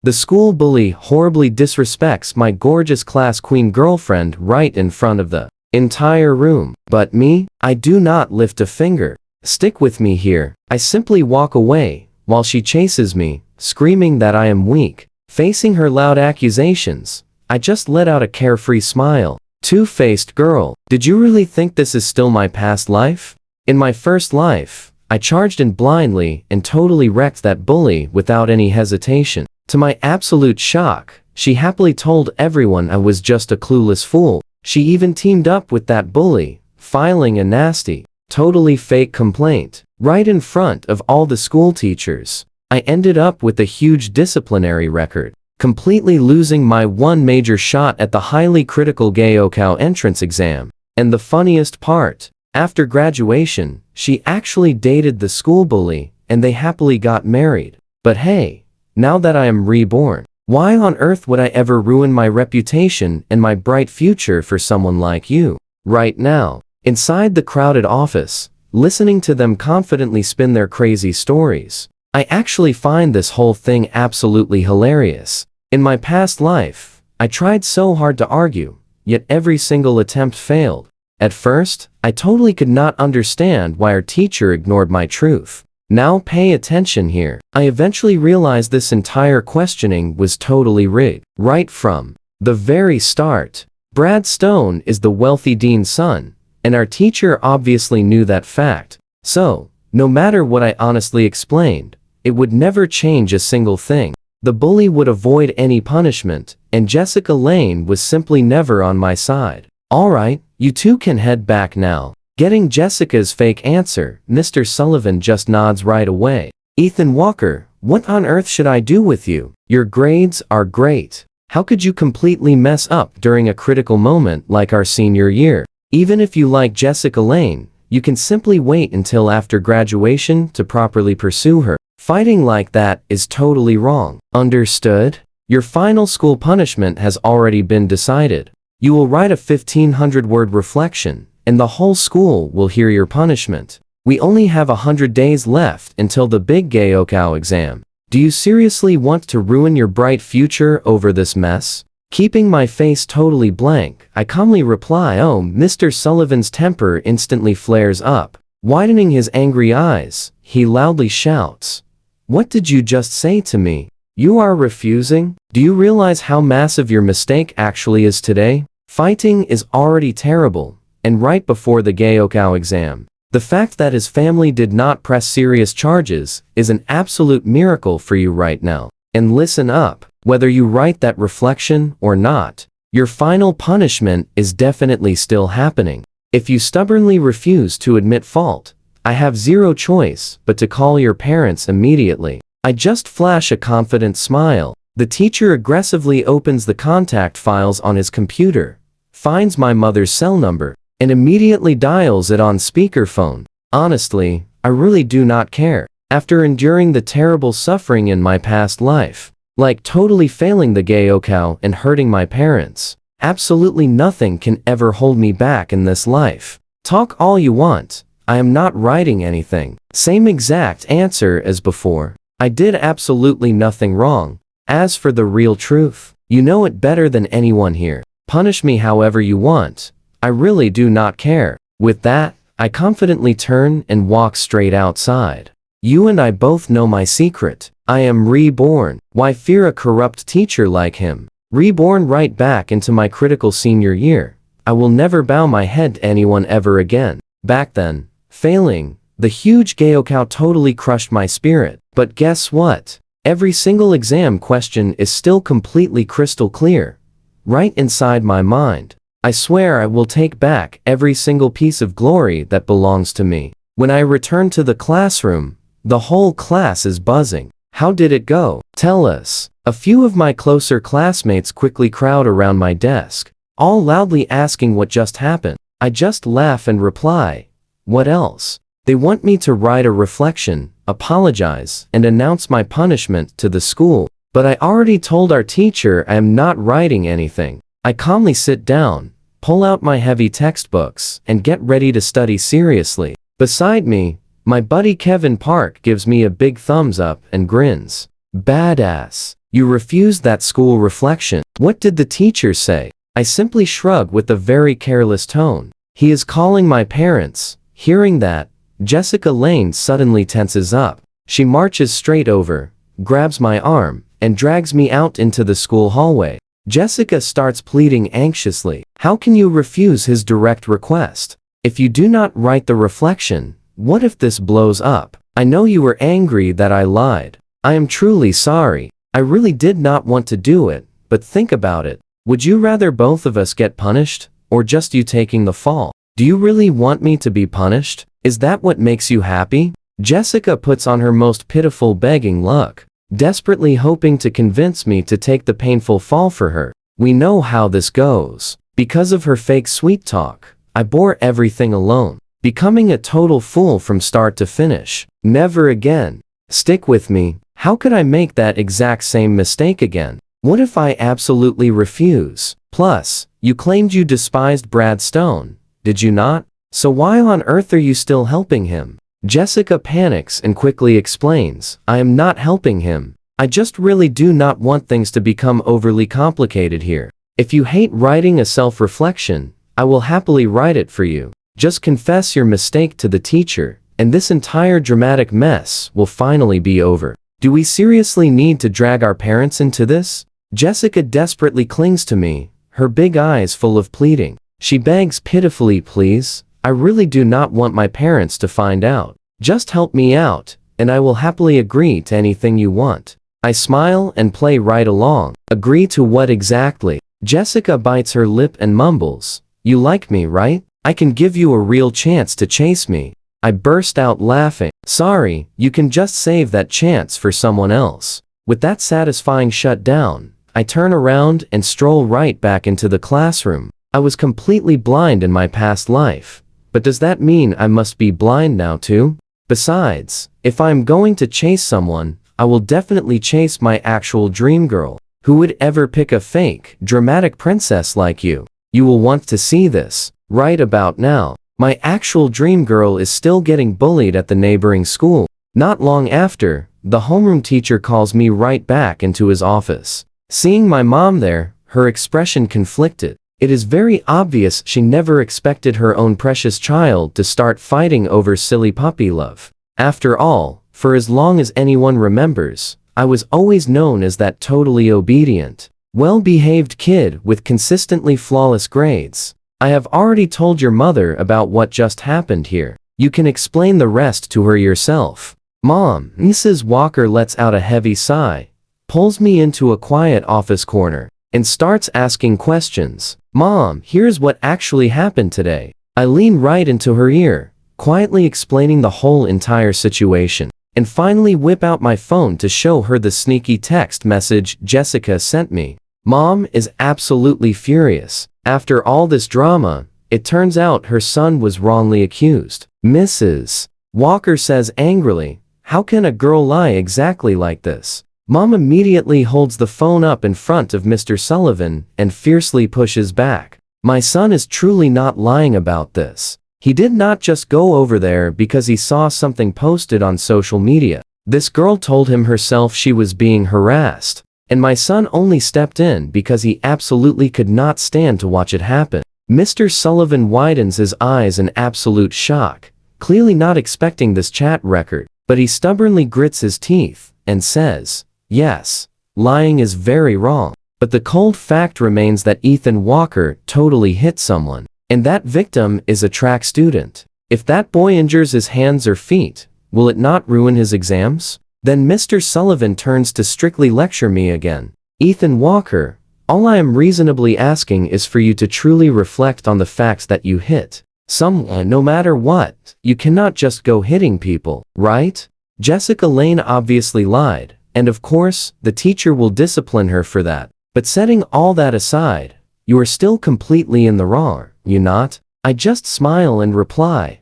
The school bully horribly disrespects my gorgeous class queen girlfriend right in front of the entire room. But me, I do not lift a finger. Stick with me here. I simply walk away, while she chases me, screaming that I am weak. Facing her loud accusations, I just let out a carefree smile. Two-faced girl, did you really think this is still my past life? In my first life, I charged in blindly and totally wrecked that bully without any hesitation. To my absolute shock, she happily told everyone I was just a clueless fool. She even teamed up with that bully, filing a nasty, totally fake complaint, right in front of all the school teachers. I ended up with a huge disciplinary record, completely losing my one major shot at the highly critical Gaokao entrance exam. And the funniest part, after graduation, she actually dated the school bully, and they happily got married. But hey, now that I am reborn, why on earth would I ever ruin my reputation and my bright future for someone like you? Right now, inside the crowded office, listening to them confidently spin their crazy stories, I actually find this whole thing absolutely hilarious. In my past life, I tried so hard to argue, yet every single attempt failed. At first, I totally could not understand why our teacher ignored my truth. Now pay attention here. I eventually realized this entire questioning was totally rigged. Right from the very start, Brad Stone is the wealthy dean's son, and our teacher obviously knew that fact. So, no matter what I honestly explained, it would never change a single thing. The bully would avoid any punishment, and Jessica Lane was simply never on my side. Alright, you two can head back now. Getting Jessica's fake answer, Mr. Sullivan just nods right away. Ethan Walker, what on earth should I do with you? Your grades are great. How could you completely mess up during a critical moment like our senior year? Even if you like Jessica Lane, you can simply wait until after graduation to properly pursue her. Fighting like that is totally wrong. Understood? Your final school punishment has already been decided. You will write a 1,500-word reflection, and the whole school will hear your punishment. We only have 100 days left until the big Gaokao exam. Do you seriously want to ruin your bright future over this mess? Keeping my face totally blank, I calmly reply, "Oh." Mr. Sullivan's temper instantly flares up. Widening his angry eyes, he loudly shouts, "What did you just say to me? You are refusing? Do you realize how massive your mistake actually is today? Fighting is already terrible, and right before the Gaokao exam, the fact that his family did not press serious charges is an absolute miracle for you right now. And listen up, whether you write that reflection or not, your final punishment is definitely still happening. If you stubbornly refuse to admit fault, I have zero choice but to call your parents immediately." I just flash a confident smile. The teacher aggressively opens the contact files on his computer, finds my mother's cell number, and immediately dials it on speakerphone. Honestly, I really do not care. After enduring the terrible suffering in my past life, like totally failing the Gaokao and hurting my parents, absolutely nothing can ever hold me back in this life. Talk all you want. I am not writing anything. Same exact answer as before. I did absolutely nothing wrong. As for the real truth, you know it better than anyone here. Punish me however you want. I really do not care. With that, I confidently turn and walk straight outside. You and I both know my secret. I am reborn. Why fear a corrupt teacher like him? Reborn right back into my critical senior year. I will never bow my head to anyone ever again. Back then, failing the huge Gaokao totally crushed my spirit. But guess what? Every single exam question is still completely crystal clear, right inside my mind. I swear I will take back every single piece of glory that belongs to me. When I return to the classroom, the whole class is buzzing. How did it go? Tell us. A few of my closer classmates quickly crowd around my desk, all loudly asking what just happened. I just laugh and reply, "What else?" They want me to write a reflection, apologize, and announce my punishment to the school. But I already told our teacher I am not writing anything. I calmly sit down, pull out my heavy textbooks, and get ready to study seriously. Beside me, my buddy Kevin Park gives me a big thumbs up and grins. Badass. You refused that school reflection. What did the teacher say? I simply shrug with a very careless tone. He is calling my parents. Hearing that, Jessica Lane suddenly tenses up. She marches straight over, grabs my arm, and drags me out into the school hallway. Jessica starts pleading anxiously. How can you refuse his direct request? If you do not write the reflection, what if this blows up? I know you were angry that I lied. I am truly sorry. I really did not want to do it, but think about it. Would you rather both of us get punished, or just you taking the fall? Do you really want me to be punished? Is that what makes you happy? Jessica puts on her most pitiful begging look, desperately hoping to convince me to take the painful fall for her. We know how this goes. Because of her fake sweet talk, I bore everything alone, becoming a total fool from start to finish. Never again. Stick with me. How could I make that exact same mistake again? What if I absolutely refuse? Plus, you claimed you despised Brad Stone, did you not? So why on earth are you still helping him? Jessica panics and quickly explains, I am not helping him. I just really do not want things to become overly complicated here. If you hate writing a self-reflection, I will happily write it for you. Just confess your mistake to the teacher, and this entire dramatic mess will finally be over. Do we seriously need to drag our parents into this? Jessica desperately clings to me, her big eyes full of pleading. She begs pitifully, please. I really do not want my parents to find out. Just help me out, and I will happily agree to anything you want. I smile and play right along. Agree to what exactly? Jessica bites her lip and mumbles. You like me, right? I can give you a real chance to chase me. I burst out laughing. Sorry, you can just save that chance for someone else. With that satisfying shutdown, I turn around and stroll right back into the classroom. I was completely blind in my past life. But does that mean I must be blind now too? Besides, if I'm going to chase someone, I will definitely chase my actual dream girl. Who would ever pick a fake, dramatic princess like you? You will want to see this, right about now. My actual dream girl is still getting bullied at the neighboring school. Not long after, the homeroom teacher calls me right back into his office. Seeing my mom there, her expression conflicted. It is very obvious she never expected her own precious child to start fighting over silly puppy love. After all, for as long as anyone remembers, I was always known as that totally obedient, well-behaved kid with consistently flawless grades. I have already told your mother about what just happened here. You can explain the rest to her yourself. Mom, Mrs. Walker lets out a heavy sigh, pulls me into a quiet office corner, and starts asking questions. Mom, here's what actually happened today. I lean right into her ear, quietly explaining the whole entire situation, and finally whip out my phone to show her the sneaky text message Jessica sent me. Mom is absolutely furious. After all this drama, it turns out her son was wrongly accused. Mrs. Walker says angrily, how can a girl lie exactly like this? Mom immediately holds the phone up in front of Mr. Sullivan and fiercely pushes back. My son is truly not lying about this. He did not just go over there because he saw something posted on social media. This girl told him herself she was being harassed, and my son only stepped in because he absolutely could not stand to watch it happen. Mr. Sullivan widens his eyes in absolute shock, clearly not expecting this chat record, but he stubbornly grits his teeth and says, yes, lying is very wrong, but the cold fact remains that Ethan Walker totally hit someone, and that victim is a track student. If that boy injures his hands or feet, will it not ruin his exams? Then Mr. Sullivan turns to strictly lecture me again. Ethan Walker, all I am reasonably asking is for you to truly reflect on the facts that you hit someone no matter what. You cannot just go hitting people, right? Jessica Lane obviously lied. And of course, the teacher will discipline her for that. But setting all that aside, you are still completely in the wrong, you not? I just smile and reply,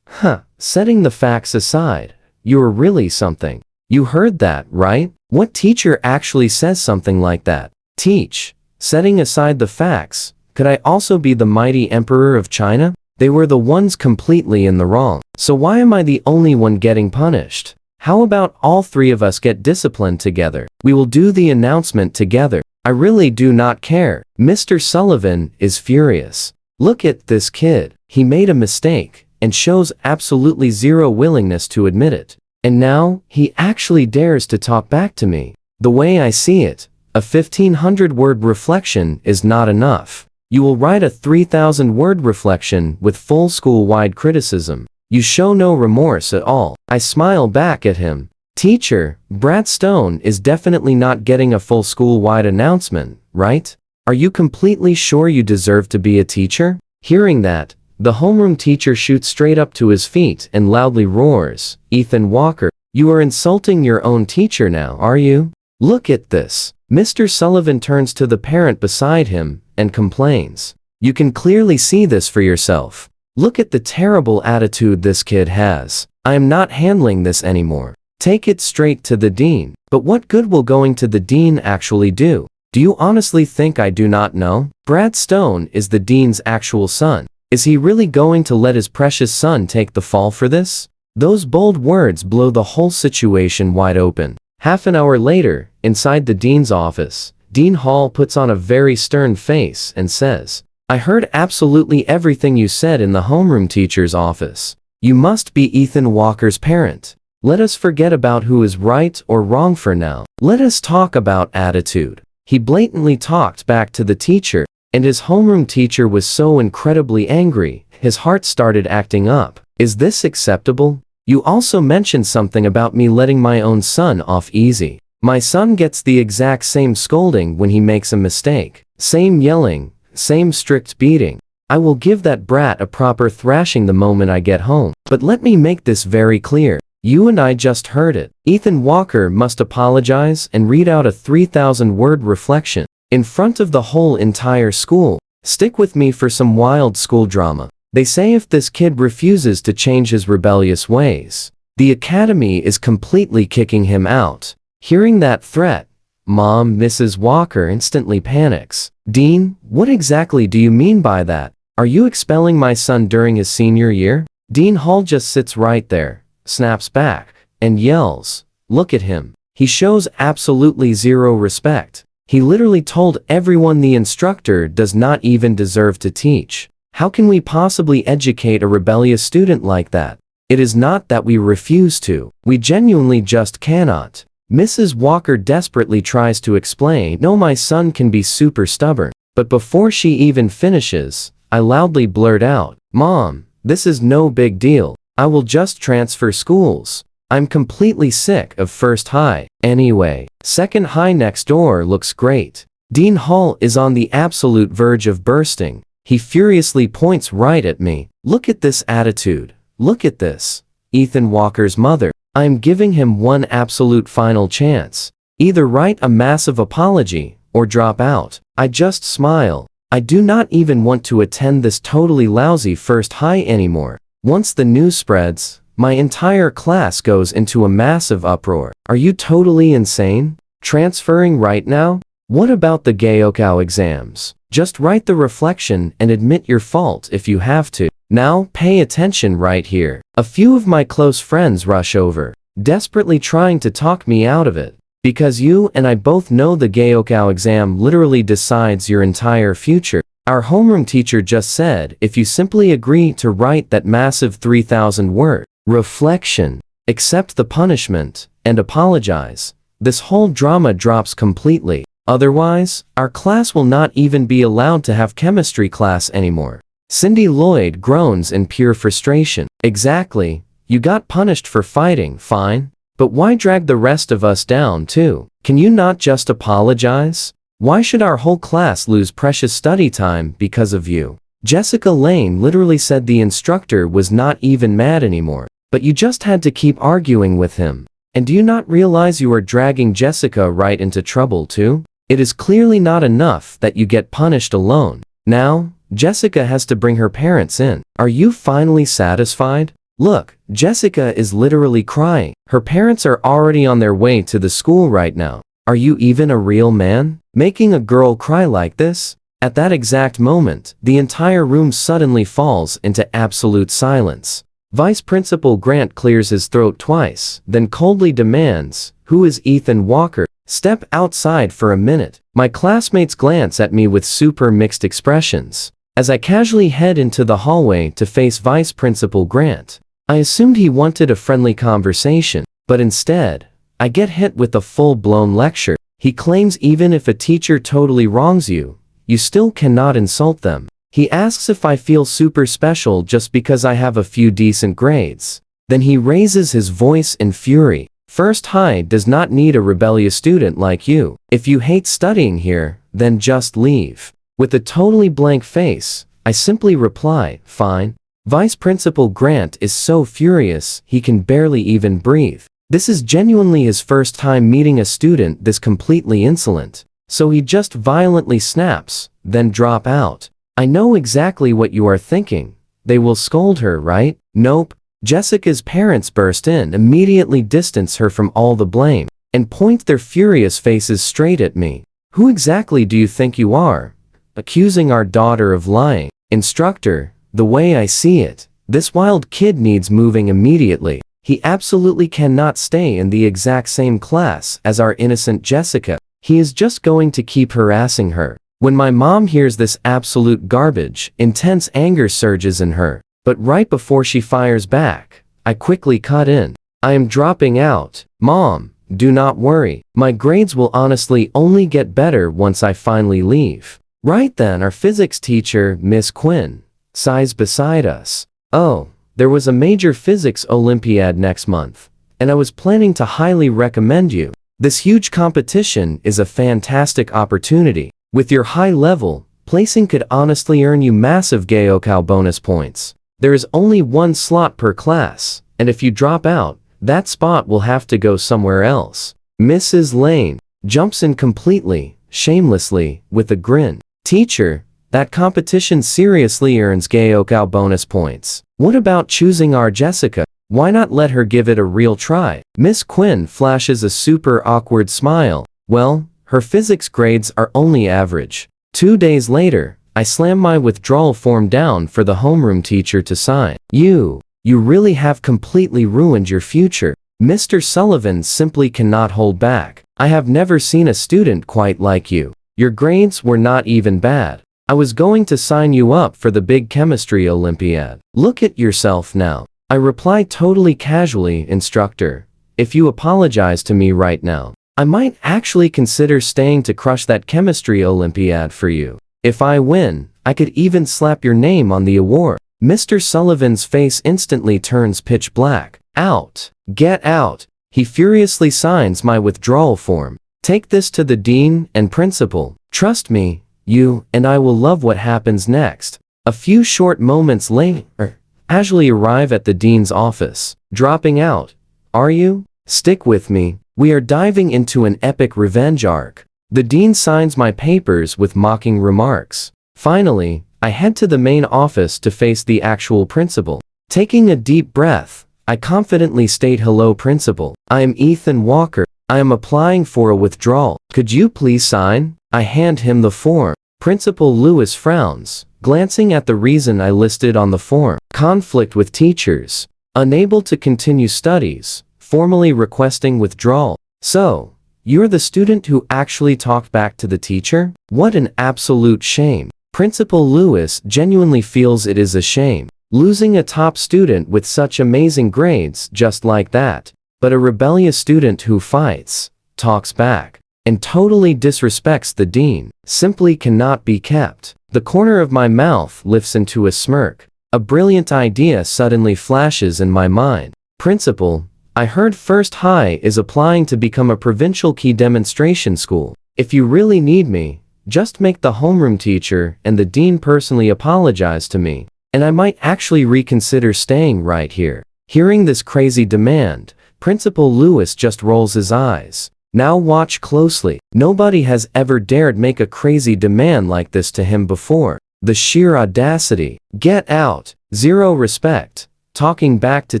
setting the facts aside, you are really something. You heard that, right? What teacher actually says something like that? Teach. Setting aside the facts, could I also be the mighty emperor of China? They were the ones completely in the wrong. So why am I the only one getting punished? How about all three of us get disciplined together? We will do the announcement together. I really do not care. Mr. Sullivan is furious. Look at this kid. He made a mistake and shows absolutely zero willingness to admit it. And now, he actually dares to talk back to me. The way I see it, a 1,500-word reflection is not enough. You will write a 3,000-word reflection with full school-wide criticism. You show no remorse at all. I smile back at him. Teacher, Brad Stone is definitely not getting a full school-wide announcement, right? Are you completely sure you deserve to be a teacher? Hearing that, the homeroom teacher shoots straight up to his feet and loudly roars, Ethan Walker, you are insulting your own teacher now, are you? Look at this. Mr. Sullivan turns to the parent beside him and complains. You can clearly see this for yourself. Look at the terrible attitude this kid has. I am not handling this anymore. Take it straight to the dean. But what good will going to the dean actually do? Do you honestly think I do not know? Brad Stone is the dean's actual son. Is he really going to let his precious son take the fall for this? Those bold words blow the whole situation wide open. Half an hour later, inside the dean's office, Dean Hall puts on a very stern face and says, I heard absolutely everything you said in the homeroom teacher's office. You must be Ethan Walker's parent. Let us forget about who is right or wrong for now. Let us talk about attitude. He blatantly talked back to the teacher, and his homeroom teacher was so incredibly angry, his heart started acting up. Is this acceptable? You also mentioned something about me letting my own son off easy. My son gets the exact same scolding when he makes a mistake. Same yelling, same strict beating. I will give that brat a proper thrashing the moment I get home. But let me make this very clear. You and I just heard it. Ethan Walker must apologize and read out a 3,000-word reflection in front of the whole entire school. Stick with me for some wild school drama. They say if this kid refuses to change his rebellious ways, the academy is completely kicking him out. Hearing that threat, Mom, Mrs. Walker instantly panics. Dean, what exactly do you mean by that? Are you expelling my son during his senior year? Dean Hall just sits right there, snaps back, and yells, look at him. He shows absolutely zero respect. He literally told everyone the instructor does not even deserve to teach. How can we possibly educate a rebellious student like that? It is not that we refuse to. We genuinely just cannot. Mrs. Walker desperately tries to explain, no, my son can be super stubborn. But before she even finishes, I loudly blurt out, Mom, this is no big deal. I will just transfer schools. I'm completely sick of first high. Anyway, second high next door looks great. Dean Hall is on the absolute verge of bursting. He furiously points right at me. Look at this attitude. Look at this. Ethan Walker's mother. I'm giving him one absolute final chance. Either write a massive apology or drop out. I just smile. I do not even want to attend this totally lousy first high anymore. Once the news spreads, my entire class goes into a massive uproar. Are you totally insane? Transferring right now? What about the Gaokao exams? Just write the reflection and admit your fault if you have to. Now, pay attention right here. A few of my close friends rush over, desperately trying to talk me out of it. Because you and I both know the Gaokao exam literally decides your entire future. Our homeroom teacher just said if you simply agree to write that massive 3,000-word reflection, accept the punishment, and apologize, this whole drama drops completely. Otherwise, our class will not even be allowed to have chemistry class anymore. Cindy Lloyd groans in pure frustration. Exactly. You got punished for fighting, fine. But why drag the rest of us down too? Can you not just apologize? Why should our whole class lose precious study time because of you? Jessica Lane literally said the instructor was not even mad anymore. But you just had to keep arguing with him. And do you not realize you are dragging Jessica right into trouble too? It is clearly not enough that you get punished alone. Now, Jessica has to bring her parents in. Are you finally satisfied? Look, Jessica is literally crying. Her parents are already on their way to the school right now. Are you even a real man? Making a girl cry like this? At that exact moment, the entire room suddenly falls into absolute silence. Vice Principal Grant clears his throat twice, then coldly demands, "Who is Ethan Walker? Step outside for a minute." My classmates glance at me with super mixed expressions as I casually head into the hallway to face Vice Principal Grant. I assumed he wanted a friendly conversation, but instead, I get hit with a full-blown lecture. He claims even if a teacher totally wrongs you, you still cannot insult them. He asks if I feel super special just because I have a few decent grades. Then he raises his voice in fury. "First High does not need a rebellious student like you. If you hate studying here, then just leave." With a totally blank face, I simply reply, "Fine." Vice Principal Grant is so furious, he can barely even breathe. This is genuinely his first time meeting a student this completely insolent. So he just violently snaps, then drop out. I know exactly what you are thinking. They will scold her, right? Nope. Jessica's parents burst in, immediately distance her from all the blame, and point their furious faces straight at me. "Who exactly do you think you are? Accusing our daughter of lying." Instructor, the way I see it, this wild kid needs moving immediately. He absolutely cannot stay in the exact same class as our innocent Jessica. He is just going to keep harassing her. When my mom hears this absolute garbage, intense anger surges in her. But right before she fires back, I quickly cut in. "I am dropping out. Mom, do not worry. My grades will honestly only get better once I finally leave." Right then our physics teacher, Miss Quinn, sighs beside us. "Oh, there was a major physics Olympiad next month, and I was planning to highly recommend you. This huge competition is a fantastic opportunity. With your high level, placing could honestly earn you massive Gaokao bonus points. There is only one slot per class, and if you drop out, that spot will have to go somewhere else." Mrs. Lane jumps in completely, shamelessly, with a grin. "Teacher, that competition seriously earns Gaokao bonus points. What about choosing our Jessica? Why not let her give it a real try?" Miss Quinn flashes a super awkward smile. "Well, her physics grades are only average." 2 days later, I slam my withdrawal form down for the homeroom teacher to sign. You really have completely ruined your future." Mr. Sullivan simply cannot hold back. "I have never seen a student quite like you. Your grades were not even bad. I was going to sign you up for the big chemistry Olympiad. Look at yourself now." I reply totally casually, "Instructor, if you apologize to me right now, I might actually consider staying to crush that chemistry Olympiad for you. If I win, I could even slap your name on the award." Mr. Sullivan's face instantly turns pitch black. "Out. Get out." He furiously signs my withdrawal form. "Take this to the dean and principal. Trust me, you and I will love what happens next." A few short moments later, casually arrive at the dean's office. "Dropping out, are you? Stick with me. We are diving into an epic revenge arc." The dean signs my papers with mocking remarks. Finally, I head to the main office to face the actual principal. Taking a deep breath, I confidently state, "Hello, principal. I am Ethan Walker. I am applying for a withdrawal. Could you please sign?" I hand him the form. Principal Lewis frowns, glancing at the reason I listed on the form. "Conflict with teachers. Unable to continue studies. Formally requesting withdrawal." "So, you're the student who actually talked back to the teacher? What an absolute shame." Principal Lewis genuinely feels it is a shame, losing a top student with such amazing grades just like that. But a rebellious student who fights, talks back, and totally disrespects the dean simply cannot be kept. The corner of my mouth lifts into a smirk. A brilliant idea suddenly flashes in my mind. "Principal, I heard First High is applying to become a provincial key demonstration school. If you really need me, just make the homeroom teacher and the dean personally apologize to me, and I might actually reconsider staying right here." Hearing this crazy demand, Principal Lewis just rolls his eyes. Now watch closely. Nobody has ever dared make a crazy demand like this to him before. The sheer audacity. "Get out. Zero respect. Talking back to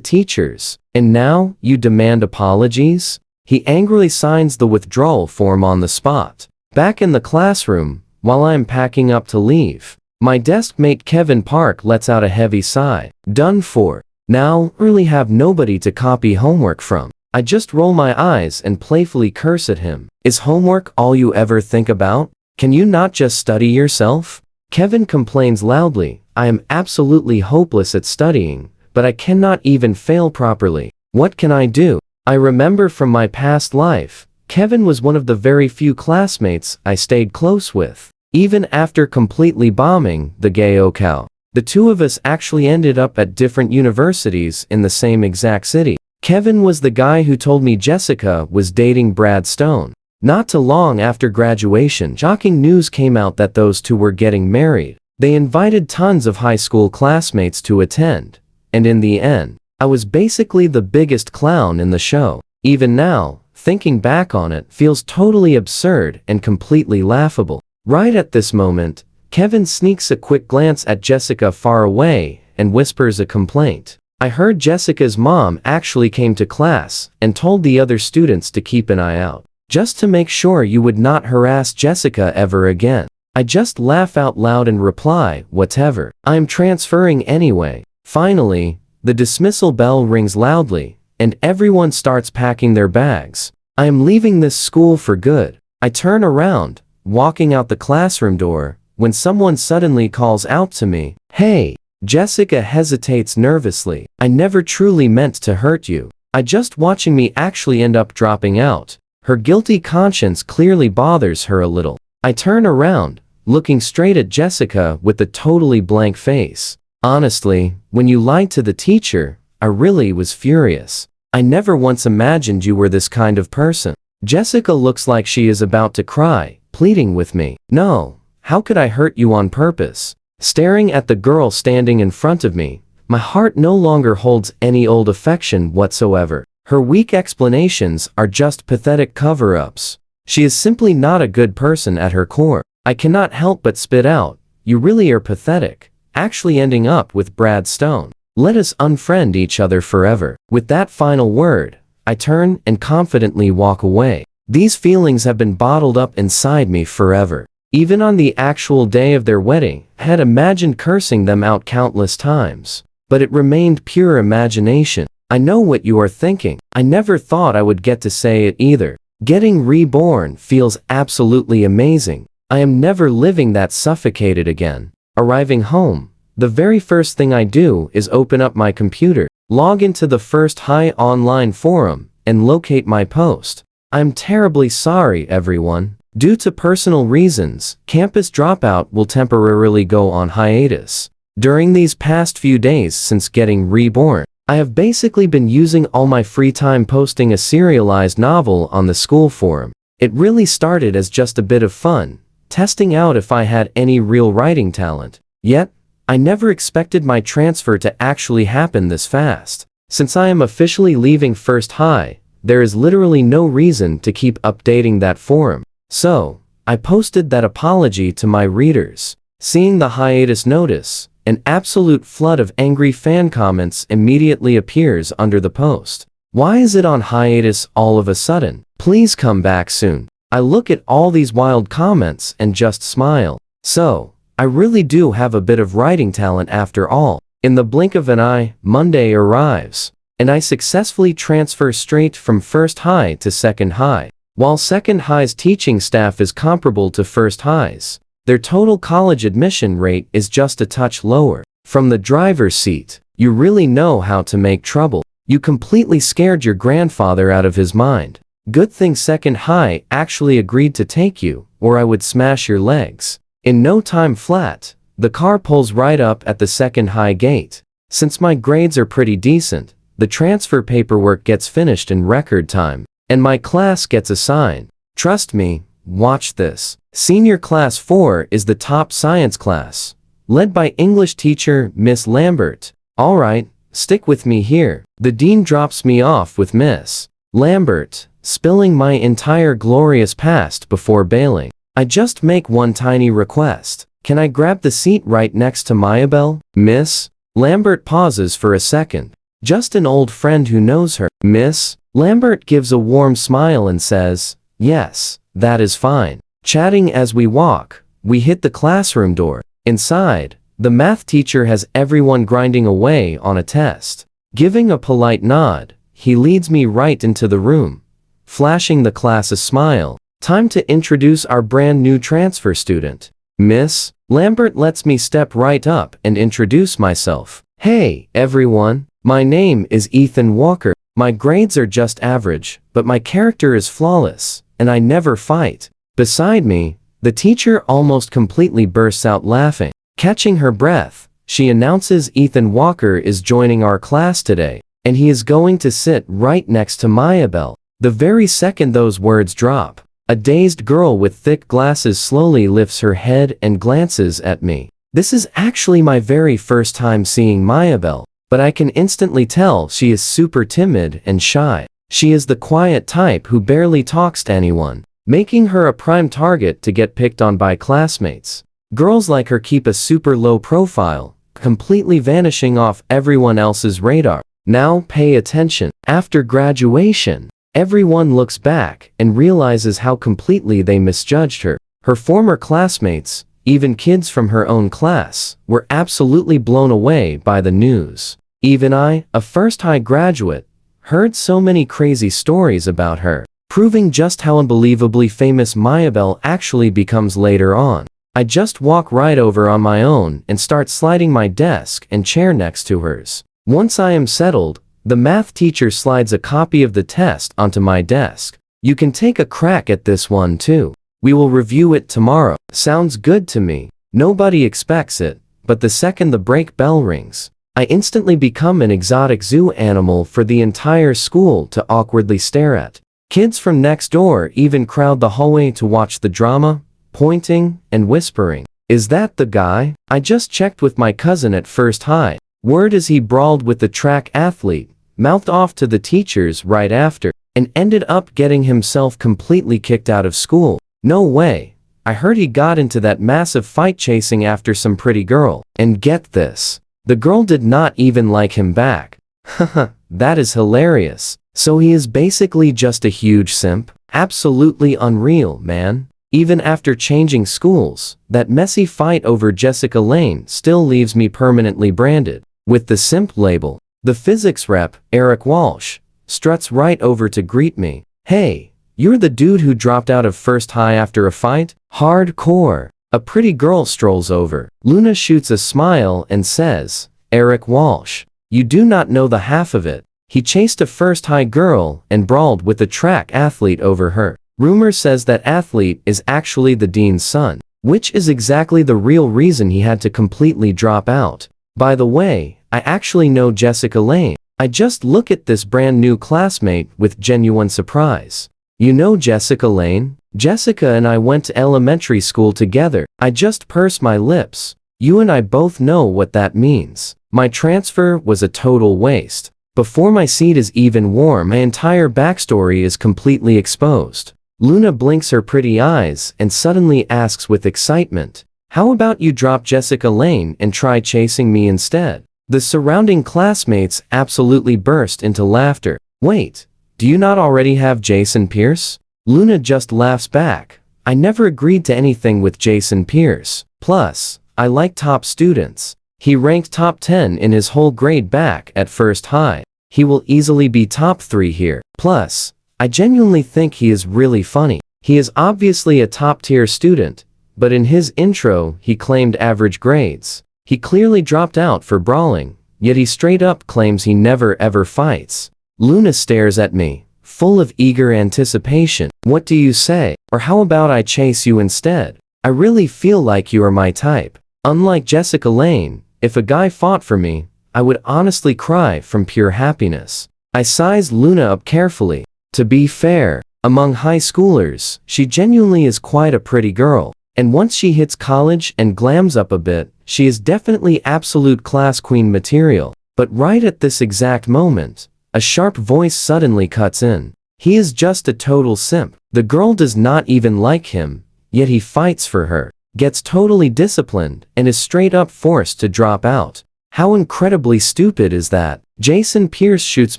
teachers. And now, you demand apologies?" He angrily signs the withdrawal form on the spot. Back in the classroom, while I am packing up to leave, my desk mate Kevin Park lets out a heavy sigh. "Done for." Now, really have nobody to copy homework from. I just roll my eyes and playfully curse at him. Is homework all you ever think about? Can you not just study yourself? Kevin complains loudly. I am absolutely hopeless at studying, but I cannot even fail properly. What can I do? I remember from my past life, Kevin was one of the very few classmates I stayed close with. Even after completely bombing the Gaokao, the two of us actually ended up at different universities in the same exact city. Kevin was the guy who told me Jessica was dating Brad Stone. Not too long after graduation, shocking news came out that those two were getting married. They invited tons of high school classmates to attend, and in the end, I was basically the biggest clown in the show. Even now, thinking back on it feels totally absurd and completely laughable. Right at this moment, Kevin sneaks a quick glance at Jessica far away and whispers a complaint. I heard Jessica's mom actually came to class and told the other students to keep an eye out, just to make sure you would not harass Jessica ever again. I just laugh out loud and reply, whatever. I'm transferring anyway. Finally, the dismissal bell rings loudly, and everyone starts packing their bags. I am leaving this school for good. I turn around, walking out the classroom door, when someone suddenly calls out to me, "Hey!" Jessica hesitates nervously. I never truly meant to hurt you. I just watching me actually end up dropping out. Her guilty conscience clearly bothers her a little. I turn around, looking straight at Jessica with a totally blank face. Honestly, when you lied to the teacher, I really was furious. I never once imagined you were this kind of person. Jessica looks like she is about to cry, pleading with me. No, how could I hurt you on purpose? Staring at the girl standing in front of me, my heart no longer holds any old affection whatsoever. Her weak explanations are just pathetic cover-ups. She is simply not a good person at her core. I cannot help but spit out, "You really are pathetic," actually ending up with Brad Stone. Let us unfriend each other forever. With that final word, I turn and confidently walk away. These feelings have been bottled up inside me forever. Even on the actual day of their wedding, I had imagined cursing them out countless times. But it remained pure imagination. I know what you are thinking. I never thought I would get to say it either. Getting reborn feels absolutely amazing. I am never living that suffocated again. Arriving home, the very first thing I do is open up my computer, log into the First High online forum, and locate my post. I'm terribly sorry, everyone. Due to personal reasons, campus dropout will temporarily go on hiatus. During these past few days since getting reborn, I have basically been using all my free time posting a serialized novel on the school forum. It really started as just a bit of fun, testing out if I had any real writing talent. Yet, I never expected my transfer to actually happen this fast. Since I am officially leaving First High, there is literally no reason to keep updating that forum. So, I posted that apology to my readers. Seeing the hiatus notice, an absolute flood of angry fan comments immediately appears under the post. Why is it on hiatus all of a sudden? Please come back soon. I look at all these wild comments and just smile. So, I really do have a bit of writing talent after all. In the blink of an eye, Monday arrives, and I successfully transfer straight from First High to Second High. While Second High's teaching staff is comparable to First High's, their total college admission rate is just a touch lower. From the driver's seat, you really know how to make trouble. You completely scared your grandfather out of his mind. Good thing Second High actually agreed to take you, or I would smash your legs. In no time flat, the car pulls right up at the Second High gate. Since my grades are pretty decent, the transfer paperwork gets finished in record time, and my class gets assigned. Trust me, watch this. Senior Class 4 is the top science class, led by English teacher Miss Lambert. Alright, stick with me here. The dean drops me off with Miss Lambert, spilling my entire glorious past before bailing. I just make one tiny request. Can I grab the seat right next to Mayabel? Miss Lambert pauses for a second. Just an old friend who knows her. Miss Lambert gives a warm smile and says, "Yes, that is fine." Chatting as we walk, we hit the classroom door. Inside, the math teacher has everyone grinding away on a test. Giving a polite nod, he leads me right into the room, flashing the class a smile. Time to introduce our brand new transfer student. Miss Lambert lets me step right up and introduce myself. Hey, everyone. My name is Ethan Walker. My grades are just average, but my character is flawless, and I never fight. Beside me, the teacher almost completely bursts out laughing. Catching her breath, she announces Ethan Walker is joining our class today, and he is going to sit right next to Mayabel. The very second those words drop, a dazed girl with thick glasses slowly lifts her head and glances at me. This is actually my very first time seeing Mayabel, but I can instantly tell she is super timid and shy. She is the quiet type who barely talks to anyone, making her a prime target to get picked on by classmates. Girls like her keep a super low profile, completely vanishing off everyone else's radar. Now pay attention. After graduation, everyone looks back and realizes how completely they misjudged her. Her former classmates, even kids from her own class, were absolutely blown away by the news. Even I, a first-high graduate, heard so many crazy stories about her, proving just how unbelievably famous Mayabel actually becomes later on. I just walk right over on my own and start sliding my desk and chair next to hers. Once I am settled, the math teacher slides a copy of the test onto my desk. You can take a crack at this one too. We will review it tomorrow. Sounds good to me. Nobody expects it, but the second the break bell rings, I instantly become an exotic zoo animal for the entire school to awkwardly stare at. Kids from next door even crowd the hallway to watch the drama, pointing and whispering. Is that the guy? I just checked with my cousin at first high. Word is he brawled with the track athlete, mouthed off to the teachers right after, and ended up getting himself completely kicked out of school. No way. I heard he got into that massive fight chasing after some pretty girl. And get this. The girl did not even like him back. Haha, that is hilarious. So he is basically just a huge simp? Absolutely unreal, man. Even after changing schools, that messy fight over Jessica Lane still leaves me permanently branded with the simp label. The physics rep, Eric Walsh, struts right over to greet me. Hey, you're the dude who dropped out of first high after a fight? Hardcore. A pretty girl strolls over. Luna shoots a smile and says, Eric Walsh, you do not know the half of it. He chased a first high girl and brawled with a track athlete over her. Rumor says that athlete is actually the dean's son, which is exactly the real reason he had to completely drop out. By the way, I actually know Jessica Lane. I just look at this brand new classmate with genuine surprise. You know Jessica Lane? Jessica and I went to elementary school together. I just purse my lips. You and I both know what that means. My transfer was a total waste. Before my seat is even warm, my entire backstory is completely exposed. Luna blinks her pretty eyes and suddenly asks with excitement, how about you drop Jessica Lane and try chasing me instead? The surrounding classmates absolutely burst into laughter. Wait. Do you not already have Jason Pierce? Luna just laughs back. I never agreed to anything with Jason Pierce. Plus, I like top students. He ranked top 10 in his whole grade back at first high. He will easily be top 3 here. Plus, I genuinely think he is really funny. He is obviously a top tier student, but in his intro he claimed average grades. He clearly dropped out for brawling, yet he straight up claims he never ever fights. Luna stares at me, full of eager anticipation. What do you say? Or how about I chase you instead? I really feel like you are my type. Unlike Jessica Lane, if a guy fought for me, I would honestly cry from pure happiness. I sized Luna up carefully. To be fair, among high schoolers, she genuinely is quite a pretty girl. And once she hits college and glams up a bit, she is definitely absolute class queen material. But right at this exact moment, a sharp voice suddenly cuts in. He is just a total simp. The girl does not even like him, yet he fights for her, gets totally disciplined, and is straight up forced to drop out. How incredibly stupid is that? Jason Pierce shoots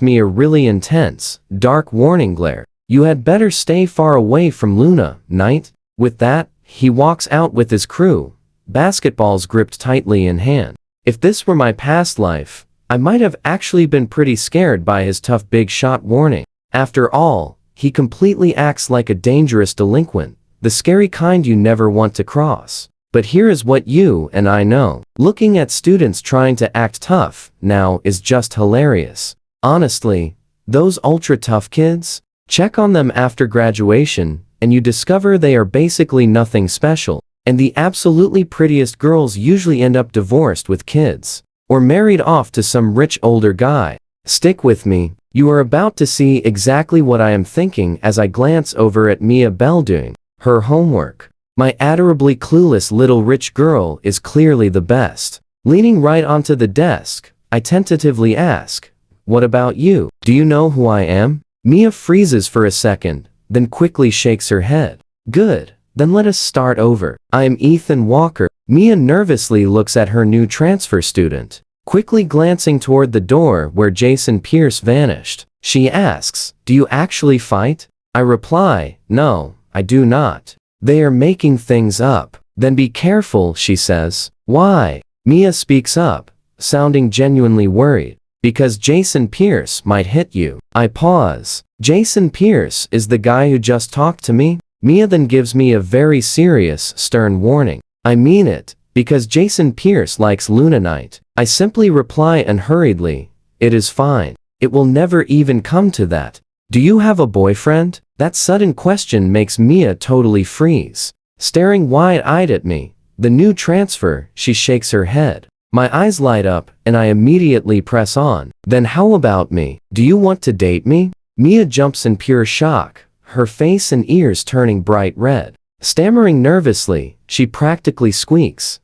me a really intense, dark warning glare. You had better stay far away from Luna, knight. With that, he walks out with his crew, basketballs gripped tightly in hand. If this were my past life, I might have actually been pretty scared by his tough big shot warning. After all, he completely acts like a dangerous delinquent, the scary kind you never want to cross. But here is what you and I know. Looking at students trying to act tough now is just hilarious. Honestly, those ultra tough kids, check on them after graduation, and you discover they are basically nothing special. And the absolutely prettiest girls usually end up divorced with kids, or married off to some rich older guy. Stick with me, you are about to see exactly what I am thinking as I glance over at Mia Bell doing her homework. My adorably clueless little rich girl is clearly the best. Leaning right onto the desk, I tentatively ask, "What about you? Do you know who I am?" Mia freezes for a second, then quickly shakes her head. Good, then let us start over. I am Ethan Walker. Mia nervously looks at her new transfer student, quickly glancing toward the door where Jason Pierce vanished. She asks, "Do you actually fight?" I reply, "No, I do not. They are making things up." "Then be careful," she says. "Why?" Mia speaks up, sounding genuinely worried. "Because Jason Pierce might hit you." I pause. Jason Pierce is the guy who just talked to me? Mia then gives me a very serious, stern warning. I mean it, because Jason Pierce likes Lunanite. I simply reply unhurriedly, "It is fine. It will never even come to that. Do you have a boyfriend?" That sudden question makes Mia totally freeze. Staring wide-eyed at me, the new transfer, she shakes her head. My eyes light up, and I immediately press on. "Then how about me? Do you want to date me?" Mia jumps in pure shock, her face and ears turning bright red. Stammering nervously, she practically squeaks,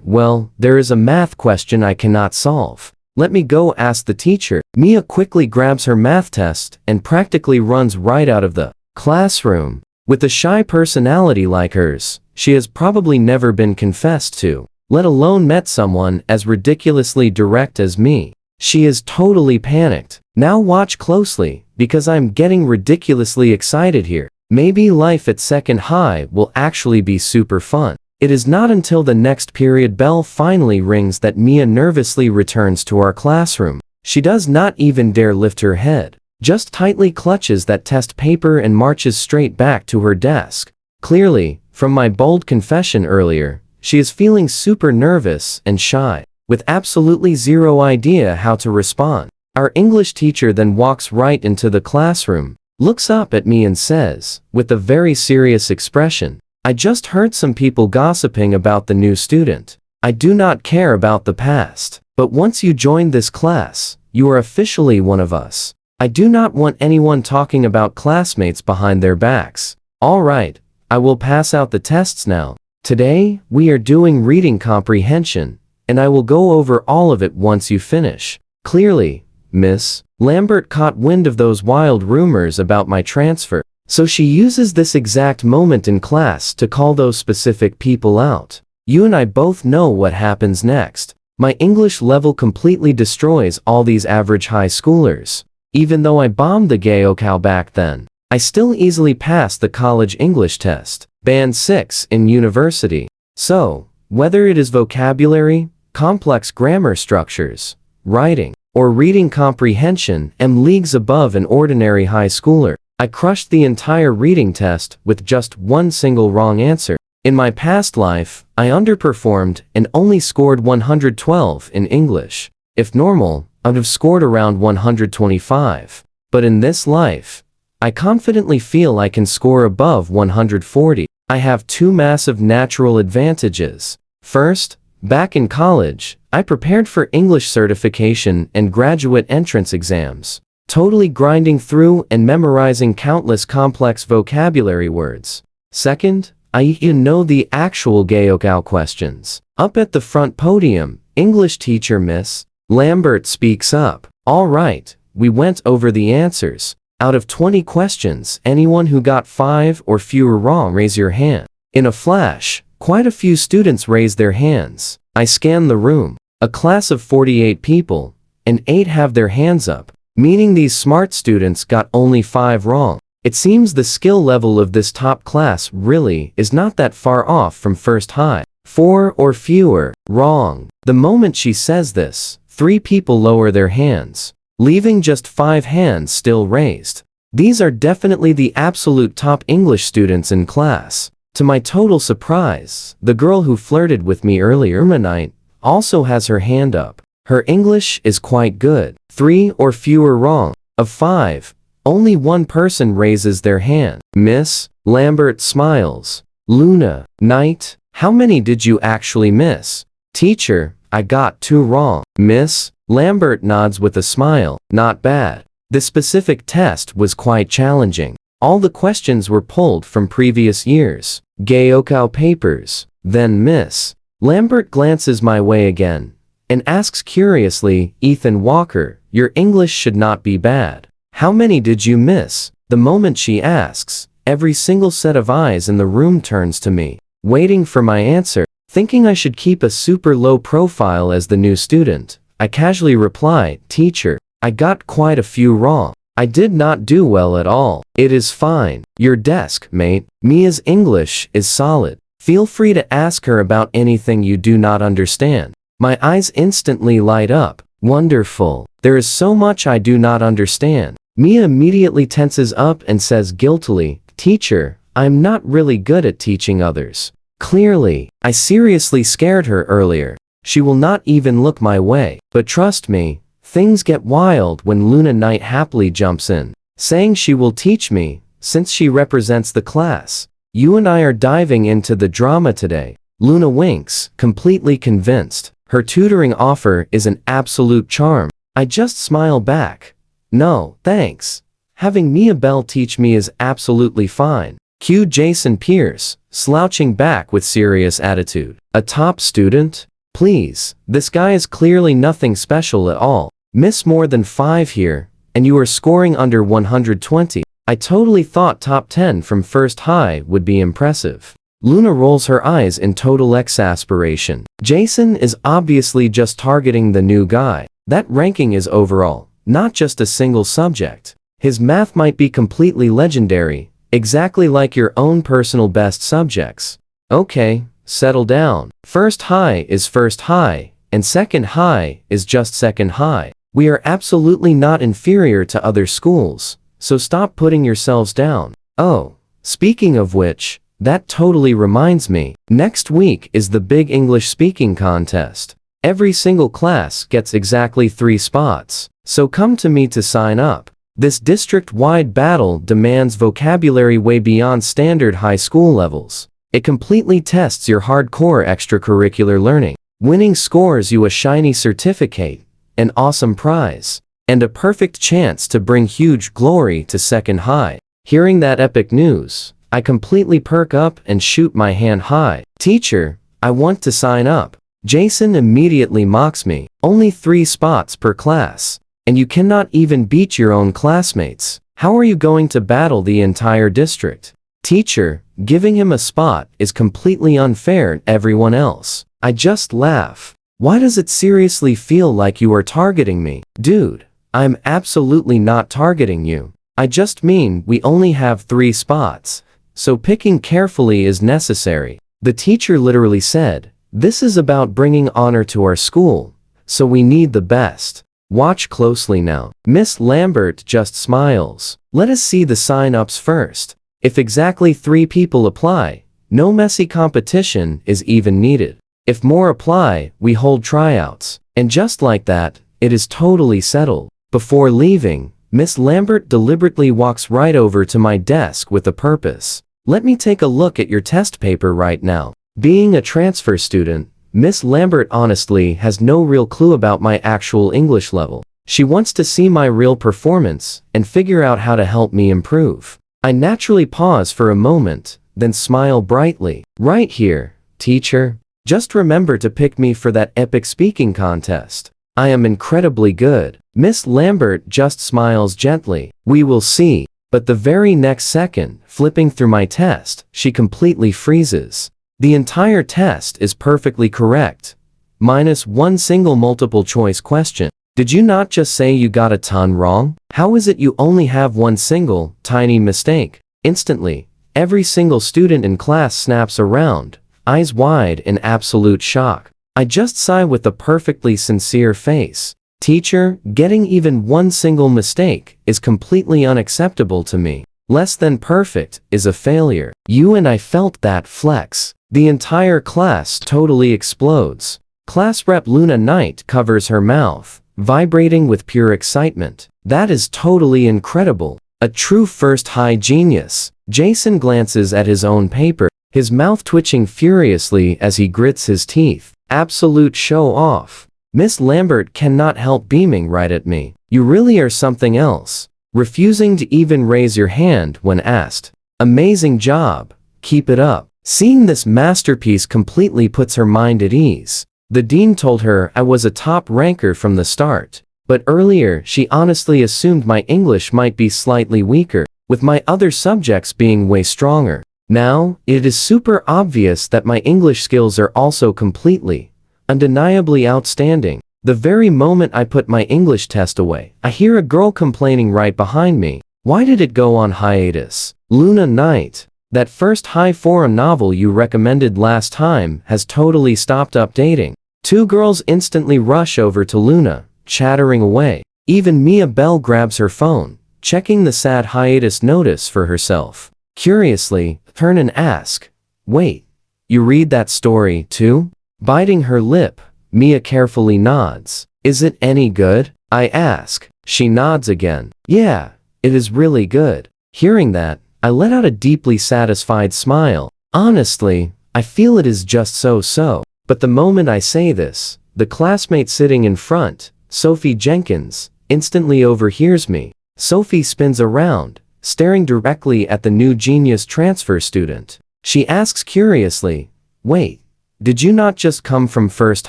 Well, there is a math question I cannot solve. Let me go ask the teacher." Mia quickly grabs her math test and practically runs right out of the classroom. With a shy personality like hers, she has probably never been confessed to, let alone met someone as ridiculously direct as me. She is totally panicked. Now watch closely, because I'm getting ridiculously excited here. Maybe life at second high will actually be super fun. It is not until the next period bell finally rings that Mia nervously returns to our classroom. She does not even dare lift her head, just tightly clutches that test paper and marches straight back to her desk. Clearly, from my bold confession earlier, she is feeling super nervous and shy, with absolutely zero idea how to respond. Our English teacher then walks right into the classroom, looks up at me and says, with a very serious expression, "I just heard some people gossiping about the new student. I do not care about the past, but once you join this class, you are officially one of us. I do not want anyone talking about classmates behind their backs. All right, I will pass out the tests now. Today, we are doing reading comprehension, and I will go over all of it once you finish." Clearly, Miss Lambert caught wind of those wild rumors about my transfer, so she uses this exact moment in class to call those specific people out. You and I both know what happens next. My English level completely destroys all these average high schoolers. Even though I bombed the Gaokao back then, I still easily passed the college English test, band 6 in university. So, whether it is vocabulary, complex grammar structures, writing, or reading comprehension, I'm leagues above an ordinary high schooler. I crushed the entire reading test with just one single wrong answer. In my past life, I underperformed and only scored 112 in English. If normal, I'd have scored around 125. But in this life, I confidently feel I can score above 140. I have two massive natural advantages. First, back in college, I prepared for English certification and graduate entrance exams, totally grinding through and memorizing countless complex vocabulary words. Second, I even know the actual Gaokao questions. Up at the front podium, English teacher Miss Lambert speaks up. All right, we went over the answers. Out of 20 questions, anyone who got 5 or fewer wrong, raise your hand. In a flash, quite a few students raised their hands. I scan the room, a class of 48 people, and 8 have their hands up, meaning these smart students got only 5 wrong. It seems the skill level of this top class really is not that far off from first high. 4 or fewer wrong. The moment she says this, 3 people lower their hands, leaving just 5 hands still raised. These are definitely the absolute top English students in class. To my total surprise, the girl who flirted with me earlier tonight also has her hand up. Her English is quite good. 3 or fewer wrong. Of 5, only 1 person raises their hand. Miss Lambert smiles. Luna, Knight, how many did you actually miss? Teacher, I got 2 wrong. Miss Lambert nods with a smile. Not bad. The specific test was quite challenging. All the questions were pulled from previous years. Gaokao papers. Then Miss Lambert glances my way again and asks curiously, Ethan Walker, your English should not be bad. How many did you miss? The moment she asks, every single set of eyes in the room turns to me, waiting for my answer. Thinking I should keep a super low profile as the new student, I casually reply, Teacher, I got quite a few wrong. I did not do well at all. It is fine. Your desk, mate. Mia's English is solid. Feel free to ask her about anything you do not understand. My eyes instantly light up. Wonderful. There is so much I do not understand. Mia immediately tenses up and says guiltily, Teacher, I'm not really good at teaching others. Clearly, I seriously scared her earlier. She will not even look my way. But trust me, things get wild when Luna Knight happily jumps in, saying she will teach me, since she represents the class. You and I are diving into the drama today. Luna winks, completely convinced. Her tutoring offer is an absolute charm. I just smile back. No, thanks. Having Mia Bell teach me is absolutely fine. Cue Jason Pierce, slouching back with serious attitude. A top student? Please, this guy is clearly nothing special at all. Miss more than 5 here, and you are scoring under 120. I totally thought top 10 from first high would be impressive. Luna rolls her eyes in total exasperation. Jason is obviously just targeting the new guy. That ranking is overall, not just a single subject. His math might be completely legendary, exactly like your own personal best subjects. Okay, settle down. First high is first high, and second high is just second high. We are absolutely not inferior to other schools, so stop putting yourselves down. Oh, speaking of which, that totally reminds me, next week is the big English speaking contest. Every single class gets exactly 3 spots, so come to me to sign up. This district-wide battle demands vocabulary way beyond standard high school levels. It completely tests your hardcore extracurricular learning. Winning scores you a shiny certificate, an awesome prize, and a perfect chance to bring huge glory to second high. Hearing that epic news, I completely perk up and shoot my hand high. Teacher, I want to sign up. Jason immediately mocks me. Only 3 spots per class, and you cannot even beat your own classmates. How are you going to battle the entire district? Teacher, giving him a spot is completely unfair to everyone else. I just laugh. Why does it seriously feel like you are targeting me? Dude, I'm absolutely not targeting you. I just mean we only have 3 spots, so picking carefully is necessary. The teacher literally said, this is about bringing honor to our school, so we need the best. Watch closely now. Miss Lambert just smiles. Let us see the sign-ups first. If exactly 3 people apply, no messy competition is even needed. If more apply, we hold tryouts. And just like that, it is totally settled. Before leaving, Miss Lambert deliberately walks right over to my desk with a purpose. Let me take a look at your test paper right now. Being a transfer student, Miss Lambert honestly has no real clue about my actual English level. She wants to see my real performance and figure out how to help me improve. I naturally pause for a moment, then smile brightly. Right here, teacher. Just remember to pick me for that epic speaking contest. I am incredibly good. Miss Lambert just smiles gently. We will see. But the very next second, flipping through my test, she completely freezes. The entire test is perfectly correct, minus 1 single multiple choice question. Did you not just say you got a ton wrong? How is it you only have 1 single, tiny mistake? Instantly, every single student in class snaps around, eyes wide in absolute shock. I just sigh with a perfectly sincere face. Teacher, getting even one single mistake is completely unacceptable to me. Less than perfect is a failure. You and I felt that flex. The entire class totally explodes. Class rep Luna Knight covers her mouth, vibrating with pure excitement. That is totally incredible. A true first high genius. Jason glances at his own paper, his mouth twitching furiously as he grits his teeth. Absolute show off. Miss Lambert cannot help beaming right at me. You really are something else. Refusing to even raise your hand when asked. Amazing job. Keep it up. Seeing this masterpiece completely puts her mind at ease. The dean told her I was a top ranker from the start. But earlier she honestly assumed my English might be slightly weaker, with my other subjects being way stronger. Now, it is super obvious that my English skills are also completely, undeniably outstanding. The very moment I put my English test away, I hear a girl complaining right behind me. Why did it go on hiatus? Luna Knight. That first high forum novel you recommended last time has totally stopped updating. Two girls instantly rush over to Luna, chattering away. Even Mia Bell grabs her phone, checking the sad hiatus notice for herself. Curiously, turn and ask, wait, you read that story too? Biting her lip, Mia carefully nods. Is it any good? I ask. She nods again. Yeah, it is really good. Hearing that, I let out a deeply satisfied smile. Honestly, I feel it is just so-so. But the moment I say this, the classmate sitting in front, Sophie Jenkins, instantly overhears me. Sophie spins around, staring directly at the new genius transfer student. She asks curiously, wait, did you not just come from First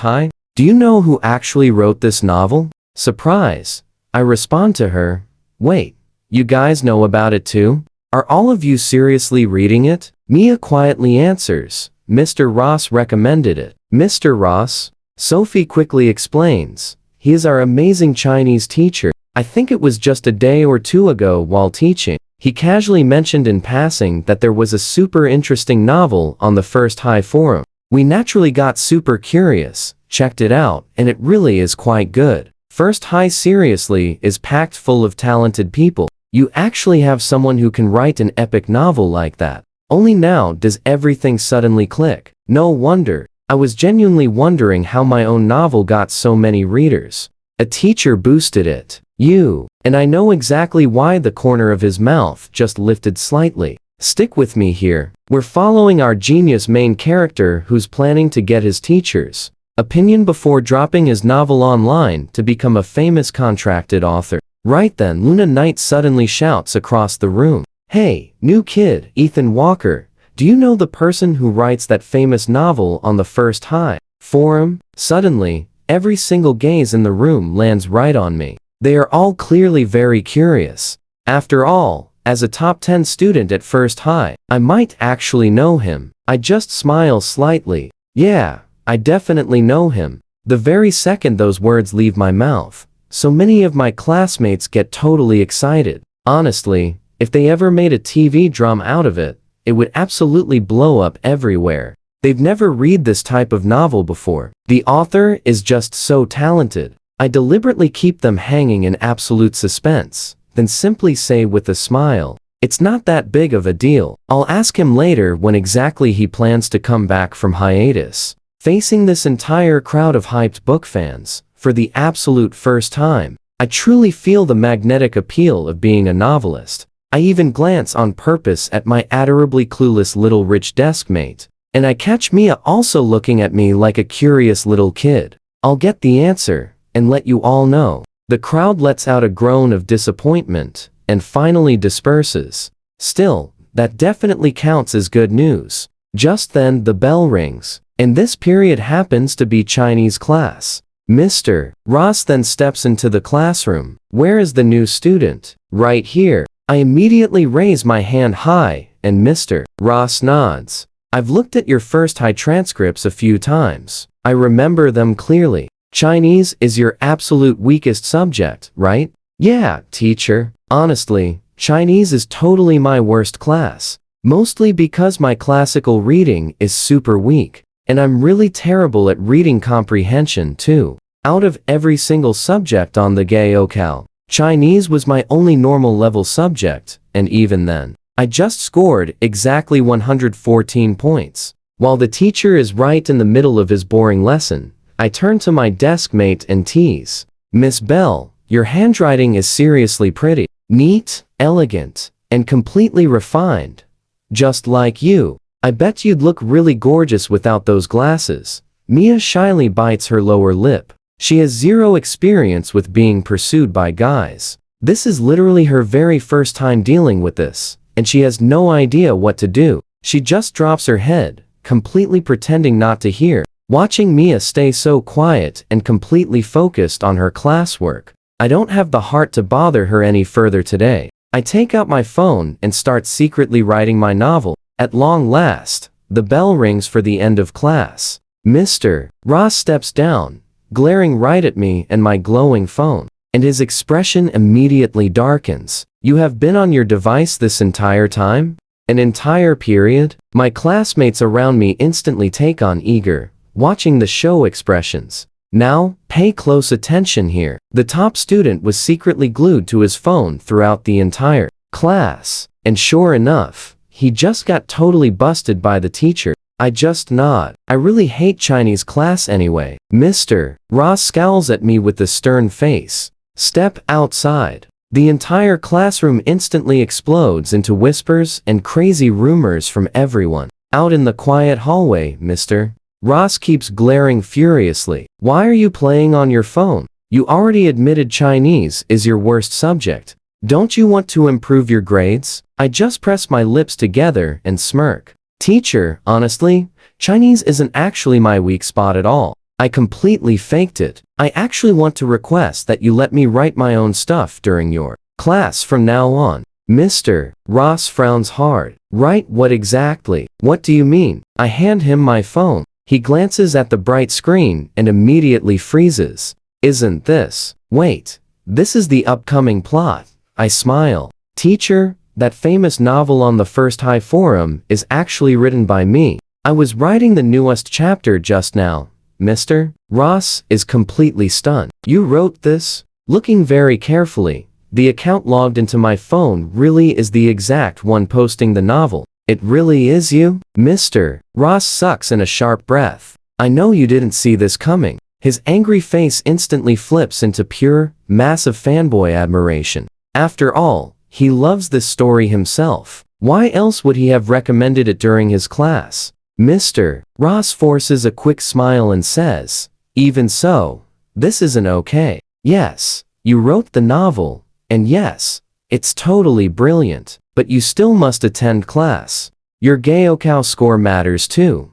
High? Do you know who actually wrote this novel? Surprise. I respond to her, wait, you guys know about it too? Are all of you seriously reading it? Mia quietly answers, Mr. Ross recommended it. Mr. Ross? Sophie quickly explains, he is our amazing Chinese teacher. I think it was just a day or two ago while teaching. He casually mentioned in passing that there was a super interesting novel on the First High forum. We naturally got super curious, checked it out, and it really is quite good. First High seriously is packed full of talented people. You actually have someone who can write an epic novel like that. Only now does everything suddenly click. No wonder. I was genuinely wondering how my own novel got so many readers. A teacher boosted it. You. And I know exactly why the corner of his mouth just lifted slightly. Stick with me here. We're following our genius main character who's planning to get his teacher's opinion before dropping his novel online to become a famous contracted author. Right then, Luna Knight suddenly shouts across the room. Hey, new kid, Ethan Walker, do you know the person who writes that famous novel on the First High forum? Suddenly, every single gaze in the room lands right on me. They are all clearly very curious. After all, as a top 10 student at First High, I might actually know him. I just smile slightly. Yeah, I definitely know him. The very second those words leave my mouth, so many of my classmates get totally excited. Honestly, if they ever made a TV drama out of it, it would absolutely blow up everywhere. They've never read this type of novel before. The author is just so talented. I deliberately keep them hanging in absolute suspense, then simply say with a smile, it's not that big of a deal. I'll ask him later when exactly he plans to come back from hiatus. Facing this entire crowd of hyped book fans, for the absolute first time, I truly feel the magnetic appeal of being a novelist. I even glance on purpose at my adorably clueless little rich deskmate, and I catch Mia also looking at me like a curious little kid. I'll get the answer, and let you all know. The crowd lets out a groan of disappointment, and finally disperses. Still, that definitely counts as good news. Just then the bell rings, and this period happens to be Chinese class. Mr. Ross then steps into the classroom. Where is the new student? Right here. I immediately raise my hand high, and Mr. Ross nods. I've looked at your First High transcripts a few times. I remember them clearly. Chinese is your absolute weakest subject, right? Yeah, teacher. Honestly, Chinese is totally my worst class. Mostly because my classical reading is super weak. And I'm really terrible at reading comprehension too. Out of every single subject on the Gaokao, Chinese was my only normal level subject, and even then, I just scored exactly 114 points. While the teacher is right in the middle of his boring lesson, I turn to my desk mate and tease, "Miss Bell, your handwriting is seriously pretty. Neat, elegant, and completely refined. Just like you. I bet you'd look really gorgeous without those glasses." Mia shyly bites her lower lip. She has zero experience with being pursued by guys. This is literally her very first time dealing with this, and she has no idea what to do. She just drops her head, completely pretending not to hear, watching Mia stay so quiet and completely focused on her classwork. I don't have the heart to bother her any further today. I take out my phone and start secretly writing my novel. At long last, the bell rings for the end of class. Mr. Ross steps down, glaring right at me and my glowing phone, and his expression immediately darkens. "You have been on your device this entire time? An entire period?" My classmates around me instantly take on eager, watching the show expressions. Now, pay close attention here. The top student was secretly glued to his phone throughout the entire class, and sure enough, he just got totally busted by the teacher. I just nod. I really hate Chinese class anyway. Mr. Ross scowls at me with a stern face. Step outside. The entire classroom instantly explodes into whispers and crazy rumors from everyone. Out in the quiet hallway, Mr. Ross keeps glaring furiously. "Why are you playing on your phone? You already admitted Chinese is your worst subject. Don't you want to improve your grades?" I just press my lips together and smirk. "Teacher, honestly, Chinese isn't actually my weak spot at all. I completely faked it. I actually want to request that you let me write my own stuff during your class from now on." Mr. Ross frowns hard. "Write what exactly? What do you mean?" I hand him my phone. He glances at the bright screen and immediately freezes. "Isn't this? Wait, this is the upcoming plot." I smile. "Teacher, that famous novel on the First High Forum is actually written by me. I was writing the newest chapter just now." Mr. Ross is completely stunned. "You wrote this?" Looking very carefully, the account logged into my phone really is the exact one posting the novel. "It really is you?" Mr. Ross sucks in a sharp breath. "I know you didn't see this coming." His angry face instantly flips into pure, massive fanboy admiration. After all, he loves this story himself. Why else would he have recommended it during his class? Mr. Ross forces a quick smile and says, "Even so, this isn't okay. Yes, you wrote the novel, and yes, it's totally brilliant, but you still must attend class. Your Gaokao score matters too."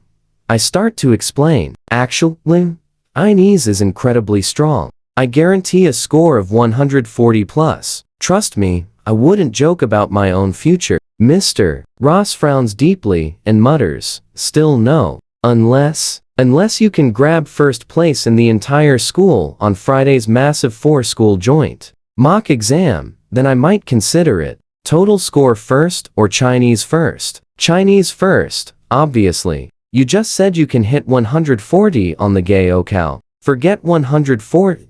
I start to explain. "Actually, Chinese is incredibly strong. I guarantee a score of 140 plus. Trust me, I wouldn't joke about my own future." Mr. Ross frowns deeply and mutters, "Still no. Unless you can grab first place in the entire school on Friday's massive 4-school joint mock exam, then I might consider it. Total score first or Chinese first?" "Chinese first, obviously. You just said you can hit 140 on the Gaokao. Forget 140.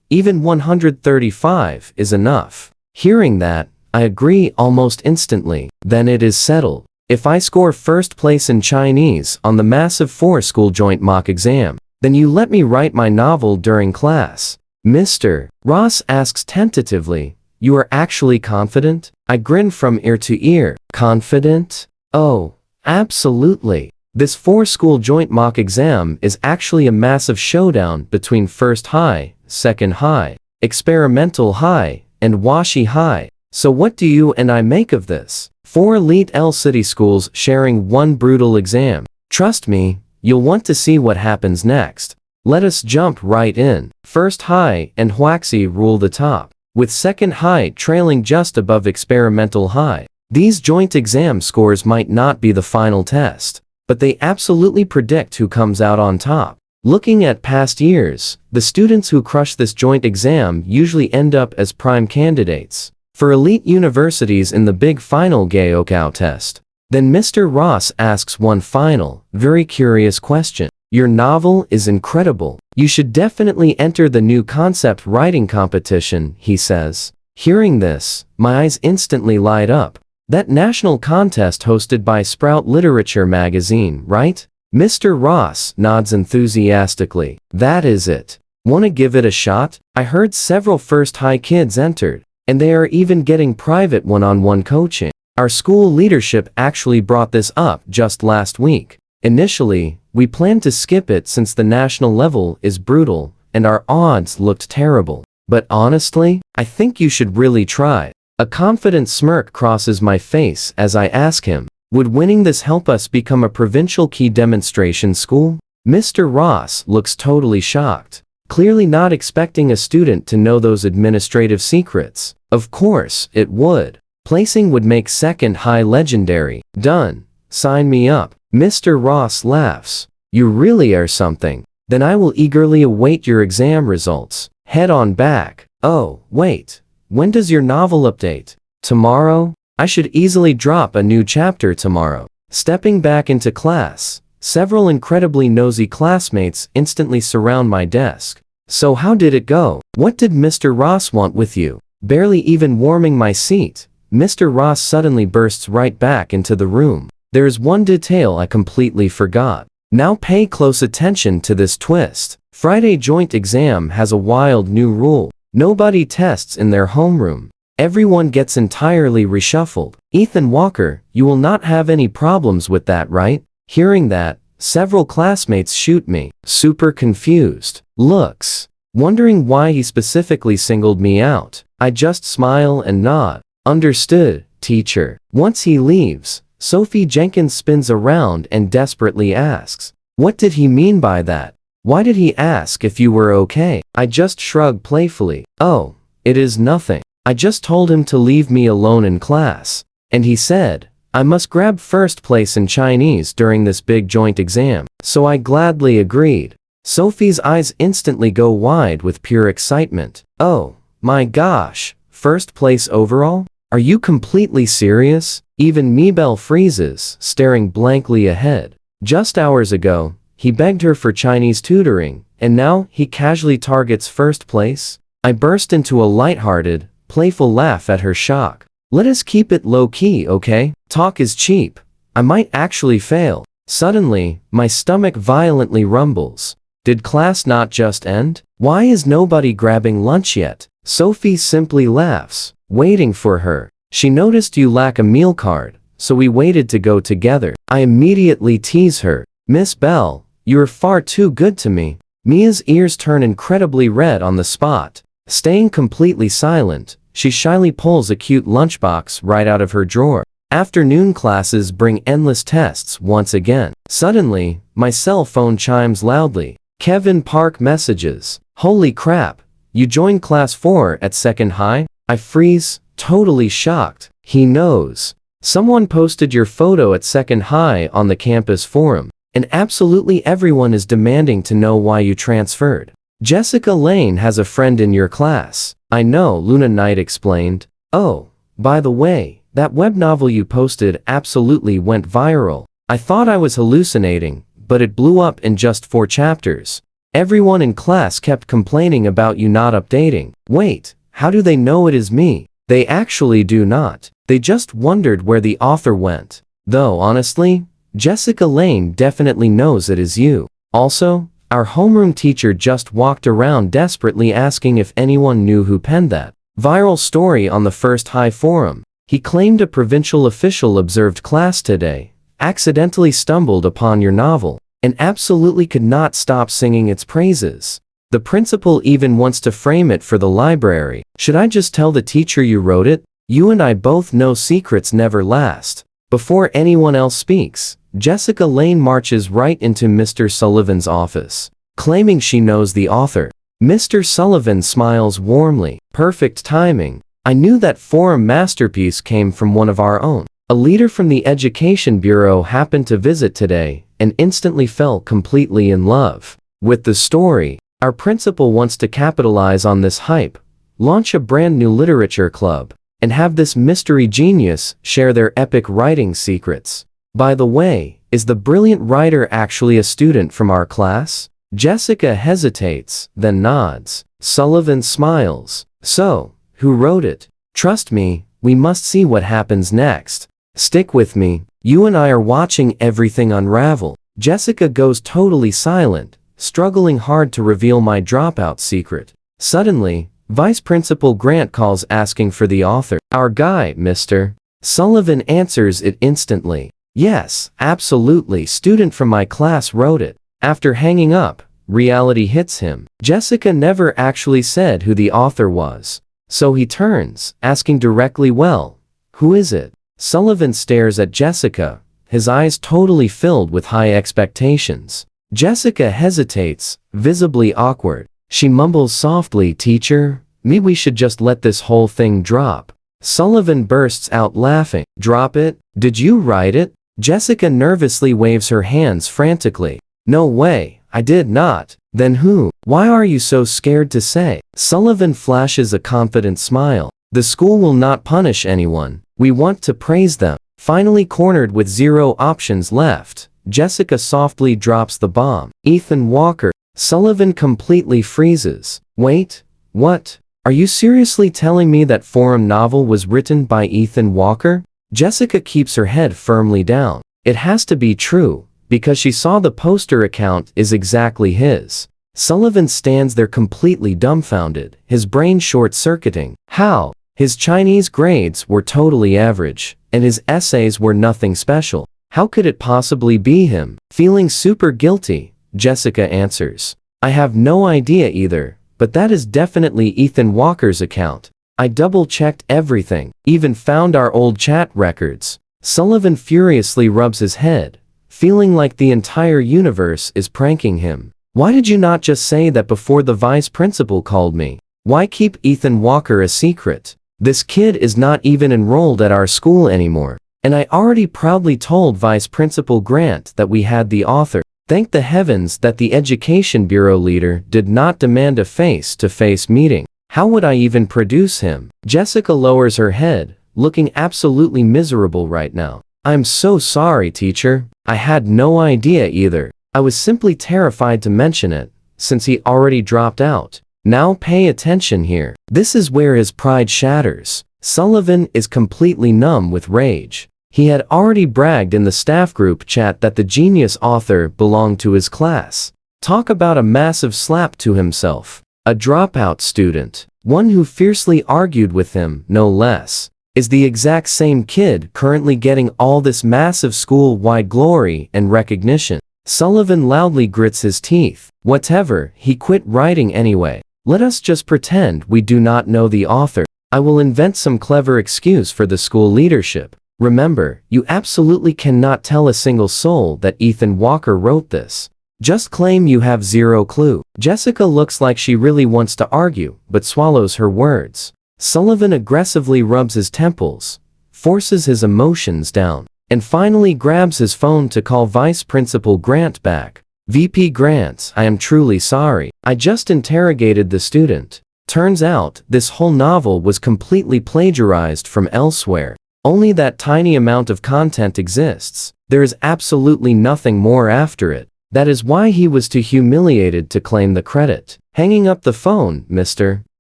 Even 135 is enough." Hearing that, I agree almost instantly. "Then it is settled. If I score first place in Chinese on the massive 4-school joint mock exam, then you let me write my novel during class." Mr. Ross asks tentatively, "You are actually confident?" I grin from ear to ear. "Confident? Oh, absolutely. This 4-school joint mock exam is actually a massive showdown between First High, Second High, Experimental High, and Washi High. So what do you and I make of this? 4 elite L city schools sharing one brutal exam. Trust me, you'll want to see what happens next. Let us jump right in. First High and Huaxi rule the top, with Second High trailing just above Experimental High. These joint exam scores might not be the final test, but they absolutely predict who comes out on top. Looking at past years, the students who crush this joint exam usually end up as prime candidates for elite universities in the big final Gaokao test. Then Mr. Ross asks one final, very curious question. Your novel is incredible. You should definitely enter the new concept writing competition, he says. Hearing this, my eyes instantly light up. That national contest hosted by Sprout Literature magazine, right? Mr. Ross nods enthusiastically. That is it. Wanna give it a shot? I heard several first-high kids entered, and they are even getting private one-on-one coaching. Our school leadership actually brought this up just last week. Initially, we planned to skip it since the national level is brutal, and our odds looked terrible. But honestly, I think you should really try. A confident smirk crosses my face as I ask him, would winning this help us become a provincial key demonstration school? Mr. Ross looks totally shocked, clearly not expecting a student to know those administrative secrets. Of course, it would. Placing would make second high legendary. Done. Sign me up. Mr. Ross laughs. You really are something. Then I will eagerly await your exam results. Head on back. Oh, wait. When does your novel update? Tomorrow? I should easily drop a new chapter tomorrow. Stepping back into class, several incredibly nosy classmates instantly surround my desk. So how did it go? What did Mr. Ross want with you? Barely even warming my seat, Mr. Ross suddenly bursts right back into the room. There is one detail I completely forgot. Now pay close attention to this twist. Friday joint exam has a wild new rule. Nobody tests in their homeroom. Everyone gets entirely reshuffled. Ethan Walker, you will not have any problems with that, right? Hearing that, several classmates shoot me. Super confused. Looks. Wondering why he specifically singled me out. I just smile and nod. Understood, teacher. Once he leaves, Sophie Jenkins spins around and desperately asks, what did he mean by that? Why did he ask if you were okay? I just shrug playfully. Oh, it is nothing. I just told him to leave me alone in class. And he said, I must grab first place in Chinese during this big joint exam. So I gladly agreed. Sophie's eyes instantly go wide with pure excitement. Oh, my gosh, first place overall? Are you completely serious? Even Mibel freezes, staring blankly ahead. Just hours ago, he begged her for Chinese tutoring, and now he casually targets first place? I burst into a lighthearted, playful laugh at her shock. Let us keep it low-key, okay? Talk is cheap. I might actually fail. Suddenly, my stomach violently rumbles. Did class not just end? Why is nobody grabbing lunch yet? Sophie simply laughs, waiting for her. She noticed you lack a meal card, so we waited to go together. I immediately tease her. Miss Bell, you are far too good to me. Mia's ears turn incredibly red on the spot. Staying completely silent, she shyly pulls a cute lunchbox right out of her drawer. Afternoon classes bring endless tests once again. Suddenly, my cell phone chimes loudly. Kevin Park messages. Holy crap, you joined class 4 at second high? I freeze, totally shocked. He knows. Someone posted your photo at second high on the campus forum, and absolutely everyone is demanding to know why you transferred. Jessica Lane has a friend in your class. I know, Luna Knight explained. Oh, by the way, that web novel you posted absolutely went viral. I thought I was hallucinating, but it blew up in just 4 chapters. Everyone in class kept complaining about you not updating. Wait, how do they know it is me? They actually do not. They just wondered where the author went. Though honestly, Jessica Lane definitely knows it is you. Also, our homeroom teacher just walked around desperately asking if anyone knew who penned that viral story on the First High forum. He claimed a provincial official observed class today, accidentally stumbled upon your novel, and absolutely could not stop singing its praises. The principal even wants to frame it for the library. Should I just tell the teacher you wrote it? You and I both know secrets never last. Before anyone else speaks, Jessica Lane marches right into Mr. Sullivan's office, claiming she knows the author. Mr. Sullivan smiles warmly. Perfect timing. I knew that forum masterpiece came from one of our own. A leader from the Education Bureau happened to visit today and instantly fell completely in love with the story. Our principal wants to capitalize on this hype, launch a brand new literature club. and have this mystery genius share their epic writing secrets. By the way, is the brilliant writer actually a student from our class? Jessica hesitates, then nods. Sullivan smiles. So, who wrote it? Trust me, we must see what happens next. Stick with me, you and I are watching everything unravel. Jessica goes totally silent, struggling hard to reveal my dropout secret. Suddenly, Vice Principal Grant calls asking for the author. Our guy, Mr. Sullivan answers it instantly. Yes, absolutely, student from my class wrote it. After hanging up, reality hits him. Jessica never actually said who the author was. So he turns, asking directly, well, who is it? Sullivan stares at Jessica, his eyes totally filled with high expectations. Jessica hesitates, visibly awkward. She mumbles softly, teacher, maybe we should just let this whole thing drop. Sullivan bursts out laughing. Drop it? Did you write it? Jessica nervously waves her hands frantically. No way, I did not. Then who? Why are you so scared to say? Sullivan flashes a confident smile. The school will not punish anyone. We want to praise them. Finally cornered with 0 options left, Jessica softly drops the bomb. Ethan Walker. Sullivan completely freezes. Wait, what? Are you seriously telling me that forum novel was written by Ethan Walker? Jessica keeps her head firmly down. It has to be true, because she saw the poster account is exactly his. Sullivan stands there completely dumbfounded, his brain short-circuiting. How? His Chinese grades were totally average, and his essays were nothing special. How could it possibly be him? Feeling super guilty, Jessica answers. I have no idea either, but that is definitely Ethan Walker's account. I double-checked everything, even found our old chat records. Sullivan furiously rubs his head, feeling like the entire universe is pranking him. Why did you not just say that before the vice principal called me? Why keep Ethan Walker a secret? This kid is not even enrolled at our school anymore. And I already proudly told Vice Principal Grant that we had the author. Thank the heavens that the Education Bureau leader did not demand a face-to-face meeting. How would I even produce him? Jessica lowers her head, looking absolutely miserable right now. I'm so sorry, teacher. I had no idea either. I was simply terrified to mention it, since he already dropped out. Now pay attention here. This is where his pride shatters. Sullivan is completely numb with rage. He had already bragged in the staff group chat that the genius author belonged to his class. Talk about a massive slap to himself. A dropout student, one who fiercely argued with him, no less, is the exact same kid currently getting all this massive school-wide glory and recognition. Sullivan loudly grits his teeth. Whatever, he quit writing anyway. Let us just pretend we do not know the author. I will invent some clever excuse for the school leadership. Remember, you absolutely cannot tell a single soul that Ethan Walker wrote this. Just claim you have 0 clue. Jessica looks like she really wants to argue, but swallows her words. Sullivan aggressively rubs his temples, forces his emotions down, and finally grabs his phone to call Vice Principal Grant back. VP Grant, I am truly sorry. I just interrogated the student. Turns out, this whole novel was completely plagiarized from elsewhere. Only that tiny amount of content exists. There is absolutely nothing more after it. That is why he was too humiliated to claim the credit. Hanging up the phone, Mr.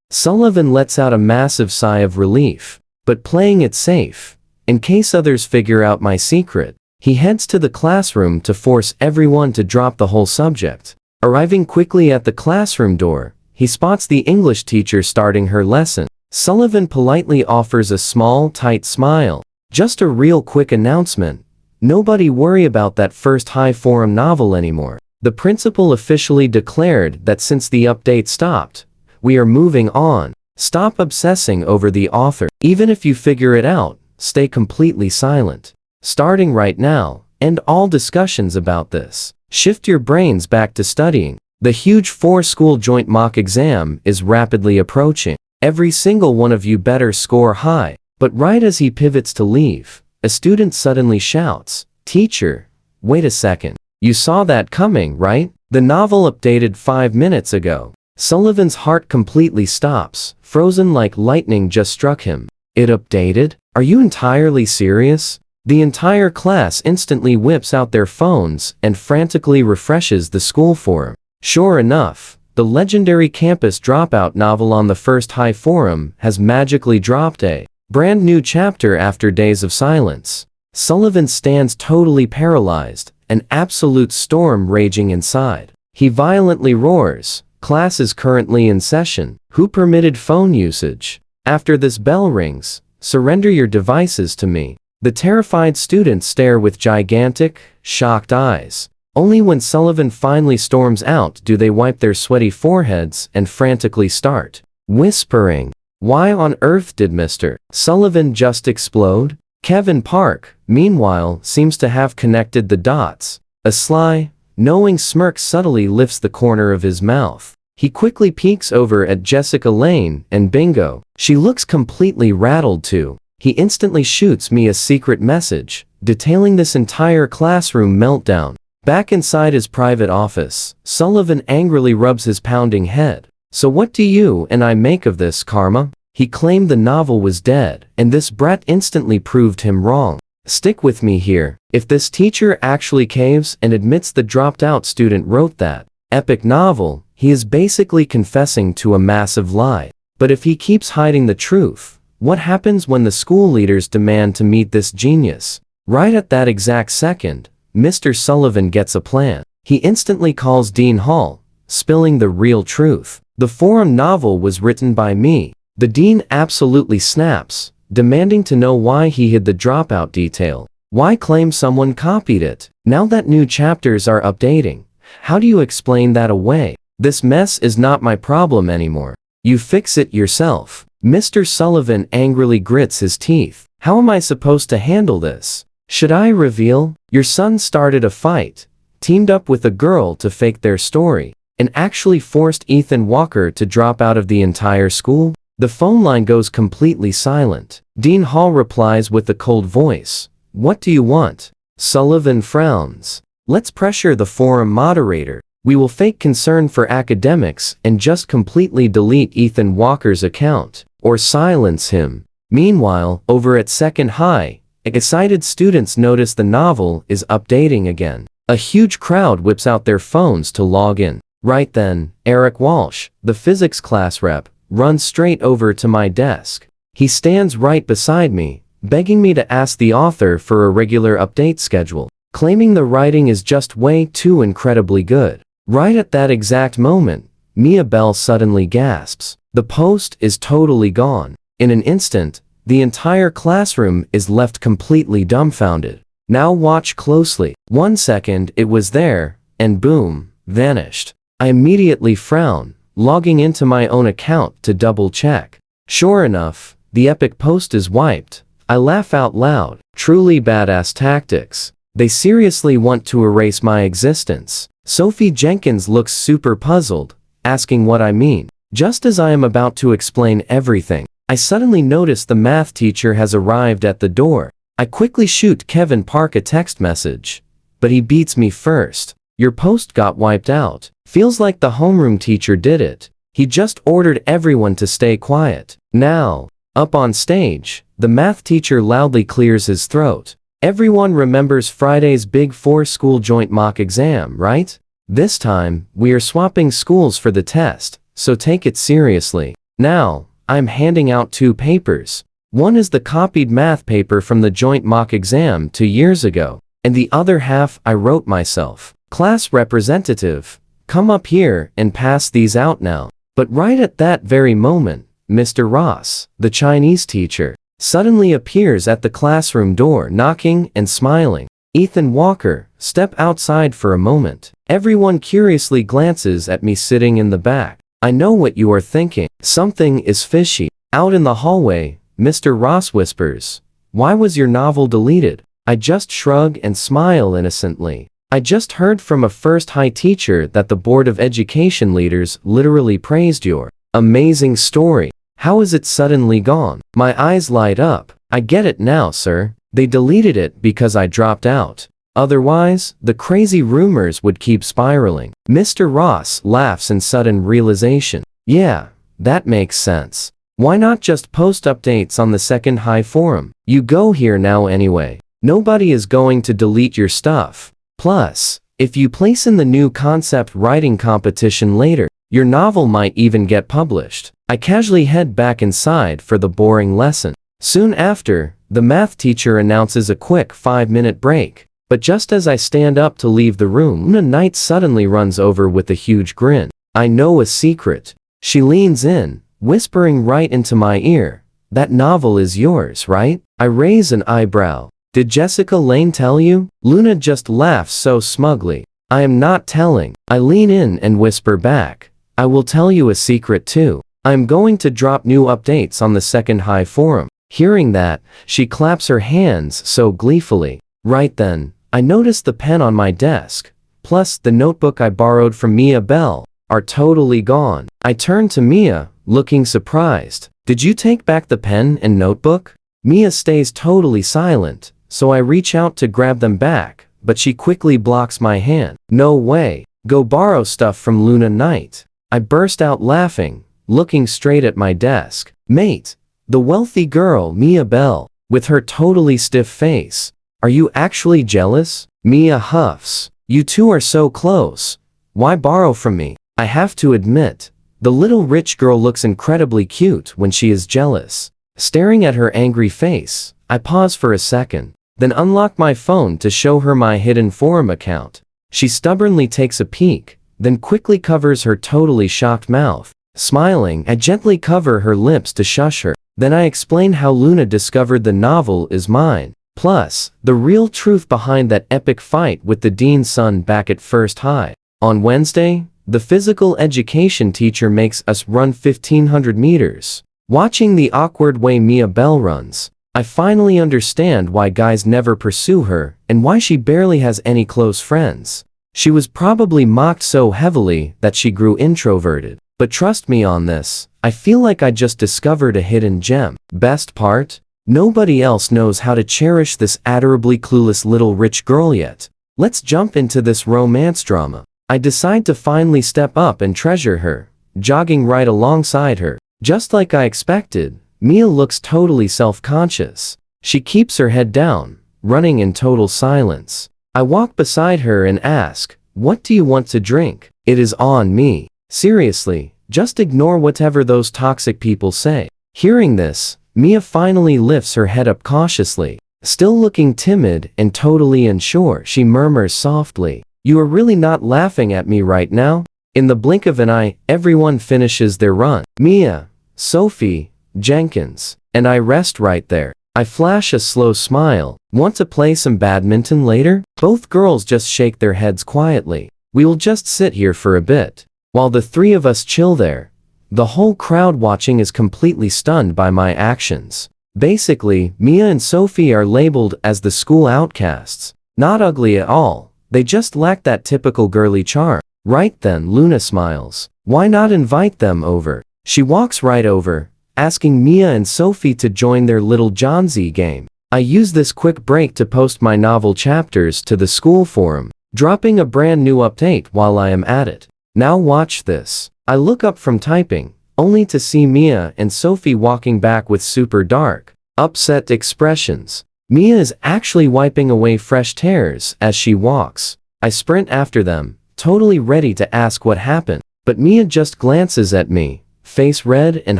Sullivan lets out a massive sigh of relief, but playing it safe, in case others figure out my secret. He heads to the classroom to force everyone to drop the whole subject. Arriving quickly at the classroom door, he spots the English teacher starting her lesson. Sullivan politely offers a small, tight smile. Just a real quick announcement. Nobody worry about that first high forum novel anymore. The principal officially declared that since the update stopped, we are moving on. Stop obsessing over the author. Even if you figure it out, stay completely silent. Starting right now, end all discussions about this. Shift your brains back to studying. The huge 4-school joint mock exam is rapidly approaching. Every single one of you better score high. But right as he pivots to leave, a student suddenly shouts, "Teacher, wait a second. You saw that coming, right? The novel updated 5 minutes ago." Sullivan's heart completely stops, frozen like lightning just struck him. It updated? Are you entirely serious? The entire class instantly whips out their phones and frantically refreshes the school forum. Sure enough, the legendary campus dropout novel on the First High forum has magically dropped a brand new chapter after days of silence. Sullivan stands totally paralyzed, an absolute storm raging inside. He violently roars, "Class is currently in session. Who permitted phone usage? After this bell rings, surrender your devices to me." The terrified students stare with gigantic, shocked eyes. Only when Sullivan finally storms out do they wipe their sweaty foreheads and frantically start whispering. Why on earth did Mr. Sullivan just explode? Kevin Park, meanwhile, seems to have connected the dots. A sly, knowing smirk subtly lifts the corner of his mouth. He quickly peeks over at Jessica Lane, and bingo, she looks completely rattled too. He instantly shoots me a secret message, detailing this entire classroom meltdown. Back inside his private office, Sullivan angrily rubs his pounding head. So what do you and I make of this, Karma? He claimed the novel was dead, and this brat instantly proved him wrong. Stick with me here. If this teacher actually caves and admits the dropped-out student wrote that epic novel, he is basically confessing to a massive lie. But if he keeps hiding the truth, what happens when the school leaders demand to meet this genius? Right at that exact second, Mr. Sullivan gets a plan. He instantly calls Dean Hall, spilling the real truth. The forum novel was written by me. The dean absolutely snaps, demanding to know why he hid the dropout detail. Why claim someone copied it? Now that new chapters are updating, how do you explain that away? This mess is not my problem anymore. You fix it yourself. Mr. Sullivan angrily grits his teeth. How am I supposed to handle this? Should I reveal? Your son started a fight, teamed up with a girl to fake their story, and actually forced Ethan Walker to drop out of the entire school? The phone line goes completely silent. Dean Hall replies with a cold voice. What do you want? Sullivan frowns. Let's pressure the forum moderator. We will fake concern for academics and just completely delete Ethan Walker's account, or silence him. Meanwhile, over at Second High, excited students notice the novel is updating again. A huge crowd whips out their phones to log in. Right then, Eric Walsh, the physics class rep, runs straight over to my desk. He stands right beside me, begging me to ask the author for a regular update schedule, claiming the writing is just way too incredibly good. Right at that exact moment, Mia Bell suddenly gasps. The post is totally gone. In an instant, the entire classroom is left completely dumbfounded. Now watch closely. 1 second it was there, and boom, vanished. I immediately frown, logging into my own account to double check. Sure enough, the epic post is wiped. I laugh out loud. Truly badass tactics. They seriously want to erase my existence. Sophie Jenkins looks super puzzled, asking what I mean. Just as I am about to explain everything, I suddenly notice the math teacher has arrived at the door. I quickly shoot Kevin Park a text message, but he beats me first. Your post got wiped out. Feels like the homeroom teacher did it. He just ordered everyone to stay quiet. Now, up on stage, the math teacher loudly clears his throat. Everyone remembers Friday's Big 4 school joint mock exam, right? This time, we are swapping schools for the test, so take it seriously. Now, I'm handing out 2 papers. One is the copied math paper from the joint mock exam 2 years ago, and the other half I wrote myself. Class representative, come up here and pass these out now. But right at that very moment, Mr. Ross, the Chinese teacher, suddenly appears at the classroom door, knocking and smiling. Ethan Walker, step outside for a moment. Everyone curiously glances at me sitting in the back. I know what you are thinking. Something is fishy. Out in the hallway, Mr. Ross whispers, why was your novel deleted? I just shrug and smile innocently. I just heard from a First High teacher that the Board of Education leaders literally praised your amazing story. How is it suddenly gone? My eyes light up. I get it now, sir. They deleted it because I dropped out. Otherwise, the crazy rumors would keep spiraling. Mr. Ross laughs in sudden realization. Yeah, that makes sense. Why not just post updates on the second high forum? You go here now anyway. Nobody is going to delete your stuff. Plus, if you place in the new concept writing competition later, your novel might even get published. I casually head back inside for the boring lesson. Soon after, the math teacher announces a quick 5-minute break. But just as I stand up to leave the room, a knight suddenly runs over with a huge grin. I know a secret. She leans in, whispering right into my ear. That novel is yours, right? I raise an eyebrow. Did Jessica Lane tell you? Luna just laughs so smugly. I am not telling. I lean in and whisper back. I will tell you a secret too. I am going to drop new updates on the second high forum. Hearing that, she claps her hands so gleefully. Right then, I notice the pen on my desk, plus the notebook I borrowed from Mia Bell, are totally gone. I turn to Mia, looking surprised. Did you take back the pen and notebook? Mia stays totally silent, so I reach out to grab them back, but she quickly blocks my hand. No way. Go borrow stuff from Luna Knight. I burst out laughing, looking straight at my desk. Mate, the wealthy girl Mia Bell, with her totally stiff face. Are you actually jealous? Mia huffs. You two are so close. Why borrow from me? I have to admit, the little rich girl looks incredibly cute when she is jealous. Staring at her angry face, I pause for a second, then unlock my phone to show her my hidden forum account. She stubbornly takes a peek, then quickly covers her totally shocked mouth. Smiling, I gently cover her lips to shush her. Then I explain how Luna discovered the novel is mine. Plus, the real truth behind that epic fight with the dean's son back at first high. On Wednesday, the physical education teacher makes us run 1500 meters. Watching the awkward way Mia Bell runs, I finally understand why guys never pursue her and why she barely has any close friends. She was probably mocked so heavily that she grew introverted. But trust me on this, I feel like I just discovered a hidden gem. Best part? Nobody else knows how to cherish this adorably clueless little rich girl yet. Let's jump into this romance drama. I decide to finally step up and treasure her, jogging right alongside her. Just like I expected, Mia looks totally self-conscious. She keeps her head down, running in total silence. I walk beside her and ask, "What do you want to drink?" It is on me. Seriously, just ignore whatever those toxic people say. Hearing this, Mia finally lifts her head up cautiously. Still looking timid and totally unsure, she murmurs softly, "You are really not laughing at me right now?" In the blink of an eye, everyone finishes their run. Mia, Sophie, Jenkins, and I rest right there. I flash a slow smile. Want to play some badminton later? Both girls just shake their heads quietly. We will just sit here for a bit. While the three of us chill there, the whole crowd watching is completely stunned by my actions. Basically, Mia and Sophie are labeled as the school outcasts. Not ugly at all, they just lack that typical girly charm. Right then, Luna smiles. Why not invite them over? She walks right over, asking Mia and Sophie to join their little Johnsy game. I use this quick break to post my novel chapters to the school forum, dropping a brand new update while I am at it. Now watch this. I look up from typing, only to see Mia and Sophie walking back with super dark, upset expressions. Mia is actually wiping away fresh tears as she walks. I sprint after them, totally ready to ask what happened, but Mia just glances at me, face red and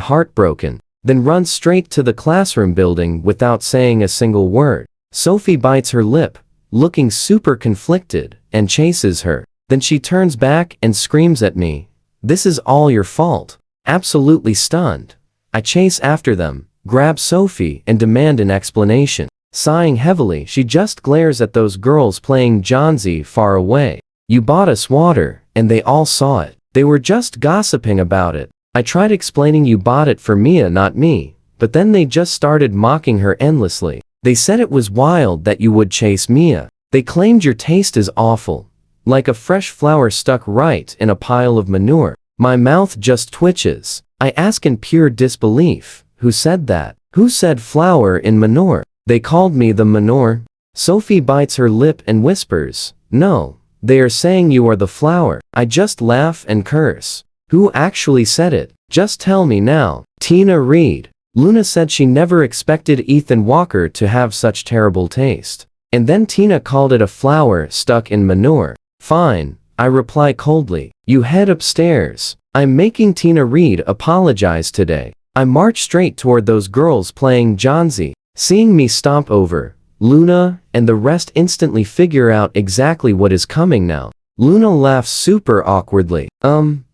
heartbroken, then runs straight to the classroom building without saying a single word. Sophie bites her lip, looking super conflicted, and chases her. Then she turns back and screams at me, "This is all your fault." Absolutely stunned, I chase after them, grab Sophie and demand an explanation. Sighing heavily, she just glares at those girls playing Johnsy far away. "You bought us water, and they all saw it. They were just gossiping about it. I tried explaining you bought it for Mia, not me, but then they just started mocking her endlessly. They said it was wild that you would chase Mia. They claimed your taste is awful. Like a fresh flower stuck right in a pile of manure." My mouth just twitches. I ask in pure disbelief, "Who said that? Who said flower in manure?" "They called me the manure." Sophie bites her lip and whispers, "No, they are saying you are the flower." I just laugh and curse. "Who actually said it?" Just tell me now. Tina Reed. Luna said she never expected Ethan Walker to have such terrible taste. And then Tina called it a flower stuck in manure. Fine, I reply coldly. You head upstairs. I'm making Tina Reed apologize today. I march straight toward those girls playing Johnsy. Seeing me stomp over, Luna and the rest instantly figure out exactly what is coming now. Luna laughs super awkwardly.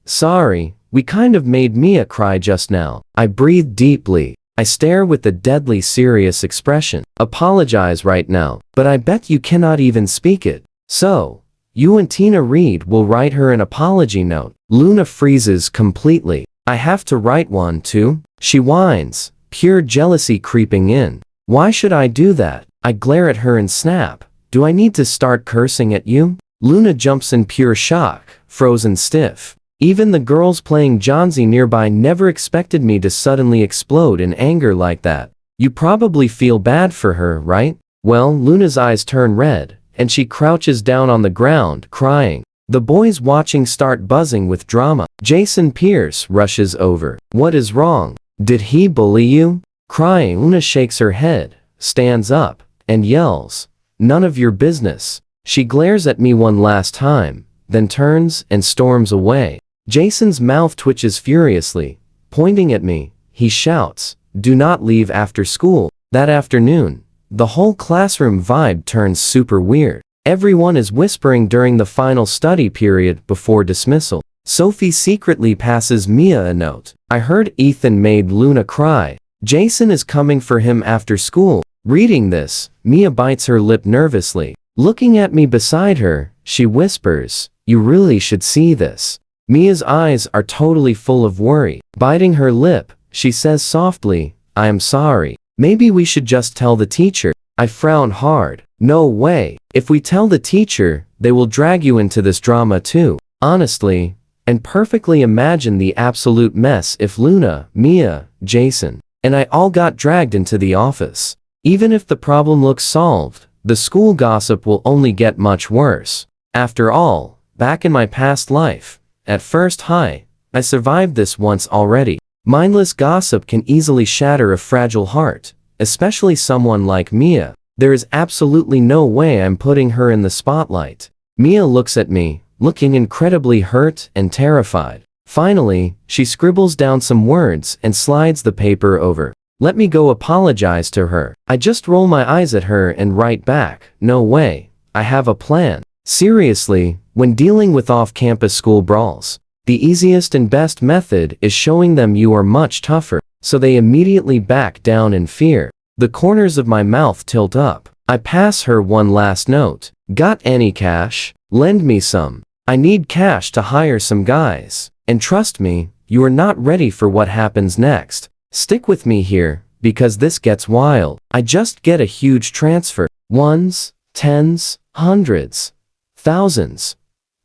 Sorry, we kind of made Mia cry just now. I breathe deeply. I stare with a deadly serious expression. Apologize right now, but I bet you cannot even speak it. So, you and Tina Reed will write her an apology note. Luna freezes completely. I have to write one too? She whines, pure jealousy creeping in. Why should I do that? I glare at her and snap. Do I need to start cursing at you? Luna jumps in pure shock, frozen stiff. Even the girls playing Johnsy nearby never expected me to suddenly explode in anger like that. You probably feel bad for her, right? Well, Luna's eyes turn red, and she crouches down on the ground, crying. The boys watching start buzzing with drama. Jason Pierce rushes over. What is wrong? Did he bully you? Crying, Luna shakes her head, stands up, and yells, "None of your business." She glares at me one last time, then turns and storms away. Jason's mouth twitches furiously. Pointing at me, he shouts, "Do not leave after school." That afternoon, the whole classroom vibe turns super weird. Everyone is whispering during the final study period before dismissal. Sophie secretly passes Mia a note. I heard Ethan made Luna cry. Jason is coming for him after school. Reading this, Mia bites her lip nervously. Looking at me beside her, she whispers, "You really should see this." Mia's eyes are totally full of worry. Biting her lip, she says softly, "I am sorry. Maybe we should just tell the teacher." I frown hard. No way. If we tell the teacher, they will drag you into this drama too. Honestly, and perfectly imagine the absolute mess if Luna, Mia, Jason, and I all got dragged into the office. Even if the problem looks solved, the school gossip will only get much worse. After all, back in my past life, at First High, I survived this once already. Mindless gossip can easily shatter a fragile heart, especially someone like Mia. There is absolutely no way I'm putting her in the spotlight. Mia looks at me, looking incredibly hurt and terrified. Finally, she scribbles down some words and slides the paper over. Let me go apologize to her. I just roll my eyes at her and write back, "No way. I have a plan." Seriously, when dealing with off-campus school brawls, the easiest and best method is showing them you are much tougher, so they immediately back down in fear. The corners of my mouth tilt up. I pass her one last note. Got any cash? Lend me some. I need cash to hire some guys. And trust me, you are not ready for what happens next. Stick with me here, because this gets wild. I just get a huge transfer. Ones, tens, hundreds, thousands,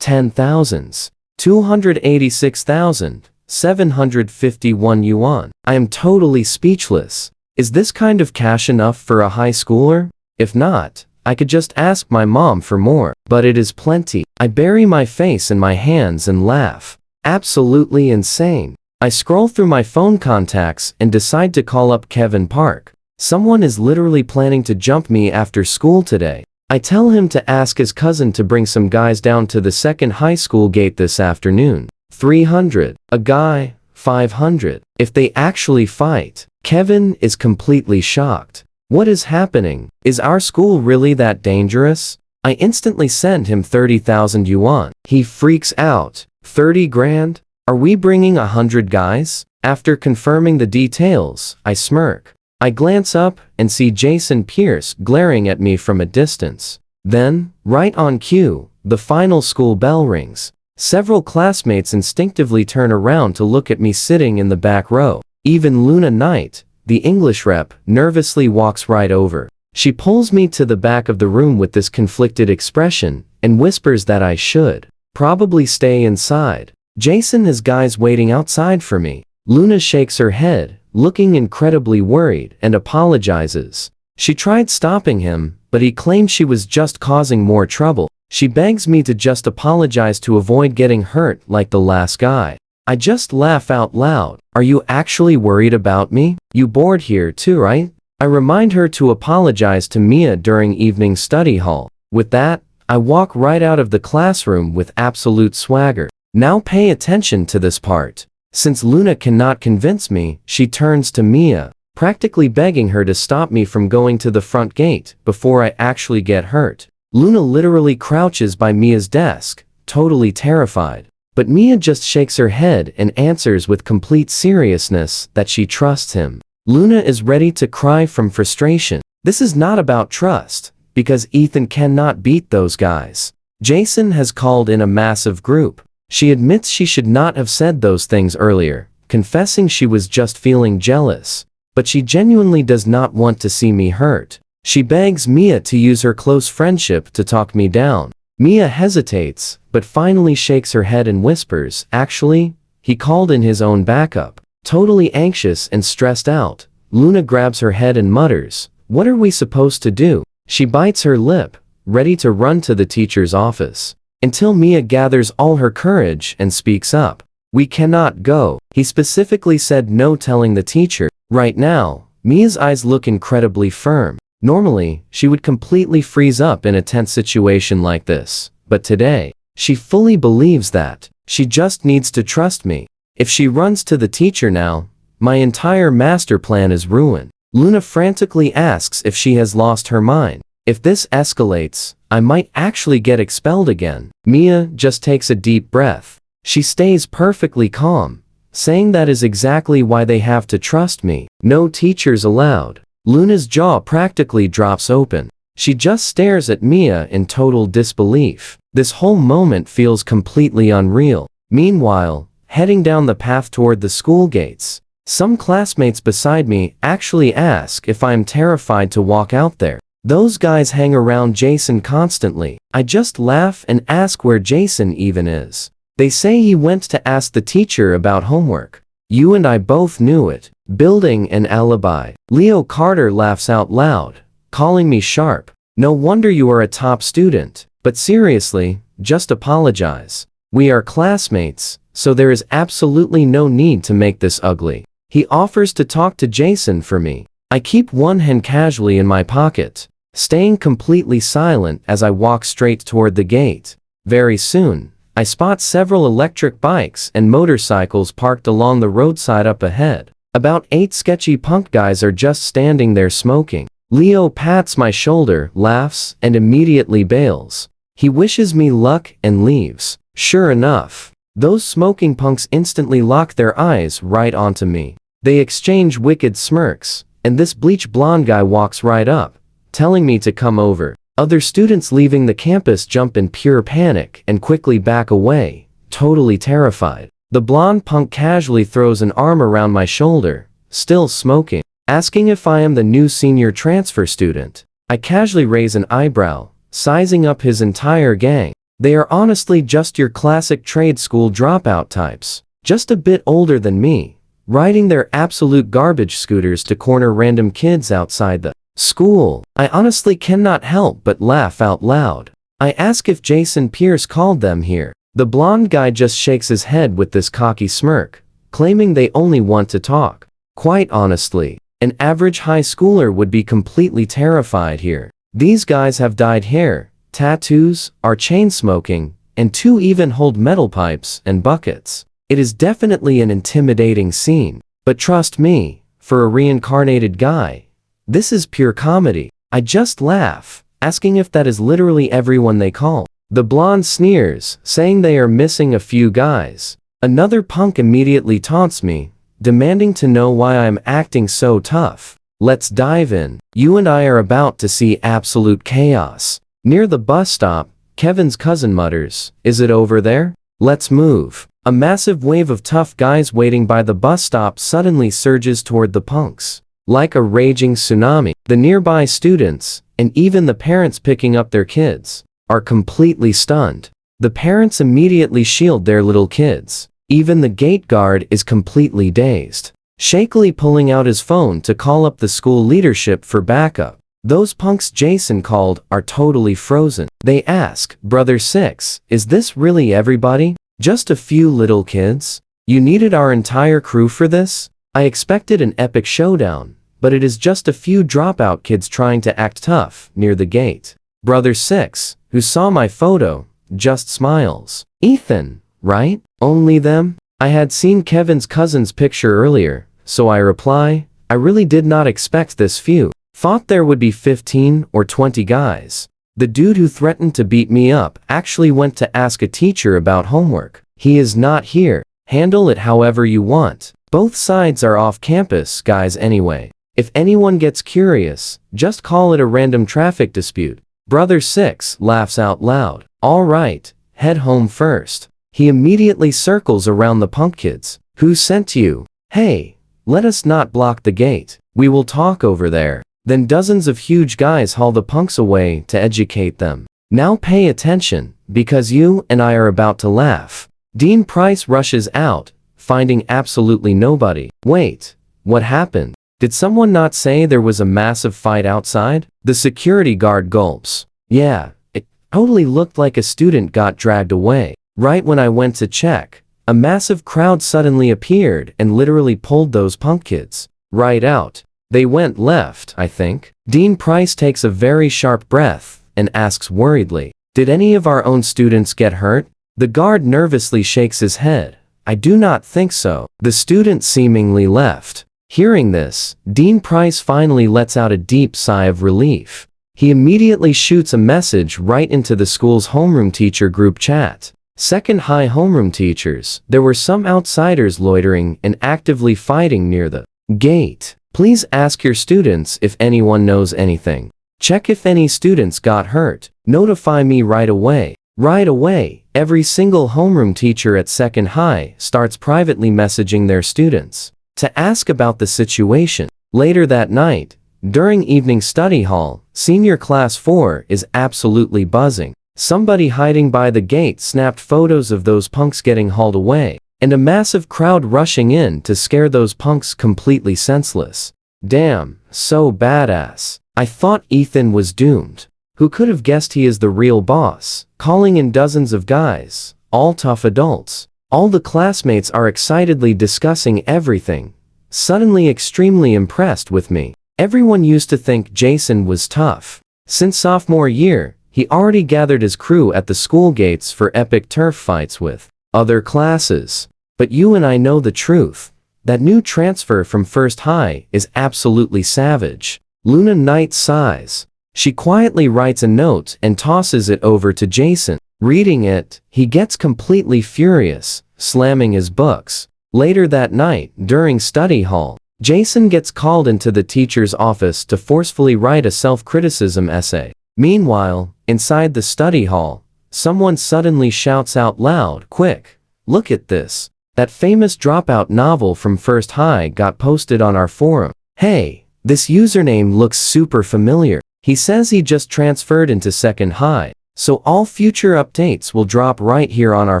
10,000s, 286,751 yuan. I am totally speechless. Is this kind of cash enough for a high schooler? If not, I could just ask my mom for more. But it is plenty. I bury my face in my hands and laugh. Absolutely insane. I scroll through my phone contacts and decide to call up Kevin Park. Someone is literally planning to jump me after school today. I tell him to ask his cousin to bring some guys down to the second high school gate this afternoon. 300. A guy, 500. If they actually fight. Kevin is completely shocked. What is happening? Is our school really that dangerous? I instantly send him 30,000 yuan. He freaks out. 30 grand? Are we bringing 100 guys? After confirming the details, I smirk. I glance up and see Jason Pierce glaring at me from a distance. Then, right on cue, the final school bell rings. Several classmates instinctively turn around to look at me sitting in the back row. Even Luna Knight, the English rep, nervously walks right over. She pulls me to the back of the room with this conflicted expression and whispers that I should probably stay inside. Jason has guys waiting outside for me. Luna shakes her head, looking incredibly worried, and apologizes. She tried stopping him, but he claimed she was just causing more trouble. She begs me to just apologize to avoid getting hurt like the last guy. I just laugh out loud. Are you actually worried about me? You bored here too, right? I remind her to apologize to Mia during evening study hall. With that, I walk right out of the classroom with absolute swagger. Now pay attention to this part. Since Luna cannot convince me, she turns to Mia, practically begging her to stop me from going to the front gate before I actually get hurt. Luna literally crouches by Mia's desk, totally terrified. But Mia just shakes her head and answers with complete seriousness that she trusts him. Luna is ready to cry from frustration. This is not about trust, because Ethan cannot beat those guys. Jason has called in a massive group. She admits she should not have said those things earlier, confessing she was just feeling jealous. But she genuinely does not want to see me hurt. She begs Mia to use her close friendship to talk me down. Mia hesitates, but finally shakes her head and whispers, "Actually, he called in his own backup." Totally anxious and stressed out, Luna grabs her head and mutters, "What are we supposed to do?" She bites her lip, ready to run to the teacher's office. Until Mia gathers all her courage and speaks up. "We cannot go." He specifically said no, telling the teacher. Right now, Mia's eyes look incredibly firm. Normally, she would completely freeze up in a tense situation like this. But today, she fully believes that. She just needs to trust me. If she runs to the teacher now, my entire master plan is ruined. Luna frantically asks if she has lost her mind. If this escalates, I might actually get expelled again. Mia just takes a deep breath. She stays perfectly calm, saying that is exactly why they have to trust me. No teachers allowed. Luna's jaw practically drops open. She just stares at Mia in total disbelief. This whole moment feels completely unreal. Meanwhile, heading down the path toward the school gates, some classmates beside me actually ask if I am terrified to walk out there. Those guys hang around Jason constantly. I just laugh and ask where Jason even is. They say he went to ask the teacher about homework. You and I both knew it. Building an alibi. Leo Carter laughs out loud, calling me sharp. No wonder you are a top student. But seriously, just apologize. We are classmates, so there is absolutely no need to make this ugly. He offers to talk to Jason for me. I keep one hand casually in my pocket, staying completely silent as I walk straight toward the gate. Very soon, I spot several electric bikes and motorcycles parked along the roadside up ahead. About 8 sketchy punk guys are just standing there smoking. Leo pats my shoulder, laughs, and immediately bails. He wishes me luck and leaves. Sure enough, those smoking punks instantly lock their eyes right onto me. They exchange wicked smirks, and this bleach blonde guy walks right up, telling me to come over. Other students leaving the campus jump in pure panic and quickly back away, totally terrified. The blonde punk casually throws an arm around my shoulder, still smoking, asking if I am the new senior transfer student. I casually raise an eyebrow, sizing up his entire gang. They are honestly just your classic trade school dropout types, just a bit older than me, riding their absolute garbage scooters to corner random kids outside the school. I honestly cannot help but laugh out loud. I ask if Jason Pierce called them here. The blonde guy just shakes his head with this cocky smirk, claiming they only want to talk. Quite honestly, an average high schooler would be completely terrified here. These guys have dyed hair, tattoos, are chain smoking, and 2 even hold metal pipes and buckets. It is definitely an intimidating scene. But trust me, for a reincarnated guy, this is pure comedy. I just laugh, asking if that is literally everyone they call. The blonde sneers, saying they are missing a few guys. Another punk immediately taunts me, demanding to know why I am acting so tough. Let's dive in. You and I are about to see absolute chaos. Near the bus stop, Kevin's cousin mutters, "Is it over there? Let's move." A massive wave of tough guys waiting by the bus stop suddenly surges toward the punks. Like a raging tsunami, the nearby students, and even the parents picking up their kids, are completely stunned. The parents immediately shield their little kids. Even the gate guard is completely dazed, shakily pulling out his phone to call up the school leadership for backup. Those punks Jason called are totally frozen. They ask, "Brother Six, is this really everybody? Just a few little kids?" You needed our entire crew for this? I expected an epic showdown, but it is just a few dropout kids trying to act tough near the gate. Brother 6, who saw my photo, just smiles. Ethan, right? Only them? I had seen Kevin's cousin's picture earlier, so I reply, I really did not expect this few. Thought there would be 15 or 20 guys. The dude who threatened to beat me up actually went to ask a teacher about homework. He is not here. Handle it however you want. Both sides are off campus, guys anyway. If anyone gets curious, just call it a random traffic dispute. Brother 6 laughs out loud. All right, head home first. He immediately circles around the punk kids. Who sent you? Hey, let us not block the gate. We will talk over there. Then dozens of huge guys haul the punks away to educate them. Now pay attention, because you and I are about to laugh. Dean Price rushes out, finding absolutely nobody. Wait, what happened? Did someone not say there was a massive fight outside? The security guard gulps. Yeah, it totally looked like a student got dragged away. Right when I went to check, a massive crowd suddenly appeared and literally pulled those punk kids right out. They went left, I think. Dean Price takes a very sharp breath and asks worriedly, did any of our own students get hurt? The guard nervously shakes his head. I do not think so. The student seemingly left. Hearing this, Dean Price finally lets out a deep sigh of relief. He immediately shoots a message right into the school's homeroom teacher group chat. Second high homeroom teachers, there were some outsiders loitering and actively fighting near the gate. Please ask your students if anyone knows anything. Check if any students got hurt. Notify me right away. Right away, every single homeroom teacher at second high starts privately messaging their students to ask about the situation. Later that night, during evening study hall, senior class 4 is absolutely buzzing. Somebody hiding by the gate snapped photos of those punks getting hauled away, and a massive crowd rushing in to scare those punks completely senseless. Damn, so badass. I thought Ethan was doomed. Who could have guessed he is the real boss? Calling in dozens of guys, all tough adults. All the classmates are excitedly discussing everything. Suddenly extremely impressed with me. Everyone used to think Jason was tough. Since sophomore year, he already gathered his crew at the school gates for epic turf fights with other classes. But you and I know the truth. That new transfer from first high is absolutely savage. Luna Knight sighs. She quietly writes a note and tosses it over to Jason. Reading it, he gets completely furious, slamming his books. Later that night, during study hall, Jason gets called into the teacher's office to forcefully write a self-criticism essay. Meanwhile, inside the study hall, someone suddenly shouts out loud, quick, look at this. That famous dropout novel from first high got posted on our forum. Hey, this username looks super familiar. He says he just transferred into second high, so all future updates will drop right here on our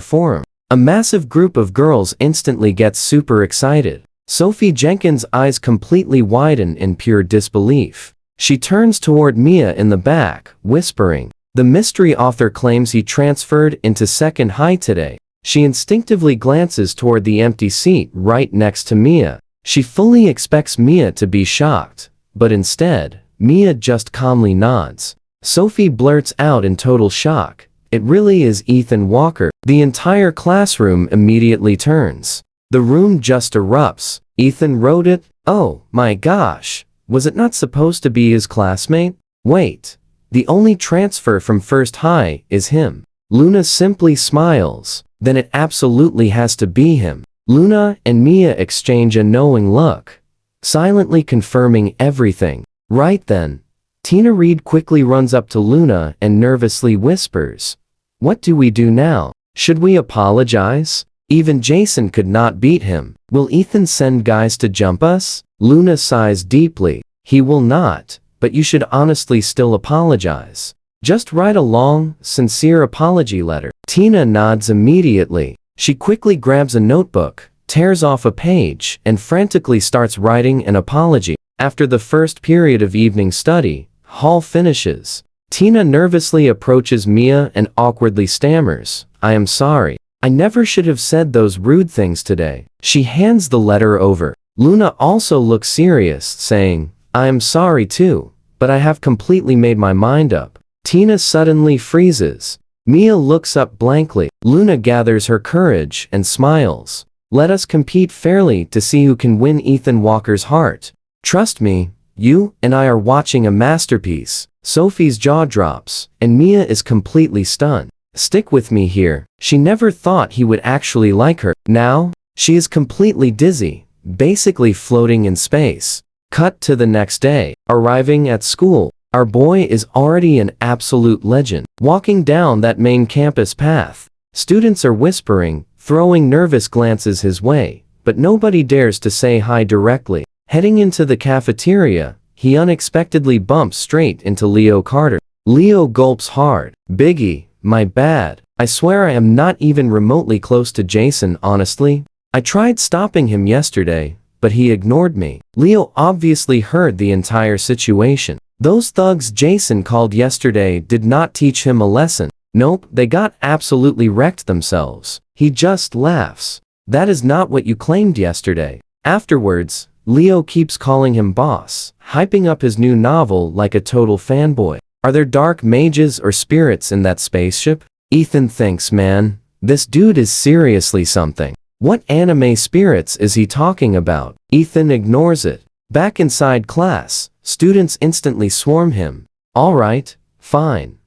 forum. A massive group of girls instantly gets super excited. Sophie Jenkins' eyes completely widen in pure disbelief. She turns toward Mia in the back, whispering, the mystery author claims he transferred into second high today. She instinctively glances toward the empty seat right next to Mia. She fully expects Mia to be shocked, but instead, Mia just calmly nods. Sophie blurts out in total shock, it really is Ethan Walker. The entire classroom immediately turns. The room just erupts. Ethan wrote it? Oh my gosh. Was it not supposed to be his classmate? Wait. The only transfer from first high is him. Luna simply smiles. Then it absolutely has to be him. Luna and Mia exchange a knowing look, silently confirming everything. Right then, Tina Reed quickly runs up to Luna and nervously whispers, what do we do now? Should we apologize? Even Jason could not beat him. Will Ethan send guys to jump us? Luna sighs deeply. He will not, but you should honestly still apologize. Just write a long, sincere apology letter. Tina nods immediately. She quickly grabs a notebook, tears off a page, and frantically starts writing an apology. After the first period of evening study, hall finishes. Tina nervously approaches Mia and awkwardly stammers, I am sorry. I never should have said those rude things today. She hands the letter over. Luna also looks serious, saying, I am sorry too, but I have completely made my mind up. Tina suddenly freezes. Mia looks up blankly. Luna gathers her courage and smiles. Let us compete fairly to see who can win Ethan Walker's heart. Trust me, you and I are watching a masterpiece. Sophie's jaw drops, and Mia is completely stunned. Stick with me here. She never thought he would actually like her. Now, she is completely dizzy, basically floating in space. Cut to the next day. Arriving at school, our boy is already an absolute legend. Walking down that main campus path, students are whispering, throwing nervous glances his way, but nobody dares to say hi directly. Heading into the cafeteria, he unexpectedly bumps straight into Leo Carter. Leo gulps hard. Biggie, my bad. I swear I am not even remotely close to Jason, honestly. I tried stopping him yesterday, but he ignored me. Leo obviously heard the entire situation. Those thugs Jason called yesterday did not teach him a lesson. Nope, they got absolutely wrecked themselves. He just laughs. That is not what you claimed yesterday. Afterwards, Leo keeps calling him boss, hyping up his new novel like a total fanboy. Are there dark mages or spirits in that spaceship? Ethan thinks, man, this dude is seriously something. What anime spirits is he talking about? Ethan ignores it. Back inside class, students instantly swarm him. Alright, fine,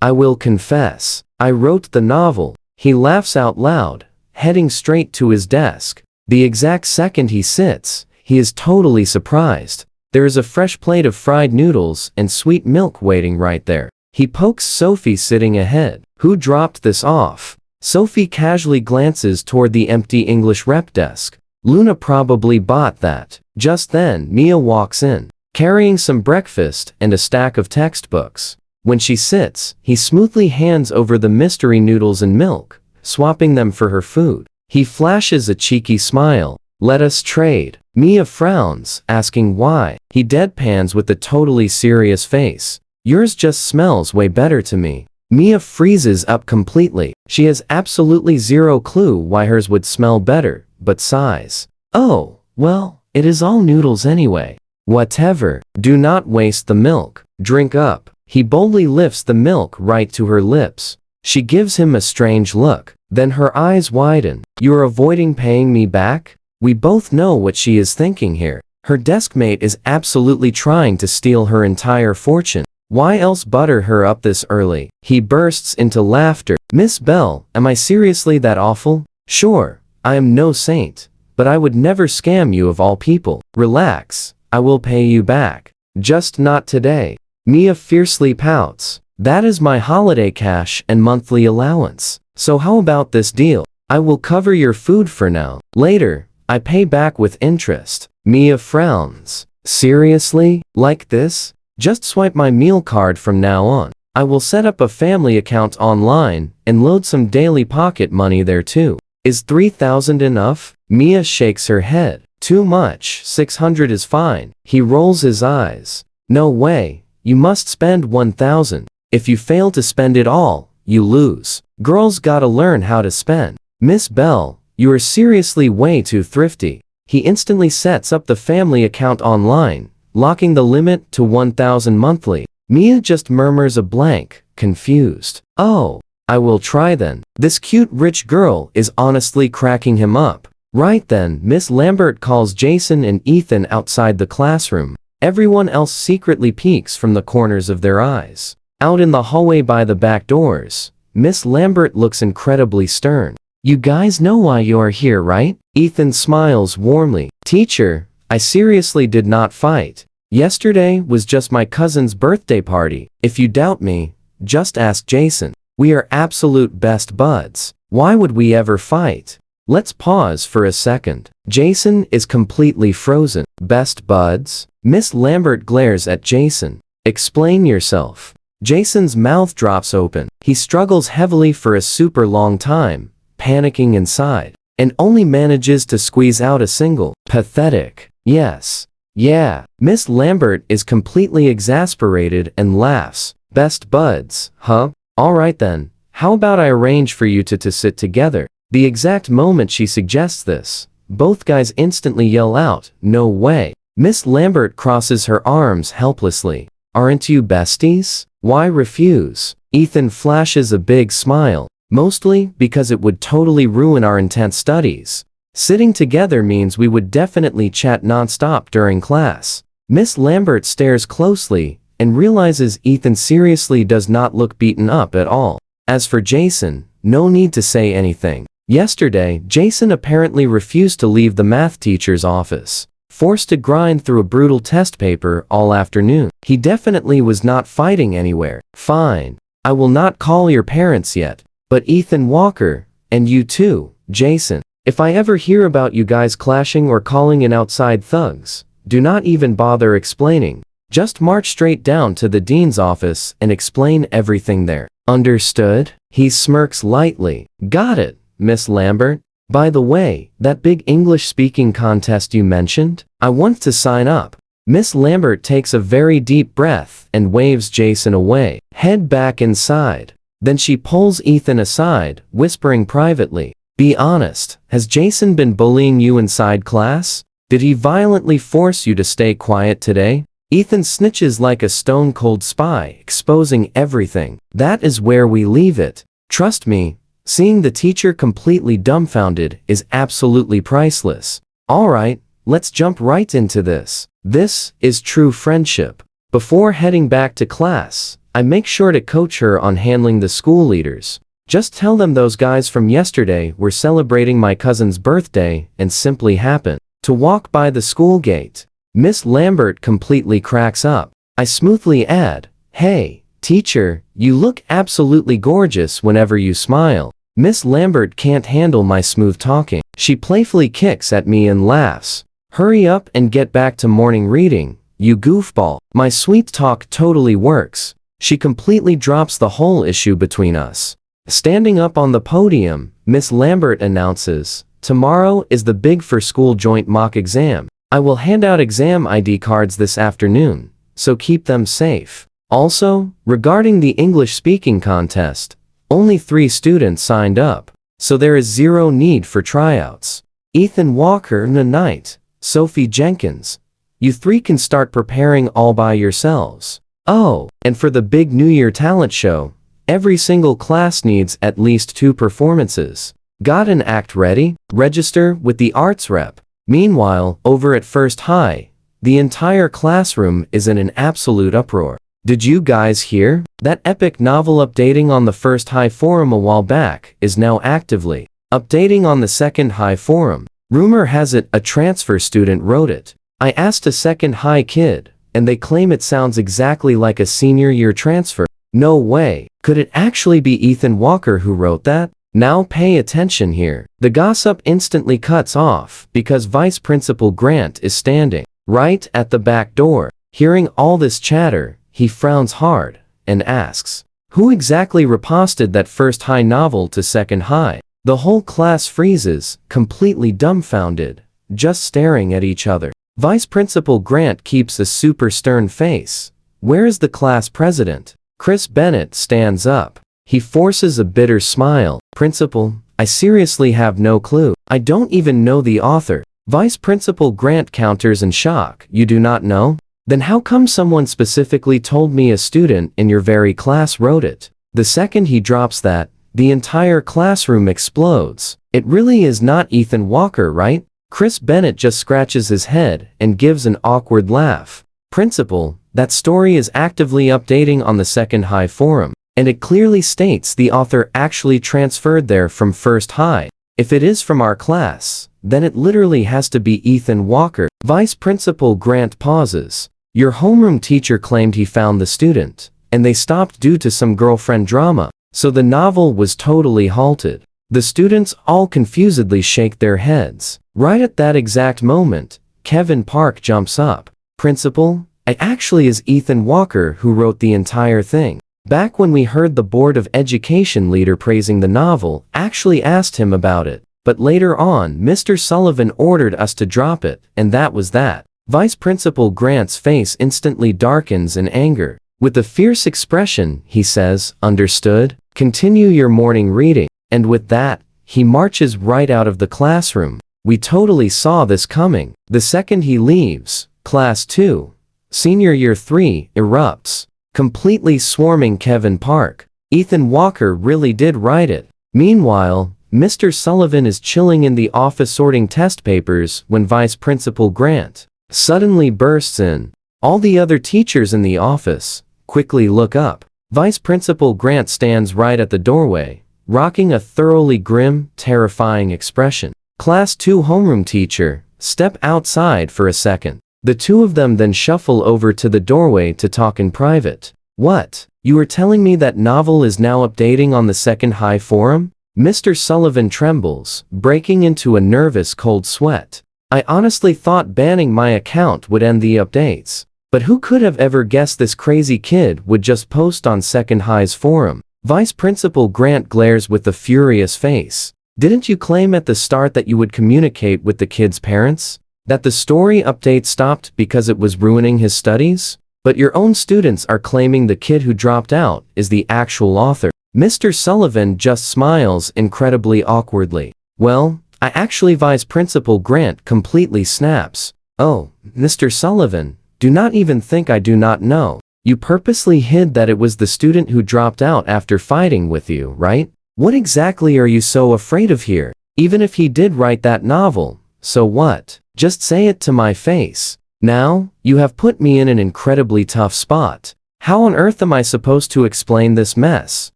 I will confess. I wrote the novel. He laughs out loud, heading straight to his desk. The exact second he sits, he is totally surprised. There is a fresh plate of fried noodles and sweet milk waiting right there. He pokes Sophie sitting ahead. Who dropped this off? Sophie casually glances toward the empty English rep desk. Luna probably bought that. Just then, Mia walks in, carrying some breakfast and a stack of textbooks. When she sits, he smoothly hands over the mystery noodles and milk, swapping them for her food. He flashes a cheeky smile. Let us trade. Mia frowns, asking why. He deadpans with a totally serious face. Yours just smells way better to me. Mia freezes up completely. She has absolutely zero clue why hers would smell better, but sighs. Oh, well, it is all noodles anyway. Whatever. Do not waste the milk. Drink up. He boldly lifts the milk right to her lips. She gives him a strange look. Then her eyes widen. You're avoiding paying me back? We both know what she is thinking here. Her deskmate is absolutely trying to steal her entire fortune. Why else butter her up this early? He bursts into laughter. Miss Bell, am I seriously that awful? Sure, I am no saint, but I would never scam you of all people. Relax, I will pay you back. Just not today. Mia fiercely pouts. That is my holiday cash and monthly allowance. So how about this deal? I will cover your food for now. Later, I pay back with interest. Mia frowns. Seriously? Like this? Just swipe my meal card from now on. I will set up a family account online and load some daily pocket money there too. Is 3,000 enough? Mia shakes her head. Too much. 600 is fine. He rolls his eyes. No way. You must spend 1,000. If you fail to spend it all, you lose. Girls gotta learn how to spend. Miss Bell, you are seriously way too thrifty. He instantly sets up the family account online, locking the limit to 1,000 monthly. Mia just murmurs a blank, confused. Oh, I will try then. This cute rich girl is honestly cracking him up. Right then, Miss Lambert calls Jason and Ethan outside the classroom. Everyone else secretly peeks from the corners of their eyes. Out in the hallway by the back doors, Miss Lambert looks incredibly stern. You guys know why you are here, right? Ethan smiles warmly. Teacher, I seriously did not fight. Yesterday was just my cousin's birthday party. If you doubt me, just ask Jason. We are absolute best buds. Why would we ever fight? Let's pause for a second. Jason is completely frozen. Best buds? Miss Lambert glares at Jason. Explain yourself. Jason's mouth drops open. He struggles heavily for a super long time, panicking inside, and only manages to squeeze out a single, pathetic, yes. Yeah. Miss Lambert is completely exasperated and laughs. Best buds, huh? Alright then, How about I arrange for you to sit together? The exact moment she suggests this, both guys instantly yell out, "No way." Miss Lambert crosses her arms helplessly. Aren't you besties? Why refuse? Ethan flashes a big smile, mostly because it would totally ruin our intense studies. Sitting together means we would definitely chat nonstop during class. Miss Lambert stares closely and realizes Ethan seriously does not look beaten up at all. As for Jason, no need to say anything. Yesterday, Jason apparently refused to leave the math teacher's office, forced to grind through a brutal test paper all afternoon. He definitely was not fighting anywhere. Fine. I will not call your parents yet, but Ethan Walker, and you too, Jason. If I ever hear about you guys clashing or calling in outside thugs, do not even bother explaining. Just march straight down to the dean's office and explain everything there. Understood? He smirks lightly. Got it, Miss Lambert. By the way, that big English-speaking contest you mentioned? I want to sign up. Miss Lambert takes a very deep breath and waves Jason away. Head back inside. Then she pulls Ethan aside, whispering privately, "Be honest, has Jason been bullying you inside class? Did he violently force you to stay quiet today?" Ethan snitches like a stone-cold spy, exposing everything. That is where we leave it. Trust me, seeing the teacher completely dumbfounded is absolutely priceless. Alright, let's jump right into this. This is true friendship. Before heading back to class, I make sure to coach her on handling the school leaders. Just tell them those guys from yesterday were celebrating my cousin's birthday and simply happened to walk by the school gate. Miss Lambert completely cracks up. I smoothly add, "Hey, teacher, you look absolutely gorgeous whenever you smile." Miss Lambert can't handle my smooth talking. She playfully kicks at me and laughs. "Hurry up and get back to morning reading, you goofball." My sweet talk totally works. She completely drops the whole issue between us. Standing up on the podium, Miss Lambert announces, "Tomorrow is the big for school joint mock exam. I will hand out exam ID cards this afternoon, so keep them safe. Also, regarding the English speaking contest, only 3 students signed up, so there is 0 need for tryouts. Ethan Walker, Knight, Sophie Jenkins, you 3 can start preparing all by yourselves. Oh, and for the big New Year talent show, every single class needs at least 2 performances. Got an act ready? Register with the arts rep." Meanwhile, over at First High, the entire classroom is in an absolute uproar. Did you guys hear? That epic novel updating on the First High forum a while back is now actively updating on the Second High forum. Rumor has it a transfer student wrote it. I asked a Second High kid, and they claim it sounds exactly like a senior year transfer. No way. Could it actually be Ethan Walker who wrote that? Now pay attention here. The gossip instantly cuts off because Vice Principal Grant is standing right at the back door. Hearing all this chatter, he frowns hard and asks, "Who exactly reposted that First High novel to Second High?" The whole class freezes, completely dumbfounded, just staring at each other. Vice Principal Grant keeps a super stern face. Where is the class president? Chris Bennett stands up. He forces a bitter smile. "Principal, I seriously have no clue. I don't even know the author." Vice Principal Grant counters in shock. "You do not know? Then how come someone specifically told me a student in your very class wrote it?" The second he drops that, the entire classroom explodes. It really is not Ethan Walker, right? Chris Bennett just scratches his head and gives an awkward laugh. "Principal, that story is actively updating on the Second High forum, and it clearly states the author actually transferred there from First High. If it is from our class, then it literally has to be Ethan Walker." Vice Principal Grant pauses. "Your homeroom teacher claimed he found the student, and they stopped due to some girlfriend drama, so the novel was totally halted." The students all confusedly shake their heads. Right at that exact moment, Kevin Park jumps up. "Principal, it actually is Ethan Walker who wrote the entire thing. Back when we heard the Board of Education leader praising the novel, actually asked him about it, but later on Mr. Sullivan ordered us to drop it, and that was that." Vice Principal Grant's face instantly darkens in anger. With a fierce expression, he says, "Understood? Continue your morning reading. And with that, he marches right out of the classroom. We totally saw this coming. The second he leaves, Class 2, Senior Year 3, erupts, completely swarming Kevin Park. Ethan Walker really did write it. Meanwhile, Mr. Sullivan is chilling in the office sorting test papers when Vice Principal Grant suddenly bursts in. All the other teachers in the office quickly look up. Vice Principal Grant stands right at the doorway, rocking a thoroughly grim, terrifying expression. Class 2 homeroom teacher, step outside for a second. The two of them then shuffle over to the doorway to talk in private. What? You are telling me that novel is now updating on the Second High forum? Mr. Sullivan trembles, breaking into a nervous cold sweat. I honestly thought banning my account would end the updates. But who could have ever guessed this crazy kid would just post on Second High's forum? Vice Principal Grant glares with a furious face. Didn't you claim at the start that you would communicate with the kid's parents? That the story update stopped because it was ruining his studies? But your own students are claiming the kid who dropped out is the actual author. Mr. Sullivan just smiles incredibly awkwardly. Well, I actually Vice Principal Grant completely snaps. Oh, Mr. Sullivan, do not even think I do not know. You purposely hid that it was the student who dropped out after fighting with you, right? What exactly are you so afraid of here? Even if he did write that novel, so what? Just say it to my face. Now, you have put me in an incredibly tough spot. How on earth am I supposed to explain this mess?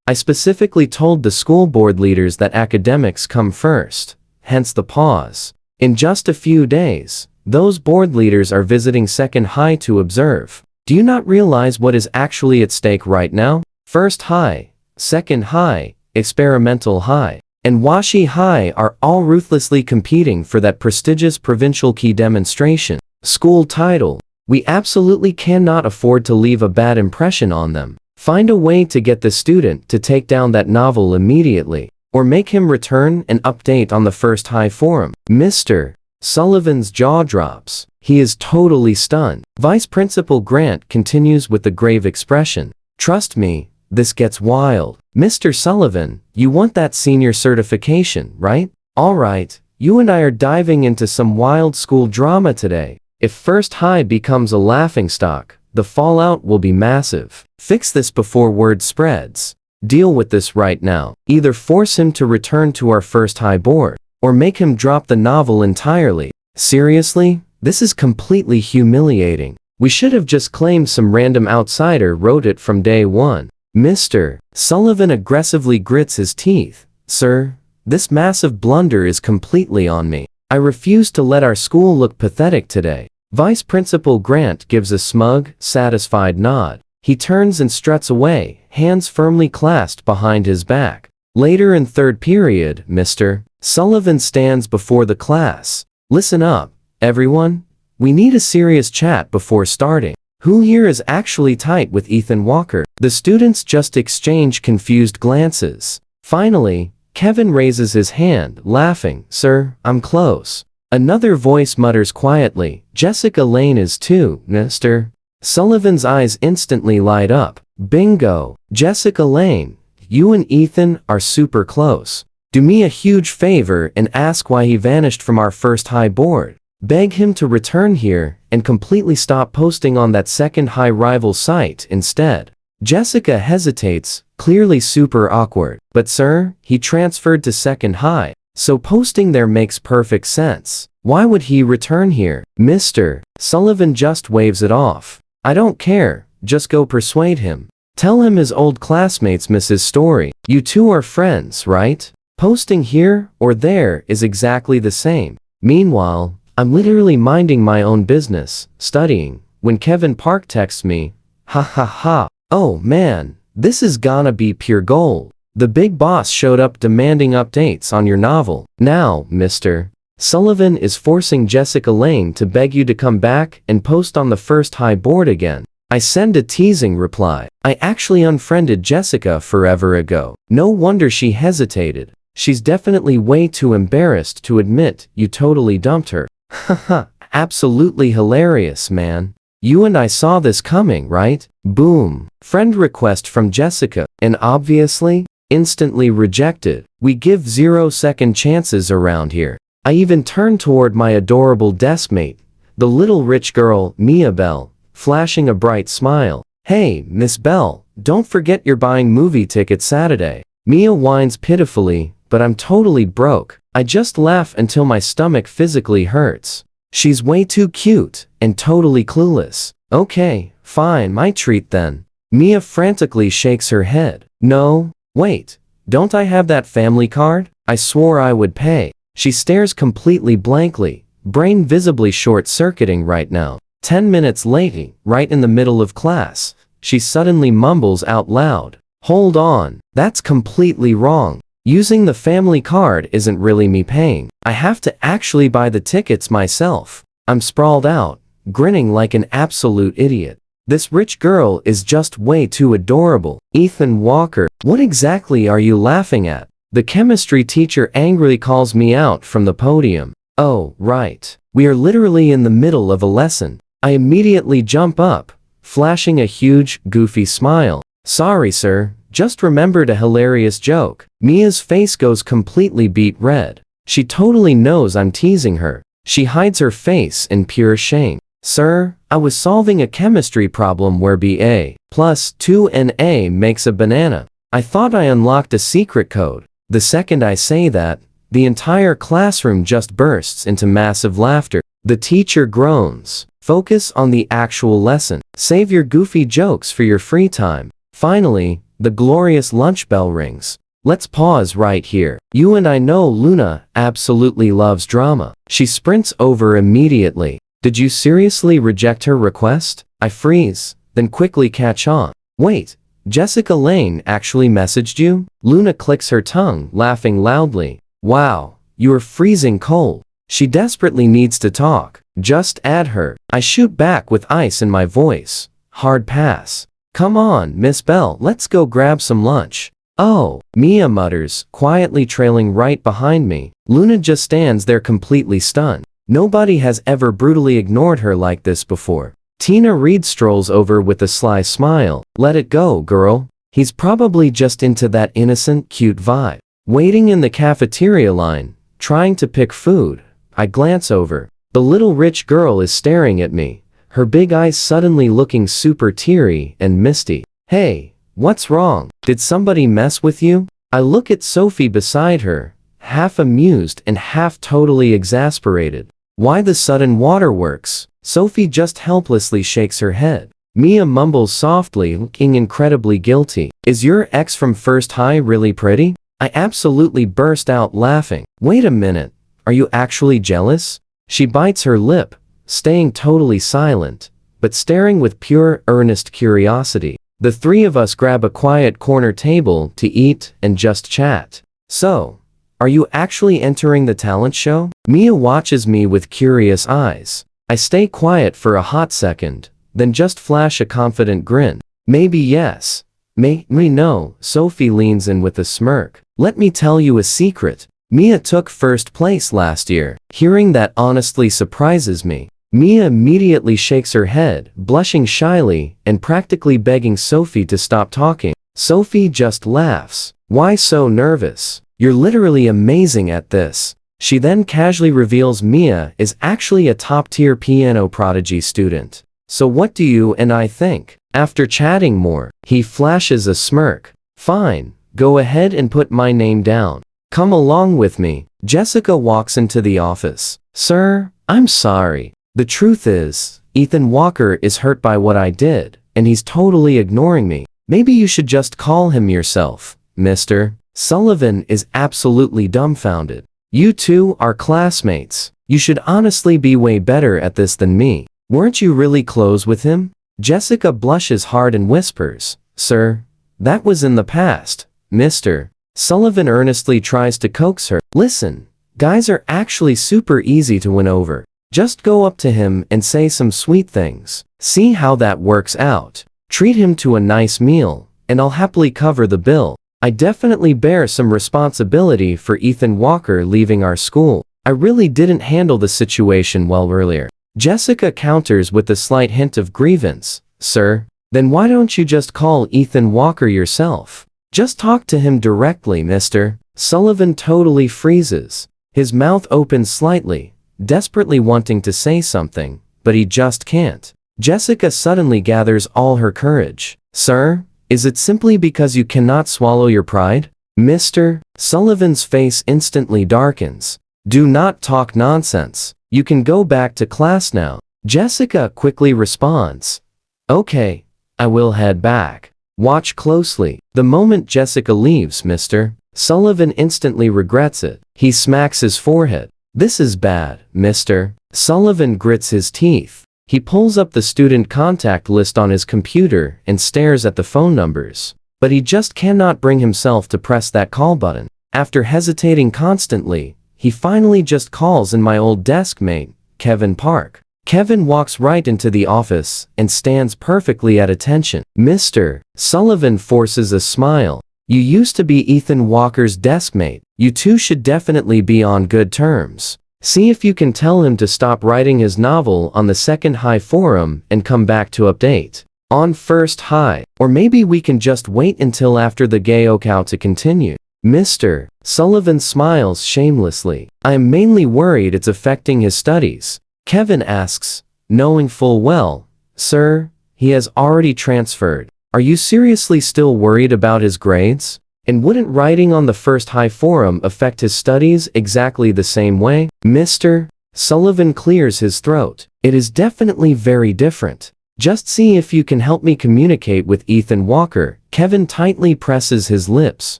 I specifically told the school board leaders that academics come first, hence the pause. In just a few days, those board leaders are visiting Second High to observe. Do you not realize what is actually at stake right now? First High, Second High, Experimental High, and Washi High are all ruthlessly competing for that prestigious provincial key demonstration. School title. We absolutely cannot afford to leave a bad impression on them. Find a way to get the student to take down that novel immediately, or make him return and update on the First High forum. Mr. Sullivan's jaw drops. He is totally stunned. Vice Principal Grant continues with a grave expression. Trust me, this gets wild. Mr. Sullivan, you want that senior certification, right? Alright, you and I are diving into some wild school drama today. If First High becomes a laughingstock, the fallout will be massive. Fix this before word spreads. Deal with this right now. Either force him to return to our First High board, or make him drop the novel entirely. Seriously? This is completely humiliating. We should have just claimed some random outsider wrote it from day one. Mr. Sullivan aggressively grits his teeth. Sir, this massive blunder is completely on me. I refuse to let our school look pathetic today. Vice Principal Grant gives a smug, satisfied nod. He turns and struts away, hands firmly clasped behind his back. Later in third period, Mr. Sullivan stands before the class. Listen up, everyone. We need a serious chat before starting. Who here is actually tight with Ethan Walker? The students just exchange confused glances. Finally, Kevin raises his hand, laughing. Sir, I'm close. Another voice mutters quietly. Jessica Lane is too, Mr. Sullivan's eyes instantly light up. Bingo. Jessica Lane, you and Ethan are super close. Do me a huge favor and ask why he vanished from our First High board. Beg him to return here and completely stop posting on that Second High rival site instead. Jessica hesitates, clearly super awkward. But sir, he transferred to Second High, so posting there makes perfect sense. Why would he return here? Mr. Sullivan just waves it off. I don't care, just go persuade him. Tell him his old classmates miss his story. You two are friends, right? Posting here or there is exactly the same. Meanwhile, I'm literally minding my own business, studying, when Kevin Park texts me. Ha ha ha. Oh man, this is gonna be pure gold. The big boss showed up demanding updates on your novel. Now, Mr. Sullivan is forcing Jessica Lane to beg you to come back and post on the First High board again. I send a teasing reply. I actually unfriended Jessica forever ago. No wonder she hesitated. She's definitely way too embarrassed to admit you totally dumped her. Haha, absolutely hilarious, man. You and I saw this coming, right? Boom. Friend request from Jessica. And obviously, instantly rejected. We give 0-second chances around here. I even turned toward my adorable deskmate, the little rich girl, Mia Bell, flashing a bright smile. Hey, Miss Bell, don't forget you're buying movie tickets Saturday. Mia whines pitifully, but I'm totally broke. I just laugh until my stomach physically hurts. She's way too cute and totally clueless. Okay, fine, my treat then. Mia frantically shakes her head. No, wait, don't I have that family card? I swore I would pay. She stares completely blankly, brain visibly short-circuiting right now. 10 minutes late, right in the middle of class, she suddenly mumbles out loud. Hold on, that's completely wrong. Using the family card isn't really me paying. I have to actually buy the tickets myself. I'm sprawled out, grinning like an absolute idiot. This rich girl is just way too adorable. Ethan Walker, what exactly are you laughing at? The chemistry teacher angrily calls me out from the podium. Oh, right. We are literally in the middle of a lesson. I immediately jump up, flashing a huge, goofy smile. Sorry, sir. Just remembered a hilarious joke. Mia's face goes completely beet red. She totally knows I'm teasing her. She hides her face in pure shame. Sir, I was solving a chemistry problem where Ba plus 2Na makes a banana. I thought I unlocked a secret code. The second I say that, the entire classroom just bursts into massive laughter. The teacher groans. Focus on the actual lesson. Save your goofy jokes for your free time. Finally, the glorious lunch bell rings. Let's pause right here. You and I know Luna absolutely loves drama. She sprints over immediately. Did you seriously reject her request? I freeze, then quickly catch on. Wait, Jessica Lane actually messaged you? Luna clicks her tongue, laughing loudly. Wow, you're freezing cold. She desperately needs to talk. Just add her. I shoot back with ice in my voice. Hard pass. Come on, Miss Bell, let's go grab some lunch. Oh, Mia mutters, quietly trailing right behind me. Luna just stands there completely stunned. Nobody has ever brutally ignored her like this before. Tina Reed strolls over with a sly smile. Let it go, girl. He's probably just into that innocent, cute vibe. Waiting in the cafeteria line, trying to pick food, I glance over. The little rich girl is staring at me, her big eyes suddenly looking super teary and misty. Hey, what's wrong? Did somebody mess with you? I look at Sophie beside her, half amused and half totally exasperated. Why the sudden waterworks? Sophie just helplessly shakes her head. Mia mumbles softly, looking incredibly guilty. Is your ex from First High really pretty? I absolutely burst out laughing. Wait a minute, are you actually jealous? She bites her lip, staying totally silent, but staring with pure, earnest curiosity. The three of us grab a quiet corner table to eat and just chat. So, are you actually entering the talent show? Mia watches me with curious eyes. I stay quiet for a hot second, then just flash a confident grin. Maybe yes. Maybe no. Sophie leans in with a smirk. Let me tell you a secret. Mia took first place last year. Hearing that honestly surprises me. Mia immediately shakes her head, blushing shyly and practically begging Sophie to stop talking. Sophie just laughs. Why so nervous? You're literally amazing at this. She then casually reveals Mia is actually a top-tier piano prodigy student. So what do you and I think? After chatting more, he flashes a smirk. Fine, go ahead and put my name down. Come along with me. Jessica walks into the office. Sir, I'm sorry. The truth is, Ethan Walker is hurt by what I did, and he's totally ignoring me. Maybe you should just call him yourself, Mr. Sullivan is absolutely dumbfounded. You two are classmates. You should honestly be way better at this than me. Weren't you really close with him? Jessica blushes hard and whispers, Sir, that was in the past, Mr. Sullivan earnestly tries to coax her. Listen, guys are actually super easy to win over. Just go up to him and say some sweet things. See how that works out. Treat him to a nice meal, and I'll happily cover the bill. I definitely bear some responsibility for Ethan Walker leaving our school. I really didn't handle the situation well earlier. Jessica counters with a slight hint of grievance. Sir, then why don't you just call Ethan Walker yourself? Just talk to him directly, mister. Sullivan totally freezes. His mouth opens slightly, desperately wanting to say something, but he just can't. Jessica suddenly gathers all her courage. Sir, is it simply because you cannot swallow your pride? Mr. Sullivan's face instantly darkens. Do not talk nonsense. You can go back to class now. Jessica quickly responds. Okay, I will head back. Watch closely. The moment Jessica leaves, Mr. Sullivan instantly regrets it. He smacks his forehead. This is bad, Mr. Sullivan grits his teeth. He pulls up the student contact list on his computer and stares at the phone numbers. But he just cannot bring himself to press that call button. After hesitating constantly, he finally just calls in my old desk mate, Kevin Park. Kevin walks right into the office and stands perfectly at attention. Mr. Sullivan forces a smile. You used to be Ethan Walker's desk mate. You two should definitely be on good terms. See if you can tell him to stop writing his novel on the Second High forum and come back to update on First High. Or maybe we can just wait until after the Gaokao to continue. Mr. Sullivan smiles shamelessly. I am mainly worried it's affecting his studies. Kevin asks, knowing full well, sir, he has already transferred. Are you seriously still worried about his grades? And wouldn't writing on the First High forum affect his studies exactly the same way? Mr. Sullivan clears his throat. It is definitely very different. Just see if you can help me communicate with Ethan Walker. Kevin tightly presses his lips.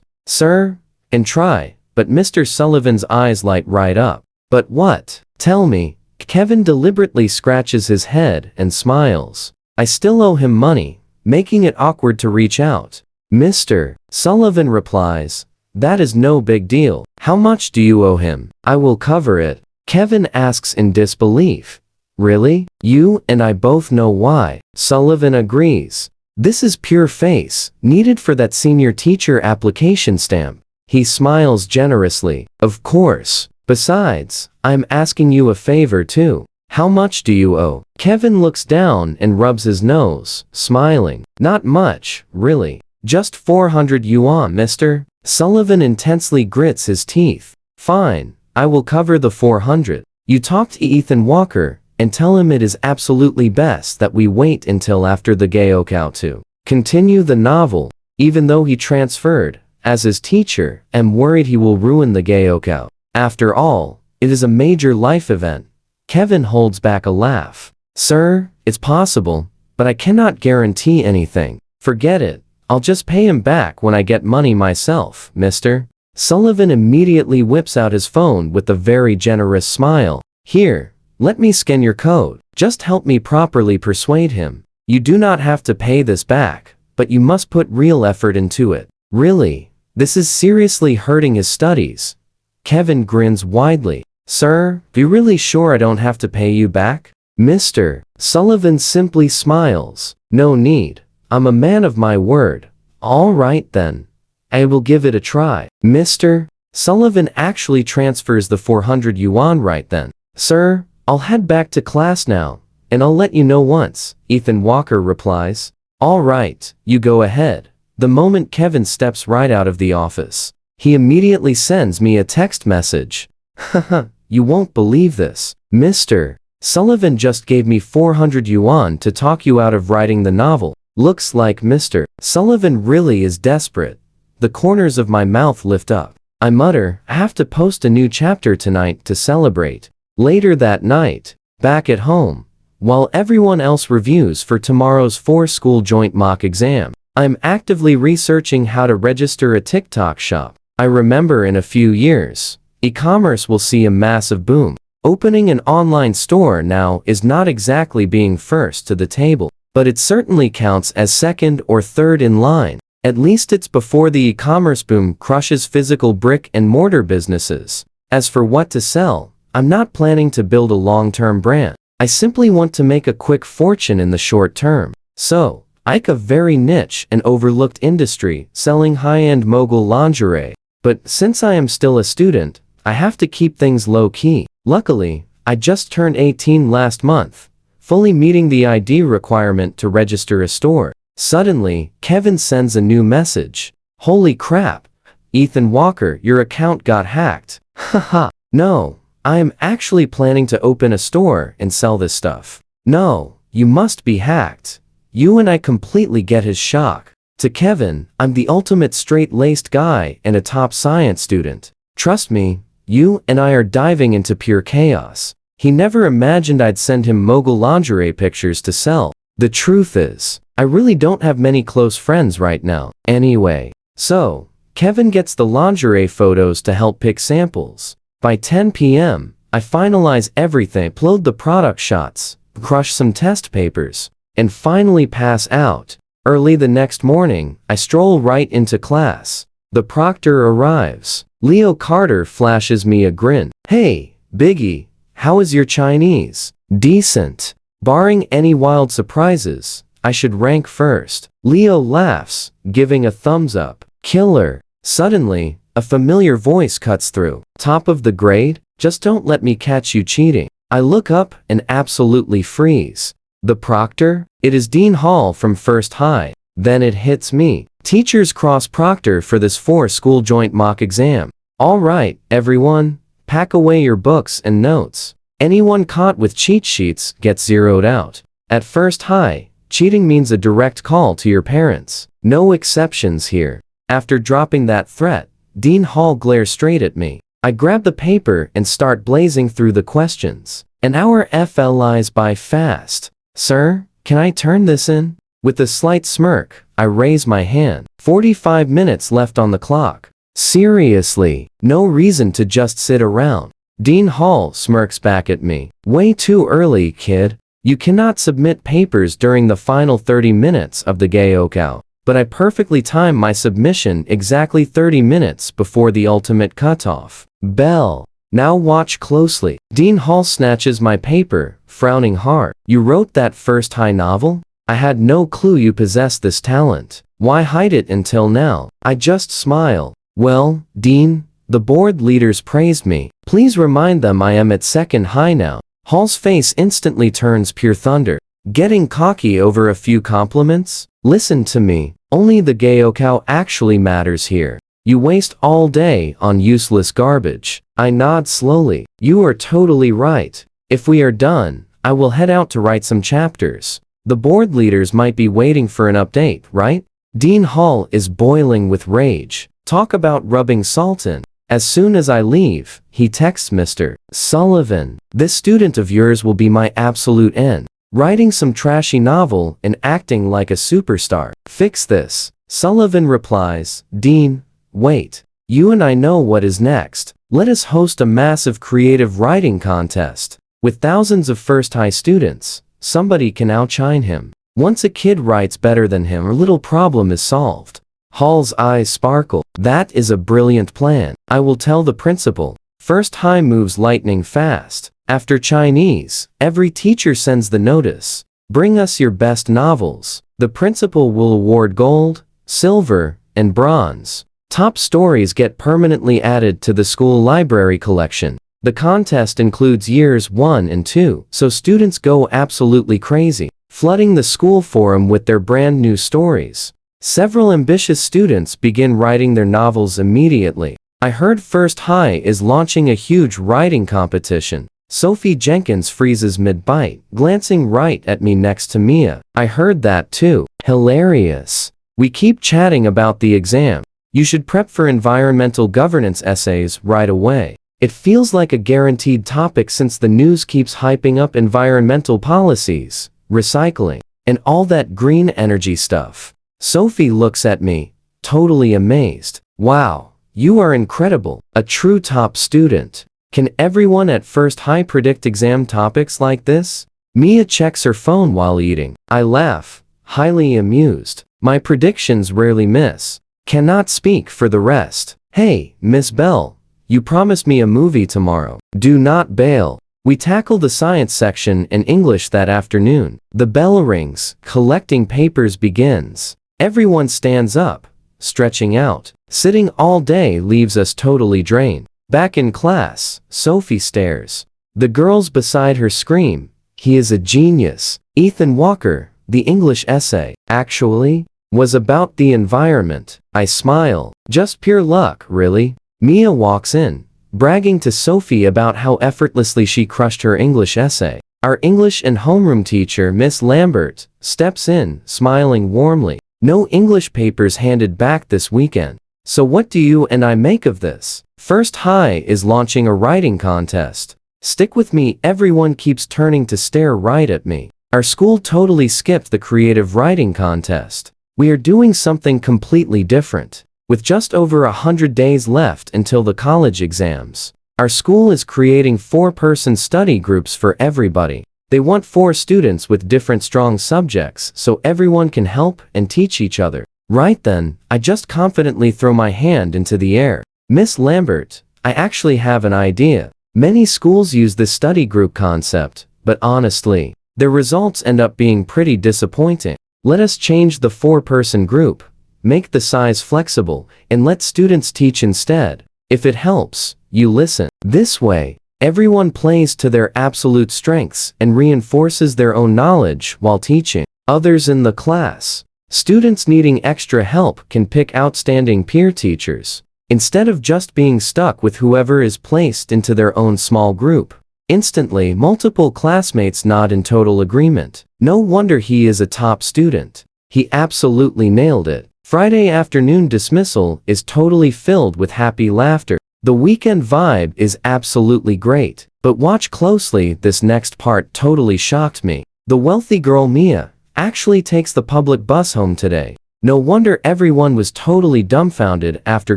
Sir, and try, but Mr. Sullivan's eyes light right up. But what? Tell me. Kevin deliberately scratches his head and smiles. I still owe him money, making it awkward to reach out. Mr. Sullivan replies, that is no big deal. How much do you owe him? I will cover it. Kevin asks in disbelief. Really? You and I both know why. Sullivan agrees. This is pure face, needed for that senior teacher application stamp. He smiles generously. Of course. Besides, I'm asking you a favor too. How much do you owe? Kevin looks down and rubs his nose, smiling. Not much, really. Just 400 yuan, mister. Sullivan intensely grits his teeth. Fine, I will cover the 400. You talk to Ethan Walker and tell him it is absolutely best that we wait until after the Gaokao to continue the novel. Even though he transferred, as his teacher, I'm worried he will ruin the Gaokao. After all, it is a major life event. Kevin holds back a laugh. Sir, it's possible, but I cannot guarantee anything. Forget it. I'll just pay him back when I get money myself, mister. Sullivan immediately whips out his phone with a very generous smile. Here, let me scan your code. Just help me properly persuade him. You do not have to pay this back, but you must put real effort into it. Really, this is seriously hurting his studies. Kevin grins widely. Sir, be really sure I don't have to pay you back? Mr. Sullivan simply smiles. No need. I'm a man of my word. All right then. I will give it a try. Mr. Sullivan actually transfers the 400 yuan right then. Sir, I'll head back to class now, and I'll let you know once, Ethan Walker replies. All right, you go ahead. The moment Kevin steps right out of the office, he immediately sends me a text message. Haha, you won't believe this. Mr. Sullivan just gave me 400 yuan to talk you out of writing the novel. Looks like Mr. Sullivan really is desperate. The corners of my mouth lift up. I mutter, I have to post a new chapter tonight to celebrate. Later that night, back at home, while everyone else reviews for tomorrow's 4-school joint mock exam, I'm actively researching how to register a TikTok shop. I remember in a few years, e-commerce will see a massive boom. Opening an online store now is not exactly being first to the table, but it certainly counts as second or third in line. At least it's before the e-commerce boom crushes physical brick and mortar businesses. As for what to sell, I'm not planning to build a long-term brand. I simply want to make a quick fortune in the short term. So, I like a very niche and overlooked industry, selling high-end mogul lingerie. But since I am still a student, I have to keep things low-key. Luckily, I just turned 18 last month, fully meeting the ID requirement to register a store. Suddenly, Kevin sends a new message. Holy crap. Ethan Walker, your account got hacked. Haha. No, I am actually planning to open a store and sell this stuff. No, you must be hacked. You and I completely get his shock. To Kevin, I'm the ultimate straight-laced guy and a top science student. Trust me, you and I are diving into pure chaos. He never imagined I'd send him mogul lingerie pictures to sell. The truth is, I really don't have many close friends right now. Anyway, so, Kevin gets the lingerie photos to help pick samples. By 10 p.m., I finalize everything, upload the product shots, crush some test papers, and finally pass out. Early the next morning, I stroll right into class. The proctor arrives. Leo Carter flashes me a grin. Hey, Biggie, how is your Chinese? Decent. Barring any wild surprises, I should rank first. Leo laughs, giving a thumbs up. Killer. Suddenly, a familiar voice cuts through. Top of the grade? Just don't let me catch you cheating. I look up and absolutely freeze. The proctor? It is Dean Hall from First High. Then it hits me. Teachers cross proctor for this 4-school joint mock exam. All right, everyone, pack away your books and notes. Anyone caught with cheat sheets gets zeroed out. At First High, cheating means a direct call to your parents. No exceptions here. After dropping that threat, Dean Hall glares straight at me. I grab the paper and start blazing through the questions. An hour flies by fast. Sir, can I turn this in? With a slight smirk, I raise my hand. 45 minutes left on the clock. Seriously, no reason to just sit around. Dean Hall smirks back at me. Way too early, kid. You cannot submit papers during the final 30 minutes of the Gaokao. But I perfectly time my submission exactly 30 minutes before the ultimate cutoff. Bell. Now watch closely. Dean Hall snatches my paper, frowning hard. You wrote that First High novel? I had no clue you possessed this talent. Why hide it until now? I just smile. Well, Dean, the board leaders praised me. Please remind them I am at Second High now. Hall's face instantly turns pure thunder. Getting cocky over a few compliments? Listen to me. Only the Gaokao actually matters here. You waste all day on useless garbage. I nod slowly. You are totally right. If we are done, I will head out to write some chapters. The board leaders might be waiting for an update, right? Dean Hall is boiling with rage. Talk about rubbing salt in. As soon as I leave, he texts Mr. Sullivan. This student of yours will be my absolute end. Writing some trashy novel and acting like a superstar. Fix this. Sullivan replies, Dean, wait. You and I know what is next. Let us host a massive creative writing contest. With thousands of First High students, somebody can outshine him. Once a kid writes better than him, a little problem is solved. Hall's eyes sparkle. That is a brilliant plan. I will tell the principal. First High moves lightning fast. After Chinese, every teacher sends the notice. Bring us your best novels. The principal will award gold, silver, and bronze. Top stories get permanently added to the school library collection. The contest includes years 1 and 2, so students go absolutely crazy, flooding the school forum with their brand new stories. Several ambitious students begin writing their novels immediately. I heard First High is launching a huge writing competition. Sophie Jenkins freezes mid-bite, glancing right at me next to Mia. I heard that too. Hilarious. We keep chatting about the exam. You should prep for environmental governance essays right away. It feels like a guaranteed topic since the news keeps hyping up environmental policies, recycling, and all that green energy stuff. Sophie looks at me, totally amazed. Wow, you are incredible. A true top student. Can everyone at First High predict exam topics like this? Mia checks her phone while eating. I laugh, highly amused. My predictions rarely miss. Cannot speak for the rest. Hey, Miss Bell, you promised me a movie tomorrow. Do not bail. We tackle the science section in English that afternoon. The bell rings, collecting papers begins. Everyone stands up, stretching out. Sitting all day leaves us totally drained. Back in class, Sophie stares. The girls beside her scream, he is a genius. Ethan Walker, the English essay. Actually, was about the environment. I smile. Just pure luck, really. Mia walks in, bragging to Sophie about how effortlessly she crushed her English essay. Our English and homeroom teacher, Miss Lambert, steps in, smiling warmly. No English papers handed back this weekend. So what do you and I make of this? First High is launching a writing contest. Stick with me, everyone keeps turning to stare right at me. Our school totally skipped the creative writing contest. We are doing something completely different. With just over 100 days left until the college exams, our school is creating 4-person study groups for everybody. They want 4 students with different strong subjects so everyone can help and teach each other. Right then, I just confidently throw my hand into the air. Miss Lambert, I actually have an idea. Many schools use this study group concept, but honestly, their results end up being pretty disappointing. Let us change the 4-person group, make the size flexible, and let students teach instead. If it helps, you listen. This way, everyone plays to their absolute strengths and reinforces their own knowledge while teaching others in the class. Students needing extra help can pick outstanding peer teachers, instead of just being stuck with whoever is placed into their own small group. Instantly, multiple classmates nod in total agreement. No wonder he is a top student. He absolutely nailed it. Friday afternoon dismissal is totally filled with happy laughter. The weekend vibe is absolutely great. But watch closely, this next part totally shocked me. The wealthy girl Mia actually takes the public bus home today. No wonder everyone was totally dumbfounded after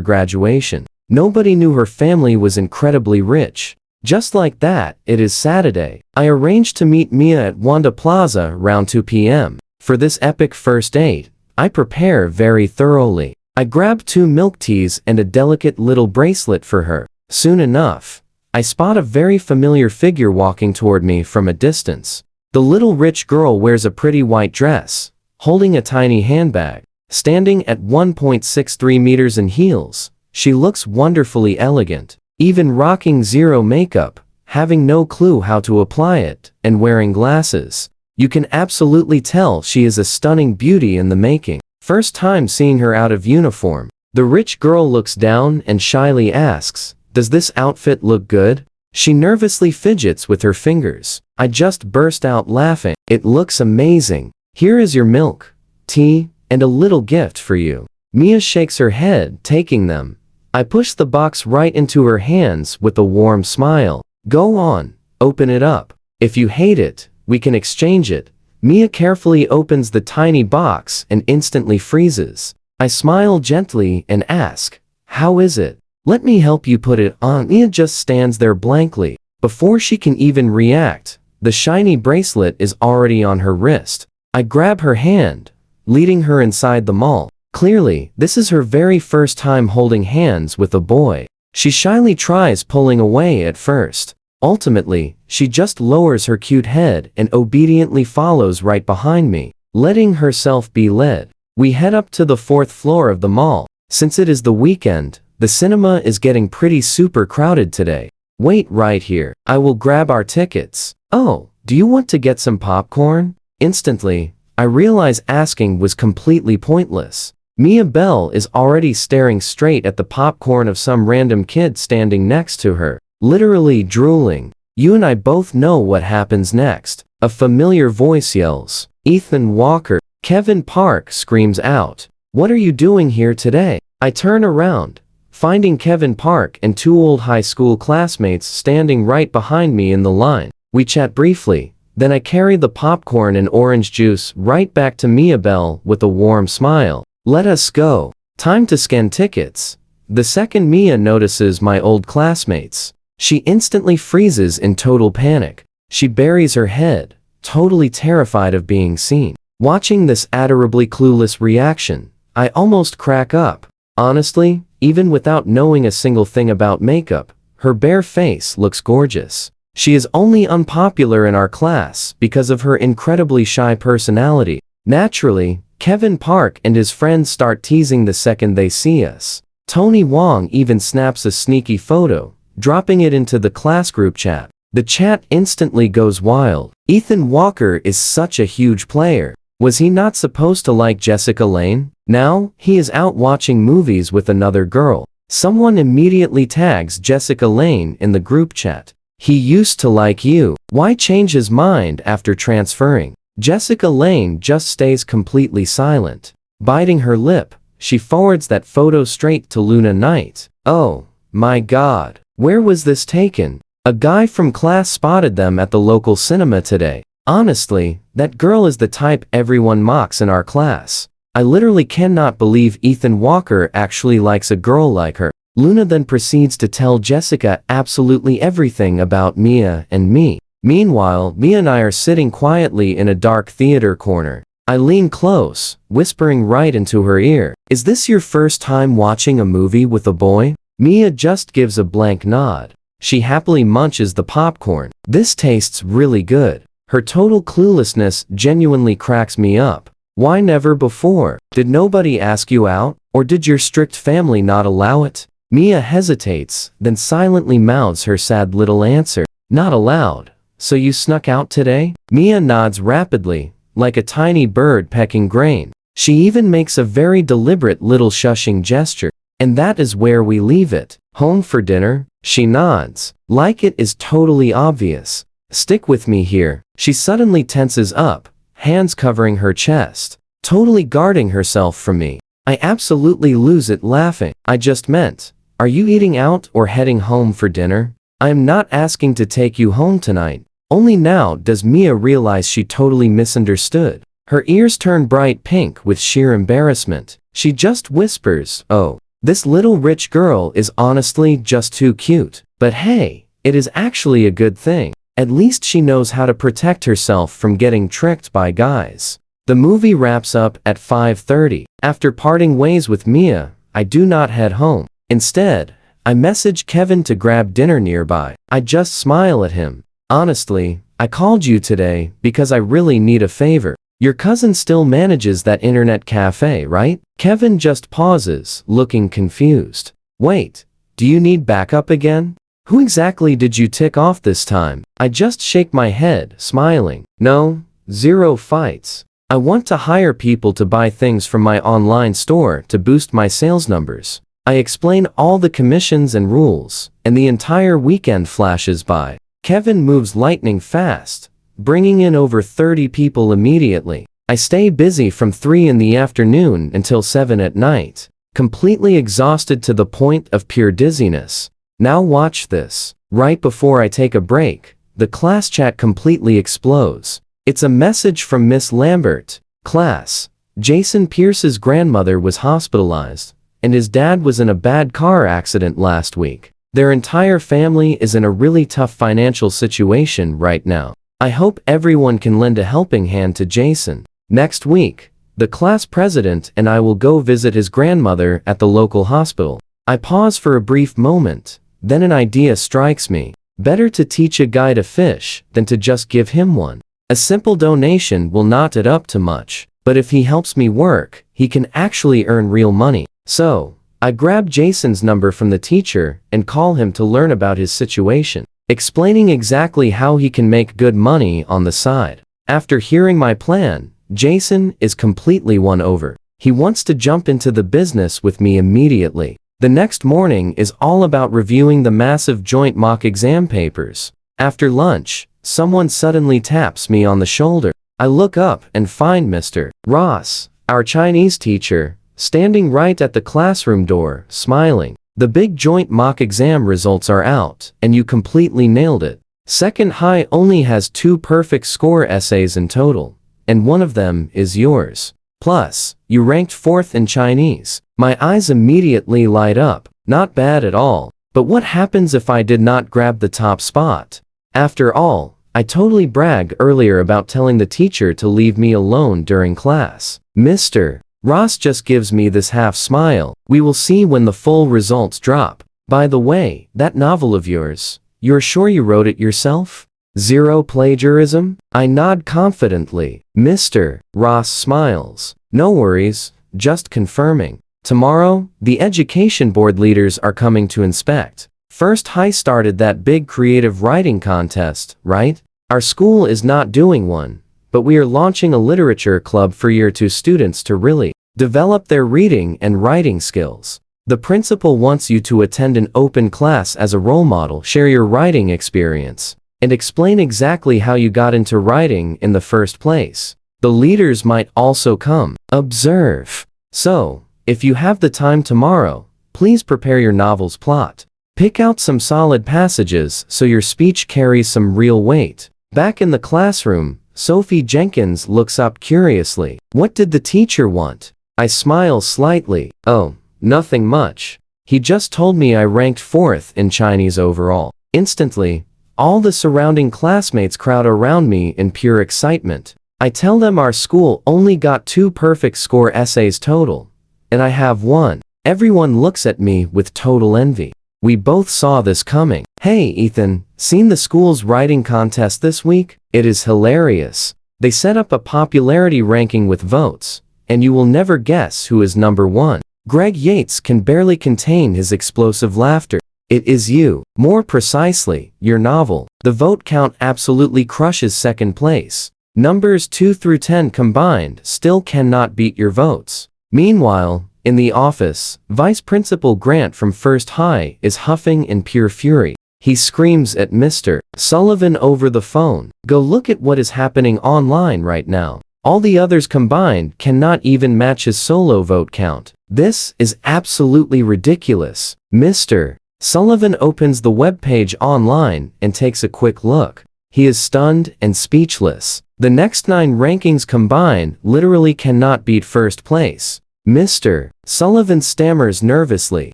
graduation. Nobody knew her family was incredibly rich. Just like that, it is Saturday. I arranged to meet Mia at Wanda Plaza around 2 p.m. For this epic first date, I prepare very thoroughly. I grab 2 milk teas and a delicate little bracelet for her. Soon enough, I spot a very familiar figure walking toward me from a distance. The little rich girl wears a pretty white dress, holding a tiny handbag. Standing at 1.63 meters in heels, she looks wonderfully elegant, even rocking zero makeup, having no clue how to apply it, and wearing glasses. You can absolutely tell she is a stunning beauty in the making. First time seeing her out of uniform. The rich girl looks down and shyly asks, "Does this outfit look good?" She nervously fidgets with her fingers. I just burst out laughing. "It looks amazing. Here is your milk, tea, and a little gift for you." Mia shakes her head, taking them. I push the box right into her hands with a warm smile. "Go on, open it up. If you hate it, we can exchange it." Mia carefully opens the tiny box and instantly freezes. I smile gently and ask, "How is it? Let me help you put it on." Mia just stands there blankly. Before she can even react, the shiny bracelet is already on her wrist. I grab her hand, leading her inside the mall. Clearly, this is her very first time holding hands with a boy. She shyly tries pulling away at first. Ultimately, she just lowers her cute head and obediently follows right behind me, letting herself be led. We head up to the 4th floor of the mall. Since it is the weekend, the cinema is getting pretty super crowded today. "Wait right here. I will grab our tickets." "Oh, do you want to get some popcorn?" Instantly, I realize asking was completely pointless. Mia Bell is already staring straight at the popcorn of some random kid standing next to her, literally drooling. You and I both know what happens next. A familiar voice yells, "Ethan Walker." Kevin Park screams out, "What are you doing here today?" I turn around, finding Kevin Park and 2 old high school classmates standing right behind me in the line. We chat briefly, then I carry the popcorn and orange juice right back to Mia Bell with a warm smile. "Let us go. Time to scan tickets." The second Mia notices my old classmates, she instantly freezes in total panic. She buries her head, totally terrified of being seen. Watching this adorably clueless reaction, I almost crack up. Honestly, even without knowing a single thing about makeup, her bare face looks gorgeous. She is only unpopular in our class because of her incredibly shy personality. Naturally, Kevin Park and his friends start teasing the second they see us. Tony Wong even snaps a sneaky photo, dropping it into the class group chat. The chat instantly goes wild. "Ethan Walker is such a huge player. Was he not supposed to like Jessica Lange? Now, he is out watching movies with another girl. Someone immediately tags Jessica Lange in the group chat. He used to like you. Why change his mind after transferring? Jessica Lange just stays completely silent. Biting her lip, she forwards that photo straight to Luna Knight. Oh, my God. Where was this taken? A guy from class spotted them at the local cinema today. Honestly, that girl is the type everyone mocks in our class. I literally cannot believe Ethan Walker actually likes a girl like her. Luna then proceeds to tell Jessica absolutely everything about Mia and me. Meanwhile, Mia and I are sitting quietly in a dark theater corner. I lean close, whispering right into her ear. Is this your first time watching a movie with a boy? Mia just gives a blank nod. She happily munches the popcorn. This tastes really good. Her total cluelessness genuinely cracks me up. Why never before? Did nobody ask you out? Or did your strict family not allow it? Mia hesitates, then silently mouths her sad little answer. Not allowed. So you snuck out today? Mia nods rapidly, like a tiny bird pecking grain. She even makes a very deliberate little shushing gesture. And that is where we leave it. Home for dinner? She nods. Like it is totally obvious. Stick with me here. She suddenly tenses up, hands covering her chest, totally guarding herself from me. I absolutely lose it laughing. I just meant, are you eating out or heading home for dinner? I am not asking to take you home tonight. Only now does Mia realize she totally misunderstood. Her ears turn bright pink with sheer embarrassment. She just whispers, oh, this little rich girl is honestly just too cute. But hey, it is actually a good thing. At least she knows how to protect herself from getting tricked by guys. The movie wraps up at 5:30. After parting ways with Mia, I do not head home. Instead, I message Kevin to grab dinner nearby. I just smile at him. Honestly, I called you today because I really need a favor. Your cousin still manages that internet cafe, right? Kevin just pauses, looking confused. Wait, do you need backup again? Who exactly did you tick off this time? I just shake my head, smiling. No, zero fights. I want to hire people to buy things from my online store to boost my sales numbers. I explain all the commissions and rules, and the entire weekend flashes by. Kevin moves lightning fast, bringing in over 30 people immediately. I stay busy from 3 in the afternoon until 7 at night, completely exhausted to the point of pure dizziness. Now watch this. Right before I take a break, the class chat completely explodes. It's a message from Miss Lambert. Class, Jason Pierce's grandmother was hospitalized, and his dad was in a bad car accident last week. Their entire family is in a really tough financial situation right now. I hope everyone can lend a helping hand to Jason. Next week, the class president and I will go visit his grandmother at the local hospital. I pause for a brief moment. Then an idea strikes me. Better to teach a guy to fish than to just give him one. A simple donation will not add up to much, but if he helps me work, he can actually earn real money. So, I grab Jason's number from the teacher and call him to learn about his situation, explaining exactly how he can make good money on the side. After hearing my plan, Jason is completely won over. He wants to jump into the business with me immediately. The next morning is all about reviewing the massive joint mock exam papers. After lunch, someone suddenly taps me on the shoulder. I look up and find Mr. Ross, our Chinese teacher, standing right at the classroom door, smiling. The big joint mock exam results are out, and you completely nailed it. Second High only has 2 perfect score essays in total, and one of them is yours. Plus, you ranked 4th in Chinese. My eyes immediately light up. Not bad at all. But what happens if I did not grab the top spot? After all, I totally bragged earlier about telling the teacher to leave me alone during class. Mr. Ross just gives me this half smile. We will see when the full results drop. By the way, that novel of yours, you're sure you wrote it yourself? Zero plagiarism? I nod confidently. Mr. Ross smiles. No worries, just confirming. Tomorrow, the education board leaders are coming to inspect. First High started that big creative writing contest, right? Our school is not doing one, but we are launching a literature club for Year 2 students to really develop their reading and writing skills. The principal wants you to attend an open class as a role model, share your writing experience, and explain exactly how you got into writing in the first place. The leaders might also come. Observe. So, if you have the time tomorrow, please prepare your novel's plot. Pick out some solid passages so your speech carries some real weight. Back in the classroom, Sophie Jenkins looks up curiously. What did the teacher want? I smile slightly. Oh, nothing much. He just told me I ranked 4th in Chinese overall. Instantly, all the surrounding classmates crowd around me in pure excitement. I tell them our school only got 2 perfect score essays total, and I have 1. Everyone looks at me with total envy. We both saw this coming. Hey Ethan, seen the school's writing contest this week? It is hilarious. They set up a popularity ranking with votes, and you will never guess who is number 1. Greg Yates can barely contain his explosive laughter. It is you. More precisely, your novel. The vote count absolutely crushes second place. Numbers 2 through 10 combined still cannot beat your votes. Meanwhile, in the office, Vice Principal Grant from First High is huffing in pure fury. He screams at Mr. Sullivan over the phone. Go look at what is happening online right now. All the others combined cannot even match his solo vote count. This is absolutely ridiculous. Mr. Sullivan opens the webpage online and takes a quick look. He is stunned and speechless. The next 9 rankings combined literally cannot beat first place. Mr. Sullivan stammers nervously.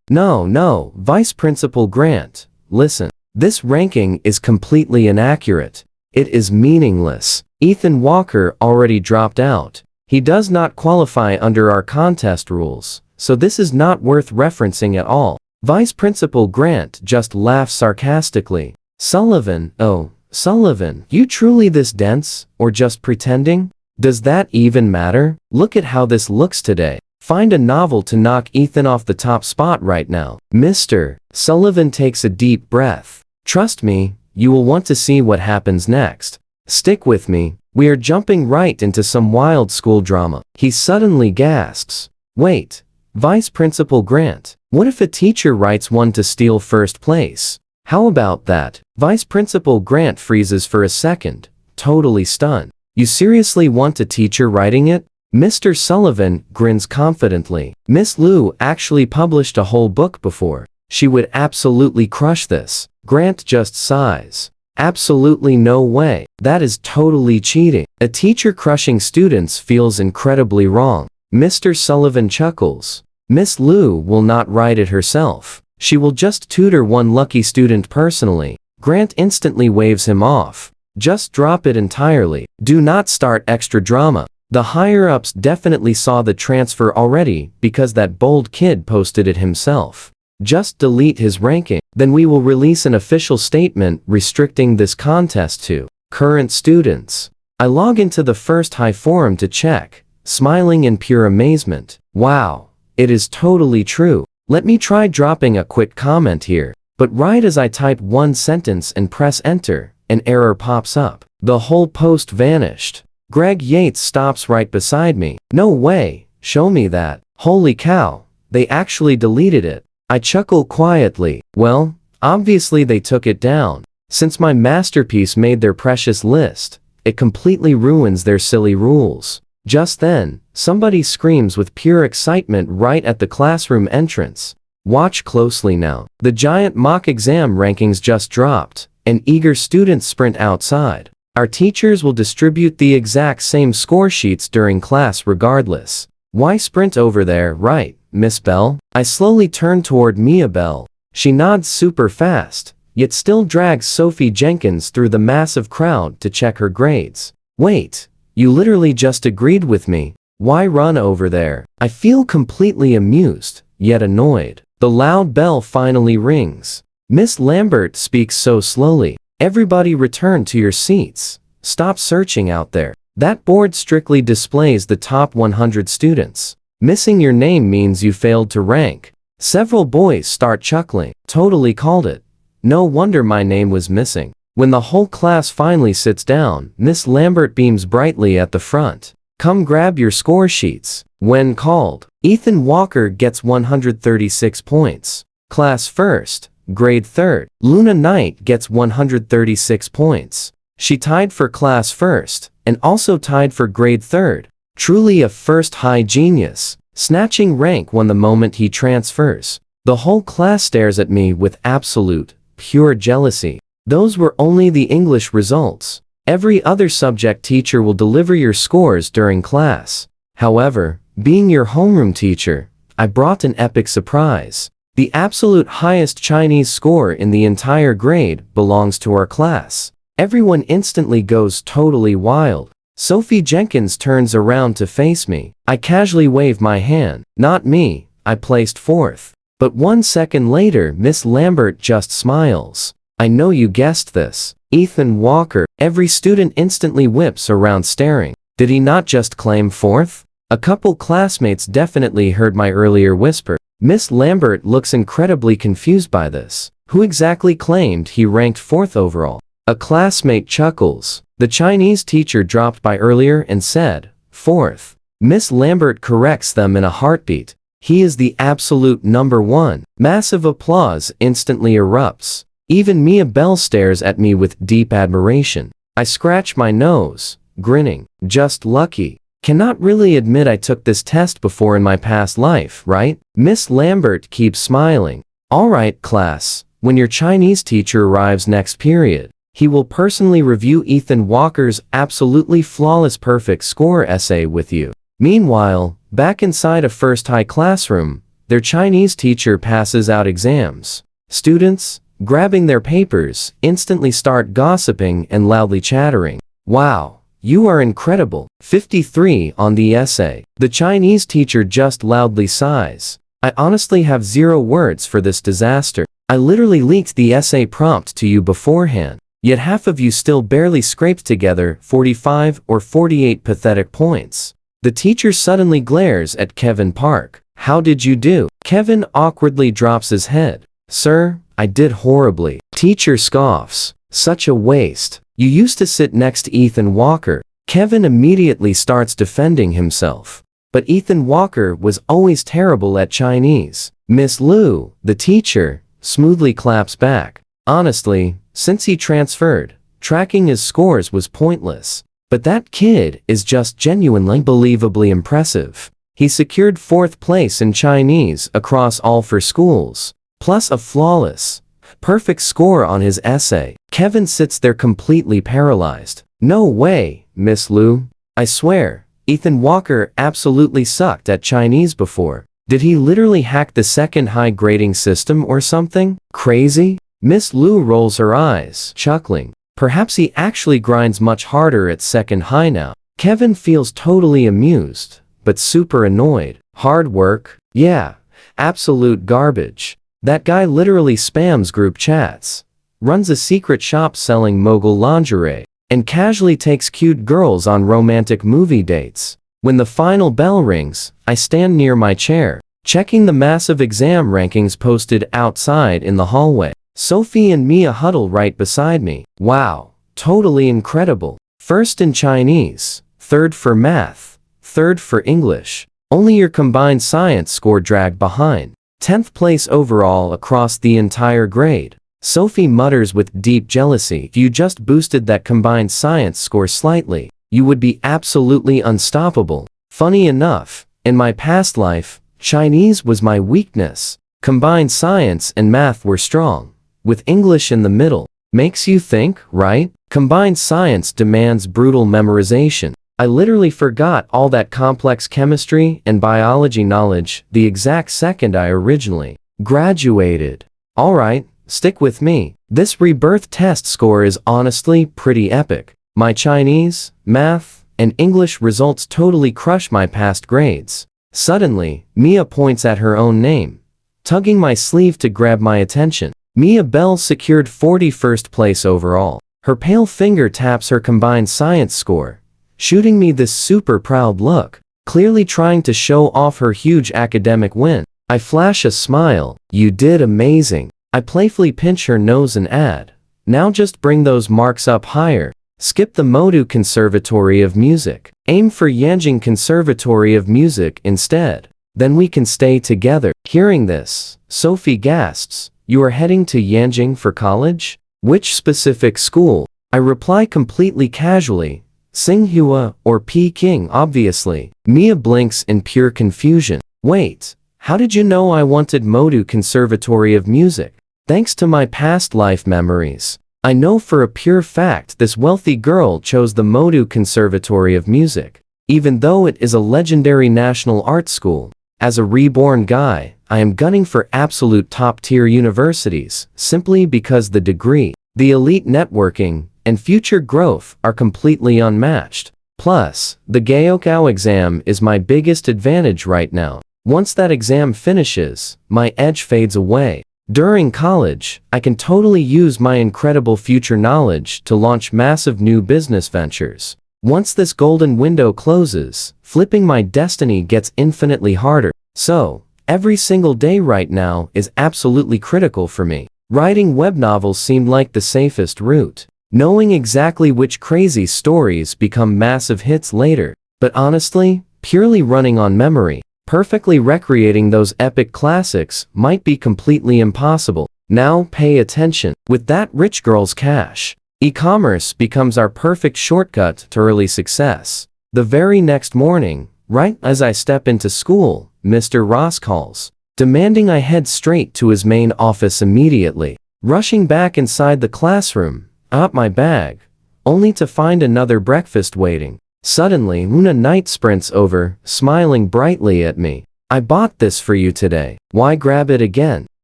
No, Vice Principal Grant, listen. This ranking is completely inaccurate. It is meaningless. Ethan Walker already dropped out. He does not qualify under our contest rules, so this is not worth referencing at all. Vice Principal Grant just laughs sarcastically. Sullivan, oh, Sullivan, you truly this dense, or just pretending? Does that even matter? Look at how this looks today. Find a novel to knock Ethan off the top spot right now. Mr. Sullivan takes a deep breath. Trust me, you will want to see what happens next. Stick with me. We are jumping right into some wild school drama. He suddenly gasps. Wait, Vice Principal Grant, what if a teacher writes one to steal first place? How about that? Vice Principal Grant freezes for a second, totally stunned. You seriously want a teacher writing it? Mr. Sullivan grins confidently. Miss Liu actually published a whole book before. She would absolutely crush this. Grant just sighs. Absolutely no way. That is totally cheating. A teacher crushing students feels incredibly wrong. Mr. Sullivan chuckles. Miss Liu will not write it herself. She will just tutor one lucky student personally. Grant instantly waves him off. Just drop it entirely. Do not start extra drama. The higher-ups definitely saw the transfer already because that bold kid posted it himself. Just delete his ranking. Then we will release an official statement restricting this contest to current students. I log into the First High forum to check, smiling in pure amazement. Wow, it is totally true. Let me try dropping a quick comment here. But right as I type one sentence and press enter, an error pops up. The whole post vanished. Greg Yates stops right beside me. No way, show me that. Holy cow, they actually deleted it. I chuckle quietly. Well, obviously they took it down. Since my masterpiece made their precious list, it completely ruins their silly rules. Just then, somebody screams with pure excitement right at the classroom entrance. Watch closely now. The giant mock exam rankings just dropped, and eager students sprint outside. Our teachers will distribute the exact same score sheets during class regardless. Why sprint over there, right, Miss Bell? I slowly turn toward Mia Bell. She nods super fast, yet still drags Sophie Jenkins through the massive crowd to check her grades. Wait, you literally just agreed with me. Why run over there? I feel completely amused, yet annoyed. The loud bell finally rings. Miss Lambert speaks so slowly. Everybody return to your seats. Stop searching out there. That board strictly displays the top 100 students. Missing your name means you failed to rank. Several boys start chuckling. Totally called it. No wonder my name was missing. When the whole class finally sits down, Miss Lambert beams brightly at the front. Come grab your score sheets. When called, Ethan Walker gets 136 points. Class first, grade third. Luna Knight gets 136 points. She tied for class first, and also tied for grade third. Truly a first high genius, snatching rank 1 the moment he transfers. The whole class stares at me with absolute, pure jealousy. Those were only the English results. Every other subject teacher will deliver your scores during class. However, being your homeroom teacher, I brought an epic surprise. The absolute highest Chinese score in the entire grade belongs to our class. Everyone instantly goes totally wild. Sophie Jenkins turns around to face me. I casually wave my hand. Not me, I placed fourth. But 1 second later, Miss Lambert just smiles. I know you guessed this. Ethan Walker. Every student instantly whips around staring. Did he not just claim fourth? A couple classmates definitely heard my earlier whisper. Miss Lambert looks incredibly confused by this. Who exactly claimed he ranked fourth overall? A classmate chuckles. The Chinese teacher dropped by earlier and said, fourth. Miss Lambert corrects them in a heartbeat. He is the absolute number one. Massive applause instantly erupts. Even Mia Bell stares at me with deep admiration. I scratch my nose, grinning. Just lucky. Cannot really admit I took this test before in my past life, right? Miss Lambert keeps smiling. Alright, class. When your Chinese teacher arrives next period, he will personally review Ethan Walker's absolutely flawless perfect score essay with you. Meanwhile, back inside a first high classroom, their Chinese teacher passes out exams. Students, grabbing their papers, instantly start gossiping and loudly chattering. Wow, you are incredible. 53 on the essay. The Chinese teacher just loudly sighs. I honestly have 0 words for this disaster. I literally leaked the essay prompt to you beforehand. Yet half of you still barely scraped together 45 or 48 pathetic points. The teacher suddenly glares at Kevin Park. How did you do? Kevin awkwardly drops his head. Sir, I did horribly. Teacher scoffs. Such a waste. You used to sit next to Ethan Walker. Kevin immediately starts defending himself. But Ethan Walker was always terrible at Chinese. Miss Liu, the teacher, smoothly claps back. Honestly, since he transferred, tracking his scores was pointless. But that kid is just genuinely believably impressive. He secured 4th place in Chinese across all 4 schools, plus a flawless, perfect score on his essay. Kevin sits there completely paralyzed. No way, Miss Liu. I swear, Ethan Walker absolutely sucked at Chinese before. Did he literally hack the second high grading system or something? Crazy? Miss Liu rolls her eyes, chuckling. Perhaps he actually grinds much harder at second high now. Kevin feels totally amused, but super annoyed. Hard work? Yeah, absolute garbage. That guy literally spams group chats, runs a secret shop selling mogul lingerie, and casually takes cute girls on romantic movie dates. When the final bell rings, I stand near my chair, checking the massive exam rankings posted outside in the hallway. Sophie and Mia huddle right beside me. Wow, totally incredible. First in Chinese, third for math, third for English. Only your combined science score dragged behind. 10th place overall across the entire grade. Sophie mutters with deep jealousy. If you just boosted that combined science score slightly, you would be absolutely unstoppable. Funny enough, in my past life, Chinese was my weakness. Combined science and math were strong, with English in the middle. Makes you think, right? Combined science demands brutal memorization. I literally forgot all that complex chemistry and biology knowledge the exact second I originally graduated. Alright, stick with me. This rebirth test score is honestly pretty epic. My Chinese, math, and English results totally crush my past grades. Suddenly, Mia points at her own name, tugging my sleeve to grab my attention. Mia Bell secured 41st place overall. Her pale finger taps her combined science score, shooting me this super proud look, clearly trying to show off her huge academic win. I flash a smile. You did amazing. I playfully pinch her nose and add, Now just bring those marks up higher. Skip the Modu Conservatory of Music. Aim for Yanjing Conservatory of Music instead. Then we can stay together. Hearing this, Sophie gasps, you are heading to Yanjing for college? Which specific school? I reply completely casually, Tsinghua or Peking obviously. Mia blinks in pure confusion. Wait, how did you know I wanted Modu Conservatory of Music? Thanks to my past life memories. I know for a pure fact this wealthy girl chose the Modu Conservatory of Music, even though it is a legendary national art school. As a reborn guy, I am gunning for absolute top-tier universities, simply because the degree, the elite networking, and future growth are completely unmatched. Plus, the Gaokao exam is my biggest advantage right now. Once that exam finishes, my edge fades away. During college, I can totally use my incredible future knowledge to launch massive new business ventures. Once this golden window closes, flipping my destiny gets infinitely harder. So, every single day right now is absolutely critical for me. Writing web novels seemed like the safest route, knowing exactly which crazy stories become massive hits later. But honestly, purely running on memory, perfectly recreating those epic classics might be completely impossible. Now pay attention. With that rich girl's cash, e-commerce becomes our perfect shortcut to early success. The very next morning, right as I step into school, Mr. Ross calls, demanding I head straight to his main office immediately. Rushing back inside the classroom, I up my bag, only to find another breakfast waiting. Suddenly, Luna Knight sprints over, smiling brightly at me. I bought this for you today. Why grab it again?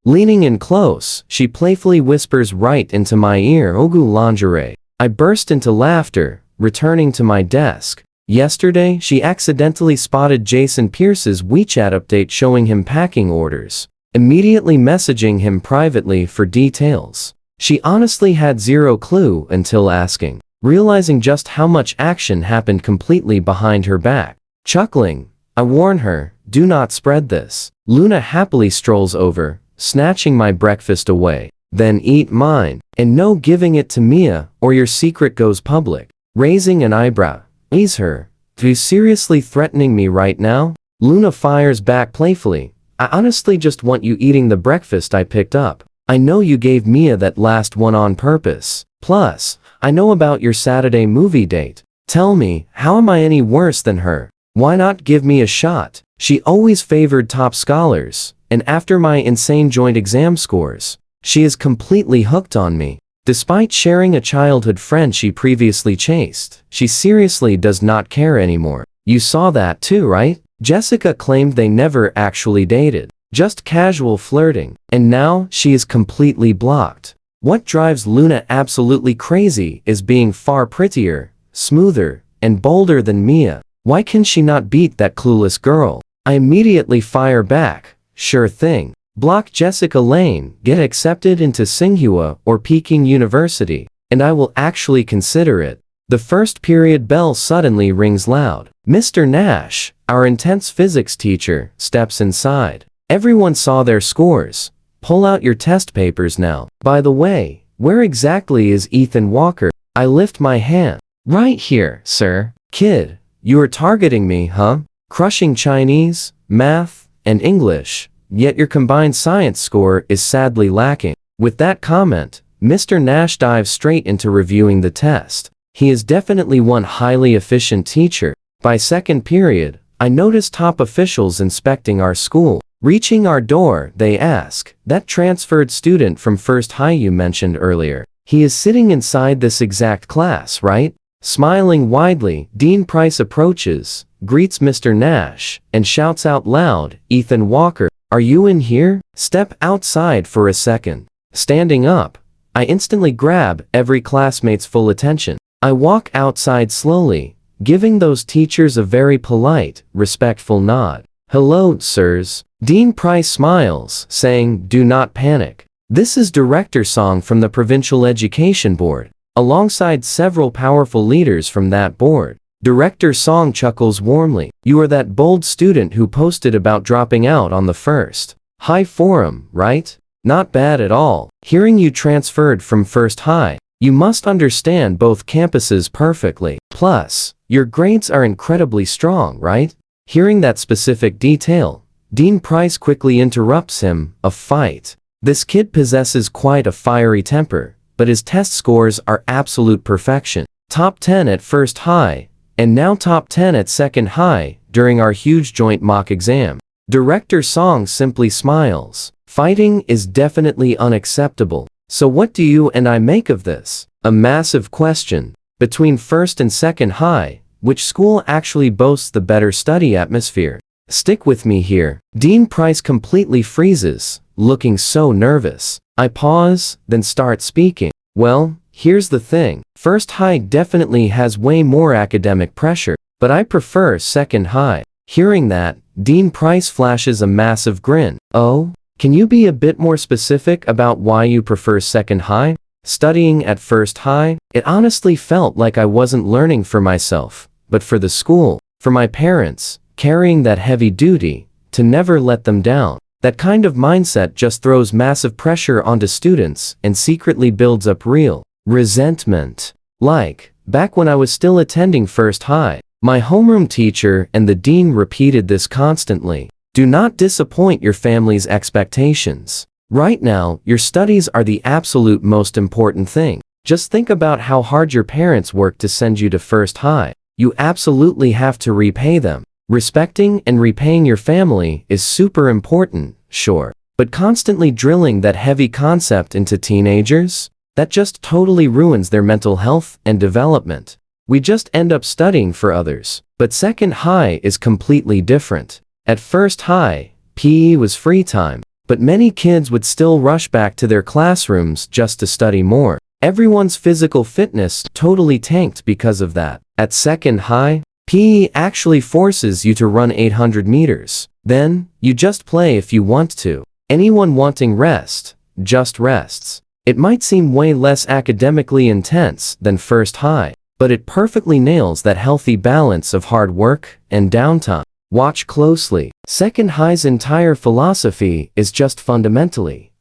Leaning in close, she playfully whispers right into my ear, Ogu lingerie. I burst into laughter, returning to my desk. Yesterday, she accidentally spotted Jason Pierce's WeChat update showing him packing orders, immediately messaging him privately for details. She honestly had zero clue until asking, realizing just how much action happened completely behind her back. Chuckling, I warn her, do not spread this. Luna happily strolls over, snatching my breakfast away. Then eat mine, and no giving it to Mia, or your secret goes public. Raising an eyebrow, ease her. Are you seriously threatening me right now? Luna fires back playfully. I honestly just want you eating the breakfast I picked up. I know you gave Mia that last one on purpose. Plus, I know about your Saturday movie date. Tell me, how am I any worse than her? Why not give me a shot? She always favored top scholars, and after my insane joint exam scores, she is completely hooked on me. Despite sharing a childhood friend she previously chased, she seriously does not care anymore. You saw that too, right? Jessica claimed they never actually dated, just casual flirting, and now she is completely blocked. What drives Luna absolutely crazy is being far prettier, smoother, and bolder than Mia. Why can she not beat that clueless girl? I immediately fire back, sure thing. Block Jessica Lane, get accepted into Tsinghua or Peking University, and I will actually consider it. The first period bell suddenly rings loud. Mr. Nash, our intense physics teacher, steps inside. Everyone saw their scores. Pull out your test papers now. By the way, where exactly is Ethan Walker? I lift my hand. Right here, sir. Kid, you are targeting me, huh? Crushing Chinese, math, and English, yet your combined science score is sadly lacking. With that comment, Mr. Nash dives straight into reviewing the test. He is definitely one highly efficient teacher. By second period, I notice top officials inspecting our school. Reaching our door, they ask, that transferred student from First High you mentioned earlier, he is sitting inside this exact class, right? Smiling widely, Dean Price approaches, greets Mr. Nash, and shouts out loud, Ethan Walker, are you in here? Step outside for a second. Standing up, I instantly grab every classmate's full attention. I walk outside slowly, giving those teachers a very polite, respectful nod. Hello, sirs. Dean Price smiles, saying, do not panic. This is Director Song from the Provincial Education Board, alongside several powerful leaders from that board. Director Song chuckles warmly. You are that bold student who posted about dropping out on the first High Forum, right? Not bad at all. Hearing you transferred from first high, you must understand both campuses perfectly. Plus, your grades are incredibly strong, right? Hearing that specific detail, Dean Price quickly interrupts him. A fight. This kid possesses quite a fiery temper, but his test scores are absolute perfection. Top 10 at first high, and now top 10 at second high during our huge joint mock exam. Director Song simply smiles. Fighting is definitely unacceptable. So what do you and I make of this? A massive question. Between first and second high, which school actually boasts the better study atmosphere? Stick with me here. Dean Price completely freezes, looking so nervous. I pause, then start speaking. Well, here's the thing. First high definitely has way more academic pressure, but I prefer second high. Hearing that, Dean Price flashes a massive grin. Oh? Can you be a bit more specific about why you prefer second high? Studying at first high, it honestly felt like I wasn't learning for myself, but for the school, for my parents, carrying that heavy duty, to never let them down. That kind of mindset just throws massive pressure onto students and secretly builds up real resentment. Like, back when I was still attending first high, my homeroom teacher and the dean repeated this constantly. Do not disappoint your family's expectations. Right now, your studies are the absolute most important thing. Just think about how hard your parents worked to send you to first high. You absolutely have to repay them. Respecting and repaying your family is super important, sure. But constantly drilling that heavy concept into teenagers? That just totally ruins their mental health and development. We just end up studying for others. But second high is completely different. At first high, PE was free time, but many kids would still rush back to their classrooms just to study more. Everyone's physical fitness totally tanked because of that. At second high, PE actually forces you to run 800 meters. Then, you just play if you want to. Anyone wanting rest, just rests. It might seem way less academically intense than first high, but it perfectly nails that healthy balance of hard work and downtime. Watch closely. Second high's entire philosophy is just fundamentally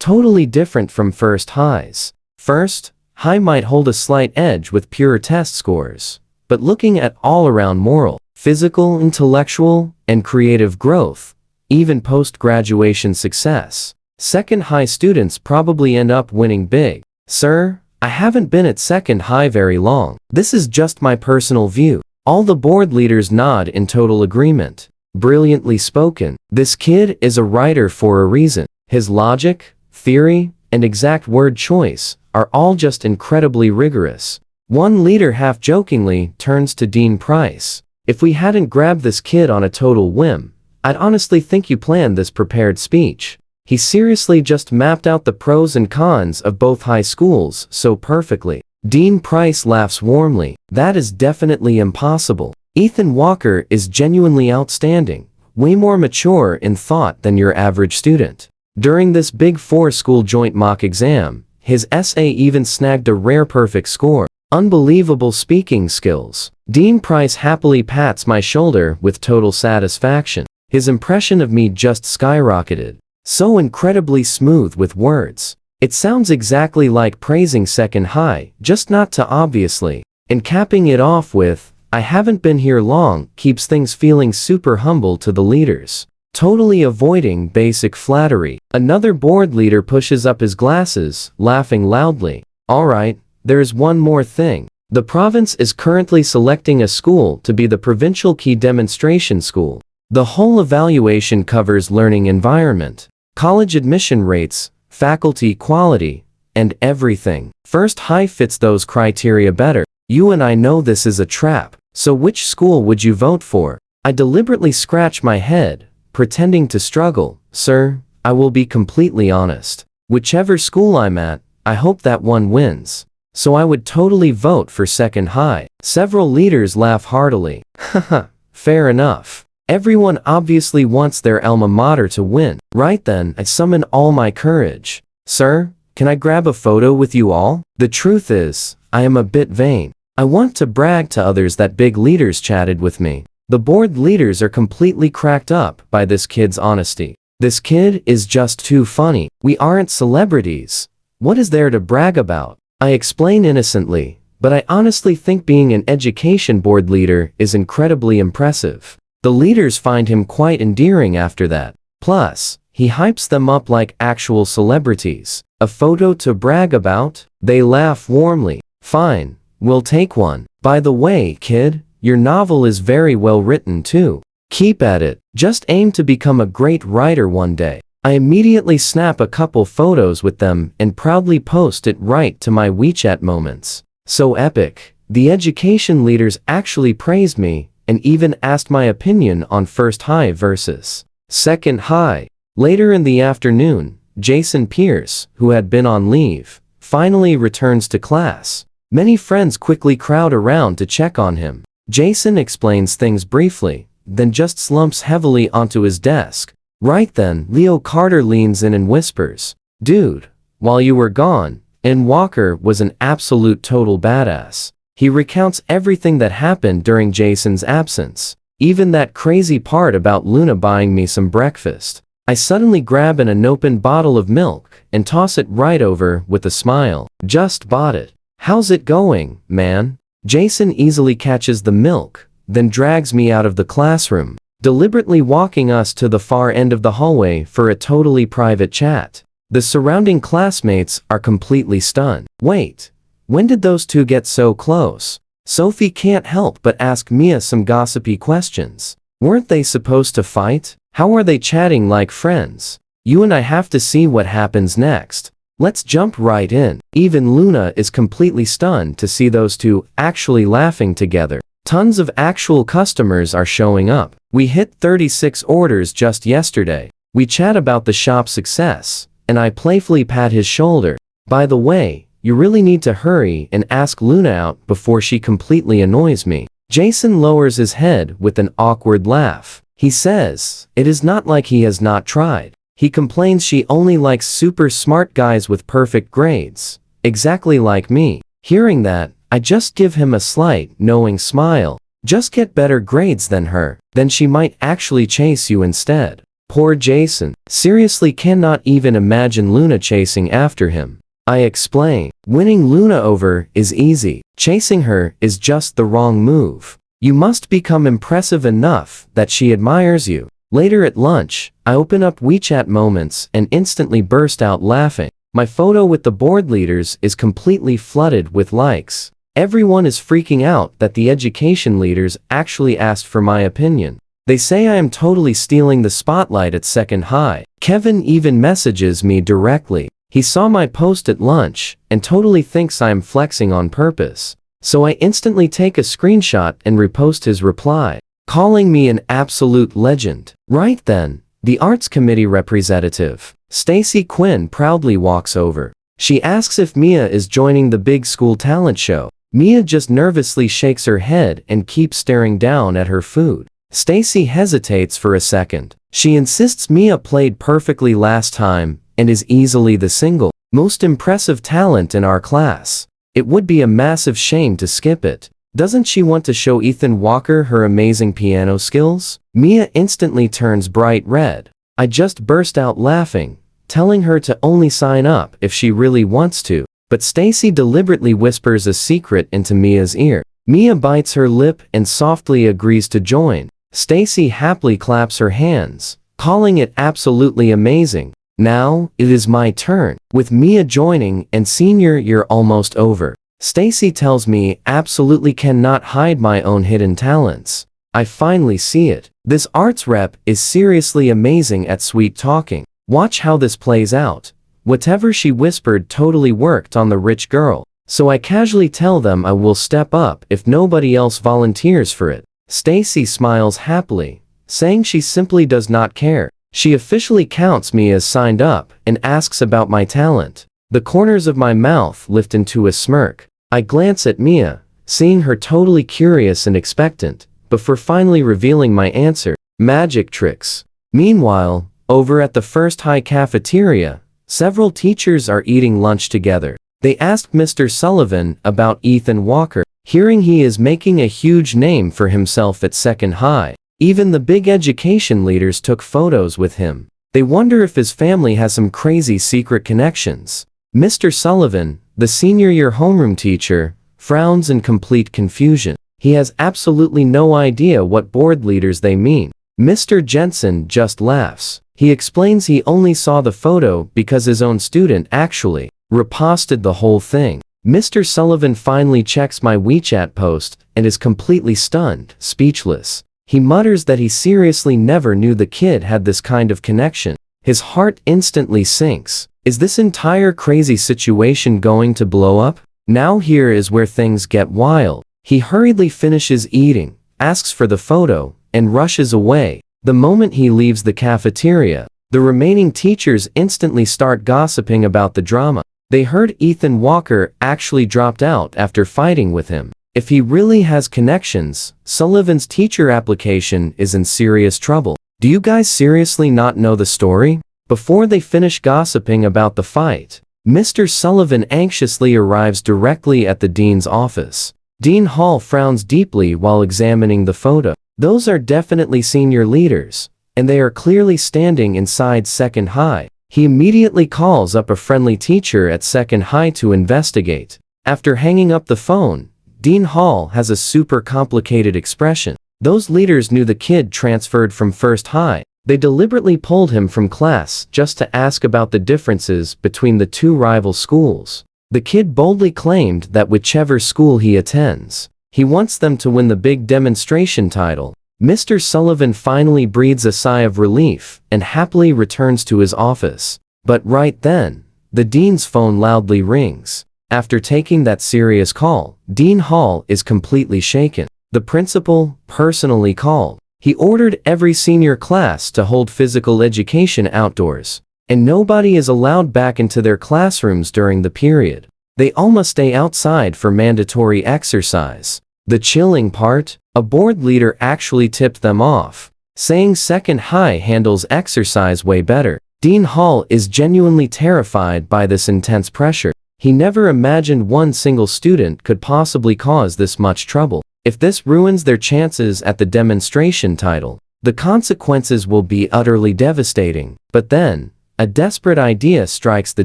totally different from first high's. First high might hold a slight edge with pure test scores, but looking at all-around moral, physical, intellectual, and creative growth, even post-graduation success, second high students probably end up winning big. Sir, I haven't been at second high very long. This is just my personal view. All the board leaders nod in total agreement. Brilliantly spoken. This kid is a writer for a reason. His logic, theory, and exact word choice are all just incredibly rigorous. One leader half-jokingly turns to Dean Price. If we hadn't grabbed this kid on a total whim, I'd honestly think you planned this prepared speech. He seriously just mapped out the pros and cons of both high schools so perfectly. Dean Price laughs warmly. That is definitely impossible. Ethan Walker is genuinely outstanding, way more mature in thought than your average student. During this Big Four school joint mock exam, his essay even snagged a rare perfect score. Unbelievable speaking skills. Dean Price happily pats my shoulder with total satisfaction. His impression of me just skyrocketed. So incredibly smooth with words. It sounds exactly like praising second high, just not too obviously. And capping it off with, I haven't been here long, keeps things feeling super humble to the leaders. Totally avoiding basic flattery. Another board leader pushes up his glasses, laughing loudly. Alright, there's one more thing. The province is currently selecting a school to be the provincial key demonstration school. The whole evaluation covers learning environment, college admission rates, faculty quality, and everything. First high fits those criteria better. You and I know this is a trap. So which school would you vote for? I deliberately scratch my head, pretending to struggle. Sir, I will be completely honest. Whichever school I'm at, I hope that one wins. So I would totally vote for second high. Several leaders laugh heartily. Haha, fair enough. Everyone obviously wants their alma mater to win. Right then, I summon all my courage. Sir, can I grab a photo with you all? The truth is, I am a bit vain. I want to brag to others that big leaders chatted with me. The board leaders are completely cracked up by this kid's honesty. This kid is just too funny. We aren't celebrities, What is there to brag about? I explain innocently, but I honestly think being an education board leader is incredibly impressive. The leaders find him quite endearing after that. Plus, he hypes them up like actual celebrities. A photo to brag about? They laugh warmly. Fine, we'll take one. By the way, kid, your novel is very well written too. Keep at it. Just aim to become a great writer one day. I immediately snap a couple photos with them and proudly post it right to my WeChat moments. So epic. The education leaders actually praised me and even asked my opinion on first high versus second high. Later in the afternoon, Jason Pierce, who had been on leave, finally returns to class. Many friends quickly crowd around to check on him. Jason explains things briefly, then just slumps heavily onto his desk. Right then, Leo Carter leans in and whispers, "Dude, while you were gone, and Walker was an absolute total badass." He recounts everything that happened during Jason's absence, even that crazy part about Luna buying me some breakfast. I suddenly grab an unopened bottle of milk and toss it right over with a smile. "Just bought it. How's it going, man?" Jason easily catches the milk, then drags me out of the classroom, deliberately walking us to the far end of the hallway for a totally private chat. The surrounding classmates are completely stunned. Wait, when did those two get so close? Sophie can't help but ask Mia some gossipy questions. Weren't they supposed to fight? How are they chatting like friends? You and I have to see what happens next. Let's jump right in. Even Luna is completely stunned to see those two actually laughing together. Tons of actual customers are showing up. We hit 36 orders just yesterday. We chat about the shop's success, and I playfully pat his shoulder. By the way, you really need to hurry and ask Luna out before she completely annoys me. Jason lowers his head with an awkward laugh. He says, it is not like he has not tried. He complains she only likes super smart guys with perfect grades. Exactly like me. Hearing that, I just give him a slight, knowing smile. Just get better grades than her, then she might actually chase you instead. Poor Jason. Seriously cannot even imagine Luna chasing after him. I explain. Winning Luna over is easy. Chasing her is just the wrong move. You must become impressive enough that she admires you. Later at lunch, I open up WeChat moments and instantly burst out laughing. My photo with the board leaders is completely flooded with likes. Everyone is freaking out that the education leaders actually asked for my opinion. They say I am totally stealing the spotlight at second high. Kevin even messages me directly. He saw my post at lunch and totally thinks I am flexing on purpose. So I instantly take a screenshot and repost his reply, calling me an absolute legend. Right then, the arts committee representative, Stacy Quinn, proudly walks over. She asks if Mia is joining the big school talent show. Mia just nervously shakes her head and keeps staring down at her food. Stacy hesitates for a second. She insists Mia played perfectly last time and is easily the single most impressive talent in our class. It would be a massive shame to skip it. Doesn't she want to show Ethan Walker her amazing piano skills? Mia instantly turns bright red. I just burst out laughing, telling her to only sign up if she really wants to. But Stacy deliberately whispers a secret into Mia's ear. Mia bites her lip and softly agrees to join. Stacy happily claps her hands, calling it absolutely amazing. Now, it is my turn. With Mia joining and senior year almost over, Stacy tells me absolutely cannot hide my own hidden talents. I finally see it. This arts rep is seriously amazing at sweet talking. Watch how this plays out. Whatever she whispered totally worked on the rich girl. So I casually tell them I will step up if nobody else volunteers for it. Stacy smiles happily, saying she simply does not care. She officially counts me as signed up and asks about my talent. The corners of my mouth lift into a smirk. I glance at Mia, seeing her totally curious and expectant, before finally revealing my answer: magic tricks. Meanwhile, over at the First High cafeteria, several teachers are eating lunch together. They asked Mr. Sullivan about Ethan Walker, hearing he is making a huge name for himself at second high. Even the big education leaders took photos with him. They wonder if his family has some crazy secret connections. Mr. Sullivan, the senior year homeroom teacher, frowns in complete confusion. He has absolutely no idea what board leaders they mean. Mr. Jensen just laughs. He explains he only saw the photo because his own student actually reposted the whole thing. Mr. Sullivan finally checks my WeChat post and is completely stunned, speechless. He mutters that he seriously never knew the kid had this kind of connection. His heart instantly sinks. Is this entire crazy situation going to blow up? Now here is where things get wild. He hurriedly finishes eating, asks for the photo, and rushes away. The moment he leaves the cafeteria, the remaining teachers instantly start gossiping about the drama. They heard Ethan Walker actually dropped out after fighting with him. If he really has connections, Sullivan's teacher application is in serious trouble. Do you guys seriously not know the story? Before they finish gossiping about the fight, Mr. Sullivan anxiously arrives directly at the dean's office. Dean Hall frowns deeply while examining the photo. Those are definitely senior leaders, and they are clearly standing inside Second High. He immediately calls up a friendly teacher at Second High to investigate. After hanging up the phone, Dean Hall has a super complicated expression. Those leaders knew the kid transferred from First High. They deliberately pulled him from class just to ask about the differences between the two rival schools. The kid boldly claimed that whichever school he attends, he wants them to win the big demonstration title. Mr. Sullivan finally breathes a sigh of relief and happily returns to his office. But right then, the dean's phone loudly rings. After taking that serious call, Dean Hall is completely shaken. The principal personally called. He ordered every senior class to hold physical education outdoors, and nobody is allowed back into their classrooms during the period. They all must stay outside for mandatory exercise. The chilling part, a board leader actually tipped them off, saying Second High handles exercise way better. Dean Hall is genuinely terrified by this intense pressure. He never imagined one single student could possibly cause this much trouble. If this ruins their chances at the demonstration title, the consequences will be utterly devastating. But then, a desperate idea strikes the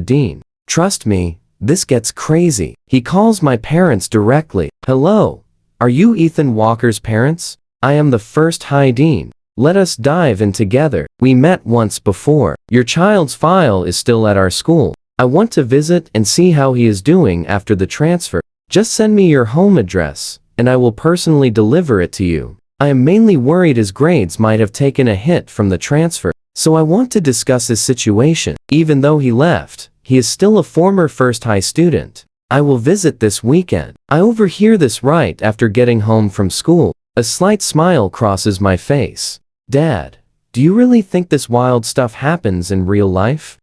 dean. Trust me, this gets crazy. He calls my parents directly. Hello, are you Ethan Walker's parents? I am the First High Dean. Let us dive in together. We met once before. Your child's file is still at our school. I want to visit and see how he is doing after the transfer. Just send me your home address, and I will personally deliver it to you. I am mainly worried his grades might have taken a hit from the transfer, so I want to discuss his situation. Even though he left, he is still a former First High student. I will visit this weekend. I overhear this right after getting home from school. A slight smile crosses my face. Dad, do you really think this wild stuff happens in real life?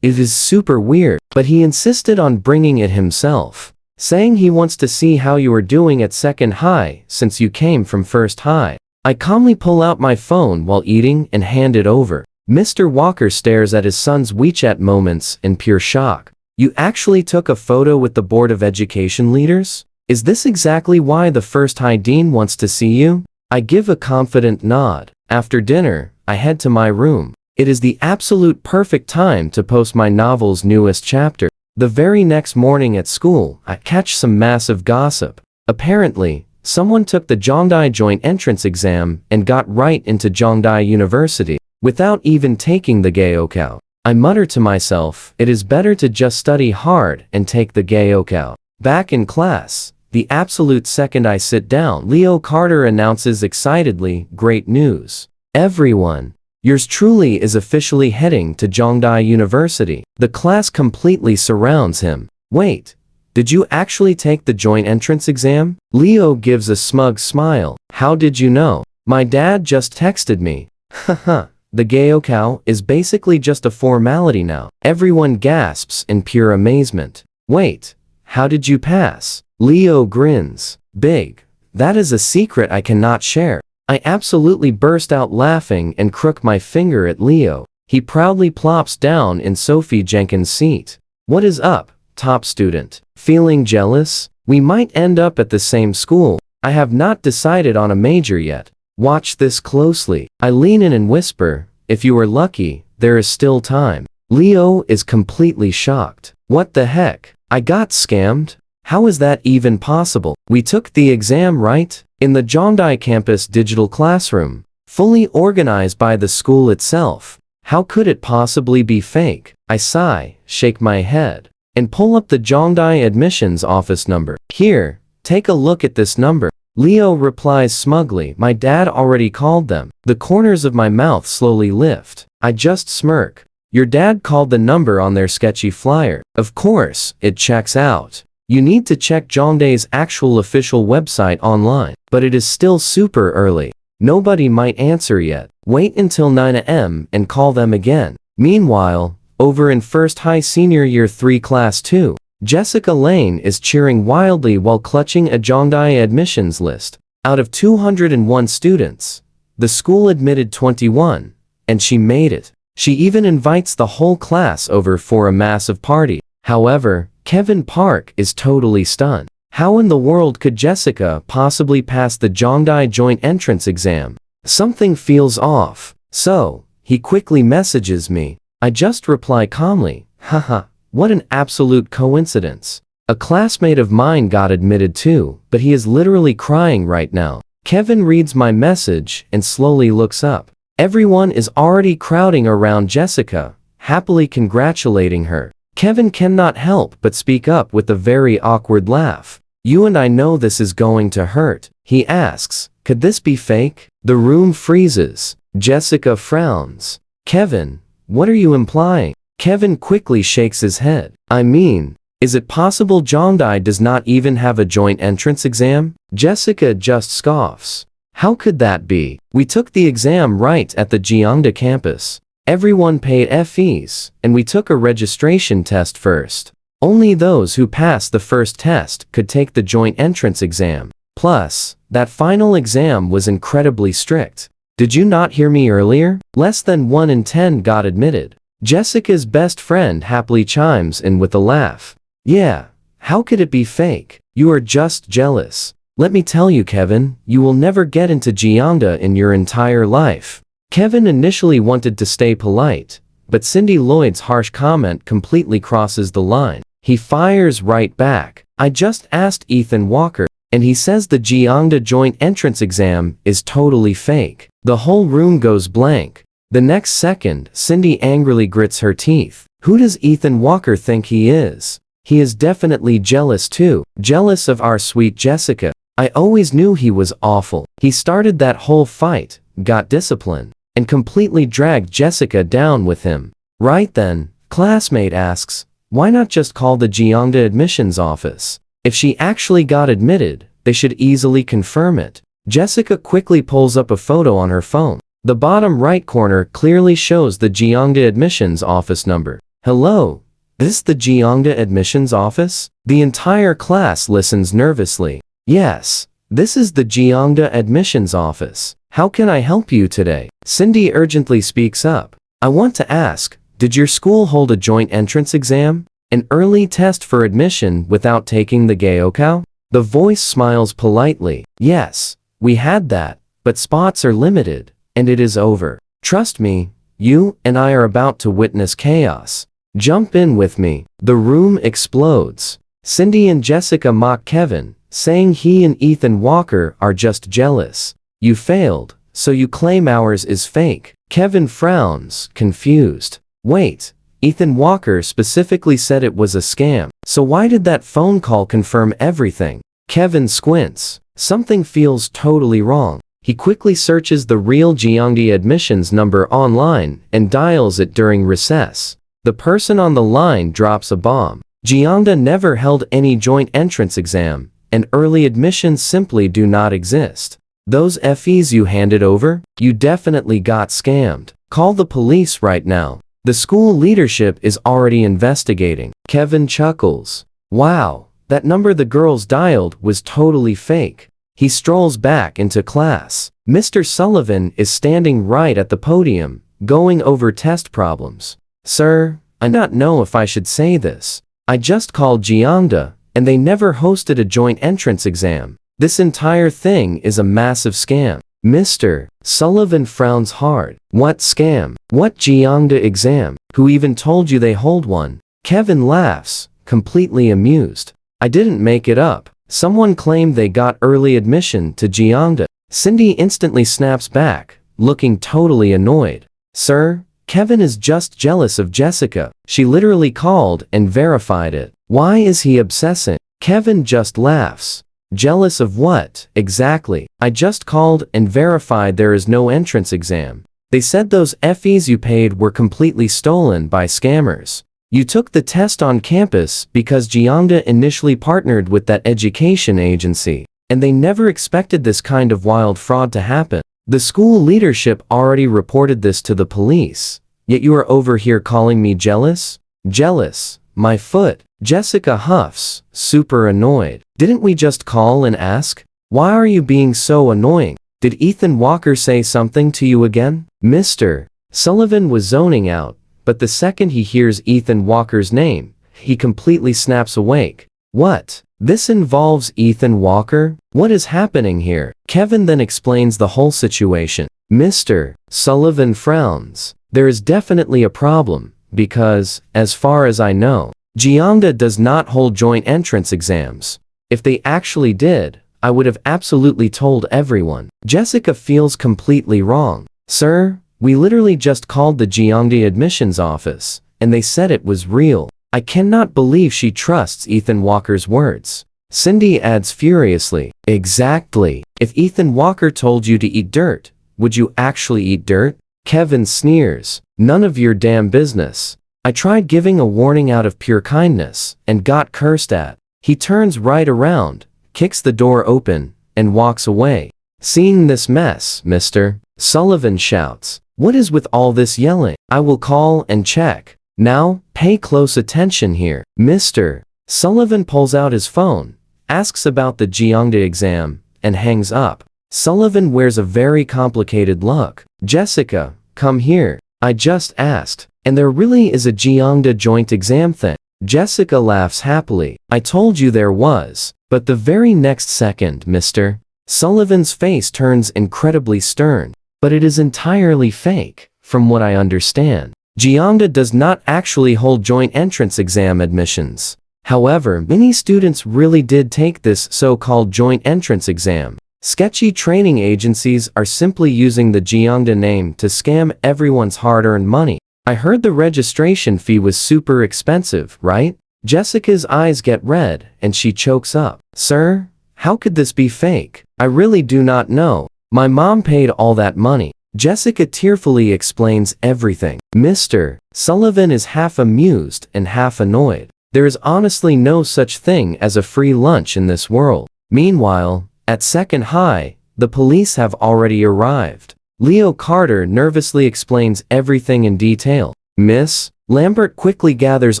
It is super weird, but he insisted on bringing it himself, saying he wants to see how you are doing at Second High since you came from First High. I calmly pull out my phone while eating and hand it over. Mr. Walker stares at his son's WeChat moments in pure shock. You actually took a photo with the Board of Education leaders? Is this exactly why the First High Dean wants to see you? I give a confident nod. After dinner, I head to my room. It is the absolute perfect time to post my novel's newest chapter. The very next morning at school, I catch some massive gossip. Apparently, someone took the Jongdae joint entrance exam and got right into Jongdae University without even taking the Gaokao. I mutter to myself, it is better to just study hard and take the Gaokao. Back in class, the absolute second I sit down, Leo Carter announces excitedly, great news. Everyone, yours truly is officially heading to Jongdae University. The class completely surrounds him. Wait, did you actually take the joint entrance exam? Leo gives a smug smile. How did you know? My dad just texted me. Haha, the Gaokao is basically just a formality now. Everyone gasps in pure amazement. Wait, how did you pass? Leo grins. Big. That is a secret I cannot share. I absolutely burst out laughing and crook my finger at Leo. He proudly plops down in Sophie Jenkins' seat. What is up, top student? Feeling jealous? We might end up at the same school. I have not decided on a major yet. Watch this closely. I lean in and whisper, if you are lucky, there is still time. Leo is completely shocked. What the heck? I got scammed? How is that even possible? We took the exam, right? In the Jongdae campus digital classroom, fully organized by the school itself. How could it possibly be fake? I sigh, shake my head, and pull up the Jongdae admissions office number. Here, take a look at this number. Leo replies smugly, my dad already called them. The corners of my mouth slowly lift. I just smirk. Your dad called the number on their sketchy flyer. Of course, it checks out. You need to check Jongdae's actual official website online, but it is still super early. Nobody might answer yet. Wait until 9 a.m. and call them again. Meanwhile, over in First High Senior Year 3 Class 2, Jessica Lane is cheering wildly while clutching a Jongdae admissions list. Out of 201 students, the school admitted 21, and she made it. She even invites the whole class over for a massive party. However, Kevin Park is totally stunned. How in the world could Jessica possibly pass the Jongdae joint entrance exam? Something feels off. So, he quickly messages me. I just reply calmly, haha, what an absolute coincidence. A classmate of mine got admitted too, but he is literally crying right now. Kevin reads my message and slowly looks up. Everyone is already crowding around Jessica, happily congratulating her. Kevin cannot help but speak up with a very awkward laugh. You and I know this is going to hurt. He asks, could this be fake? The room freezes. Jessica frowns. Kevin, what are you implying? Kevin quickly shakes his head. I mean, is it possible Jongdae does not even have a joint entrance exam? Jessica just scoffs. How could that be? We took the exam right at the Gyeongda campus. Everyone paid fees, and we took a registration test first. Only those who passed the first test could take the joint entrance exam. Plus, that final exam was incredibly strict. Did you not hear me earlier? Less than 1 in 10 got admitted. Jessica's best friend happily chimes in with a laugh. Yeah, how could it be fake? You are just jealous. Let me tell you, Kevin, you will never get into Gyeongda in your entire life. Kevin initially wanted to stay polite, but Cindy Lloyd's harsh comment completely crosses the line. He fires right back. I just asked Ethan Walker, and he says the Gyeongda joint entrance exam is totally fake. The whole room goes blank. The next second, Cindy angrily grits her teeth. Who does Ethan Walker think he is? He is definitely jealous too. Jealous of our sweet Jessica. I always knew he was awful. He started that whole fight, got disciplined, and completely dragged Jessica down with him. Right then, classmate asks, why not just call the Gyeongda admissions office? If she actually got admitted, they should easily confirm it. Jessica quickly pulls up a photo on her phone. The bottom right corner clearly shows the Gyeongda admissions office number. Hello? This the Gyeongda admissions office? The entire class listens nervously. Yes, this is the Gyeongda admissions office. How can I help you today? Cindy urgently speaks up. I want to ask, did your school hold a joint entrance exam? An early test for admission without taking the Gaokao? The voice smiles politely. Yes, we had that, but spots are limited, and it is over. Trust me, you and I are about to witness chaos. Jump in with me. The room explodes. Cindy and Jessica mock Kevin, saying he and Ethan Walker are just jealous. You failed, so you claim ours is fake. Kevin frowns, confused. Wait, Ethan Walker specifically said it was a scam, so why did that phone call confirm everything? Kevin squints. Something feels totally wrong. He quickly searches the real Gyeongda admissions number online and dials it during recess. The person on the line drops a bomb. Gyeongda never held any joint entrance exam, and early admissions simply do not exist. Those FEs you handed over? You definitely got scammed. Call the police right now. The school leadership is already investigating. Kevin chuckles. Wow, that number the girls dialed was totally fake. He strolls back into class. Mr. Sullivan is standing right at the podium, going over test problems. Sir, I don't know if I should say this. I just called Gyeongda, and they never hosted a joint entrance exam. This entire thing is a massive scam. Mr. Sullivan frowns hard. What scam? What Gyeongda exam? Who even told you they hold one? Kevin laughs, completely amused. I didn't make it up. Someone claimed they got early admission to Gyeongda. Cindy instantly snaps back, looking totally annoyed. Sir, Kevin is just jealous of Jessica. She literally called and verified it. Why is he obsessing? Kevin just laughs. Jealous of what, exactly? I just called and verified there is no entrance exam. They said those fees you paid were completely stolen by scammers. You took the test on campus because Gyeongda initially partnered with that education agency, and they never expected this kind of wild fraud to happen. The school leadership already reported this to the police, yet you are over here calling me jealous? Jealous? My foot. Jessica huffs, super annoyed. Didn't we just call and ask? Why are you being so annoying? Did Ethan Walker say something to you again? Mr. Sullivan was zoning out, but the second he hears Ethan Walker's name, he completely snaps awake. What? This involves Ethan Walker? What is happening here? Kevin then explains the whole situation. Mr. Sullivan frowns. There is definitely a problem, because, as far as I know, Gyeongda does not hold joint entrance exams. If they actually did, I would have absolutely told everyone. Jessica feels completely wrong. Sir, we literally just called the Gyeongda admissions office, and they said it was real. I cannot believe she trusts Ethan Walker's words. Cindy adds furiously. Exactly. If Ethan Walker told you to eat dirt, would you actually eat dirt? Kevin sneers. None of your damn business. I tried giving a warning out of pure kindness, and got cursed at. He turns right around, kicks the door open, and walks away. Seeing this mess, Mr. Sullivan shouts. What is with all this yelling? I will call and check. Now, pay close attention here. Mr. Sullivan pulls out his phone, asks about the Gyeongda exam, and hangs up. Sullivan wears a very complicated look. Jessica, come here. I just asked. And there really is a Gyeongda joint exam thing. Jessica laughs happily. I told you there was. But the very next second, Mr. Sullivan's face turns incredibly stern. But it is entirely fake, from what I understand. Gyeongda does not actually hold joint entrance exam admissions. However, many students really did take this so-called joint entrance exam. Sketchy training agencies are simply using the Gyeongda name to scam everyone's hard-earned money. I heard the registration fee was super expensive, right? Jessica's eyes get red, and she chokes up. Sir, how could this be fake? I really do not know. My mom paid all that money. Jessica tearfully explains everything. Mr. Sullivan is half amused and half annoyed. There is honestly no such thing as a free lunch in this world. Meanwhile, at Second High, the police have already arrived. Leo Carter nervously explains everything in detail. Miss Lambert quickly gathers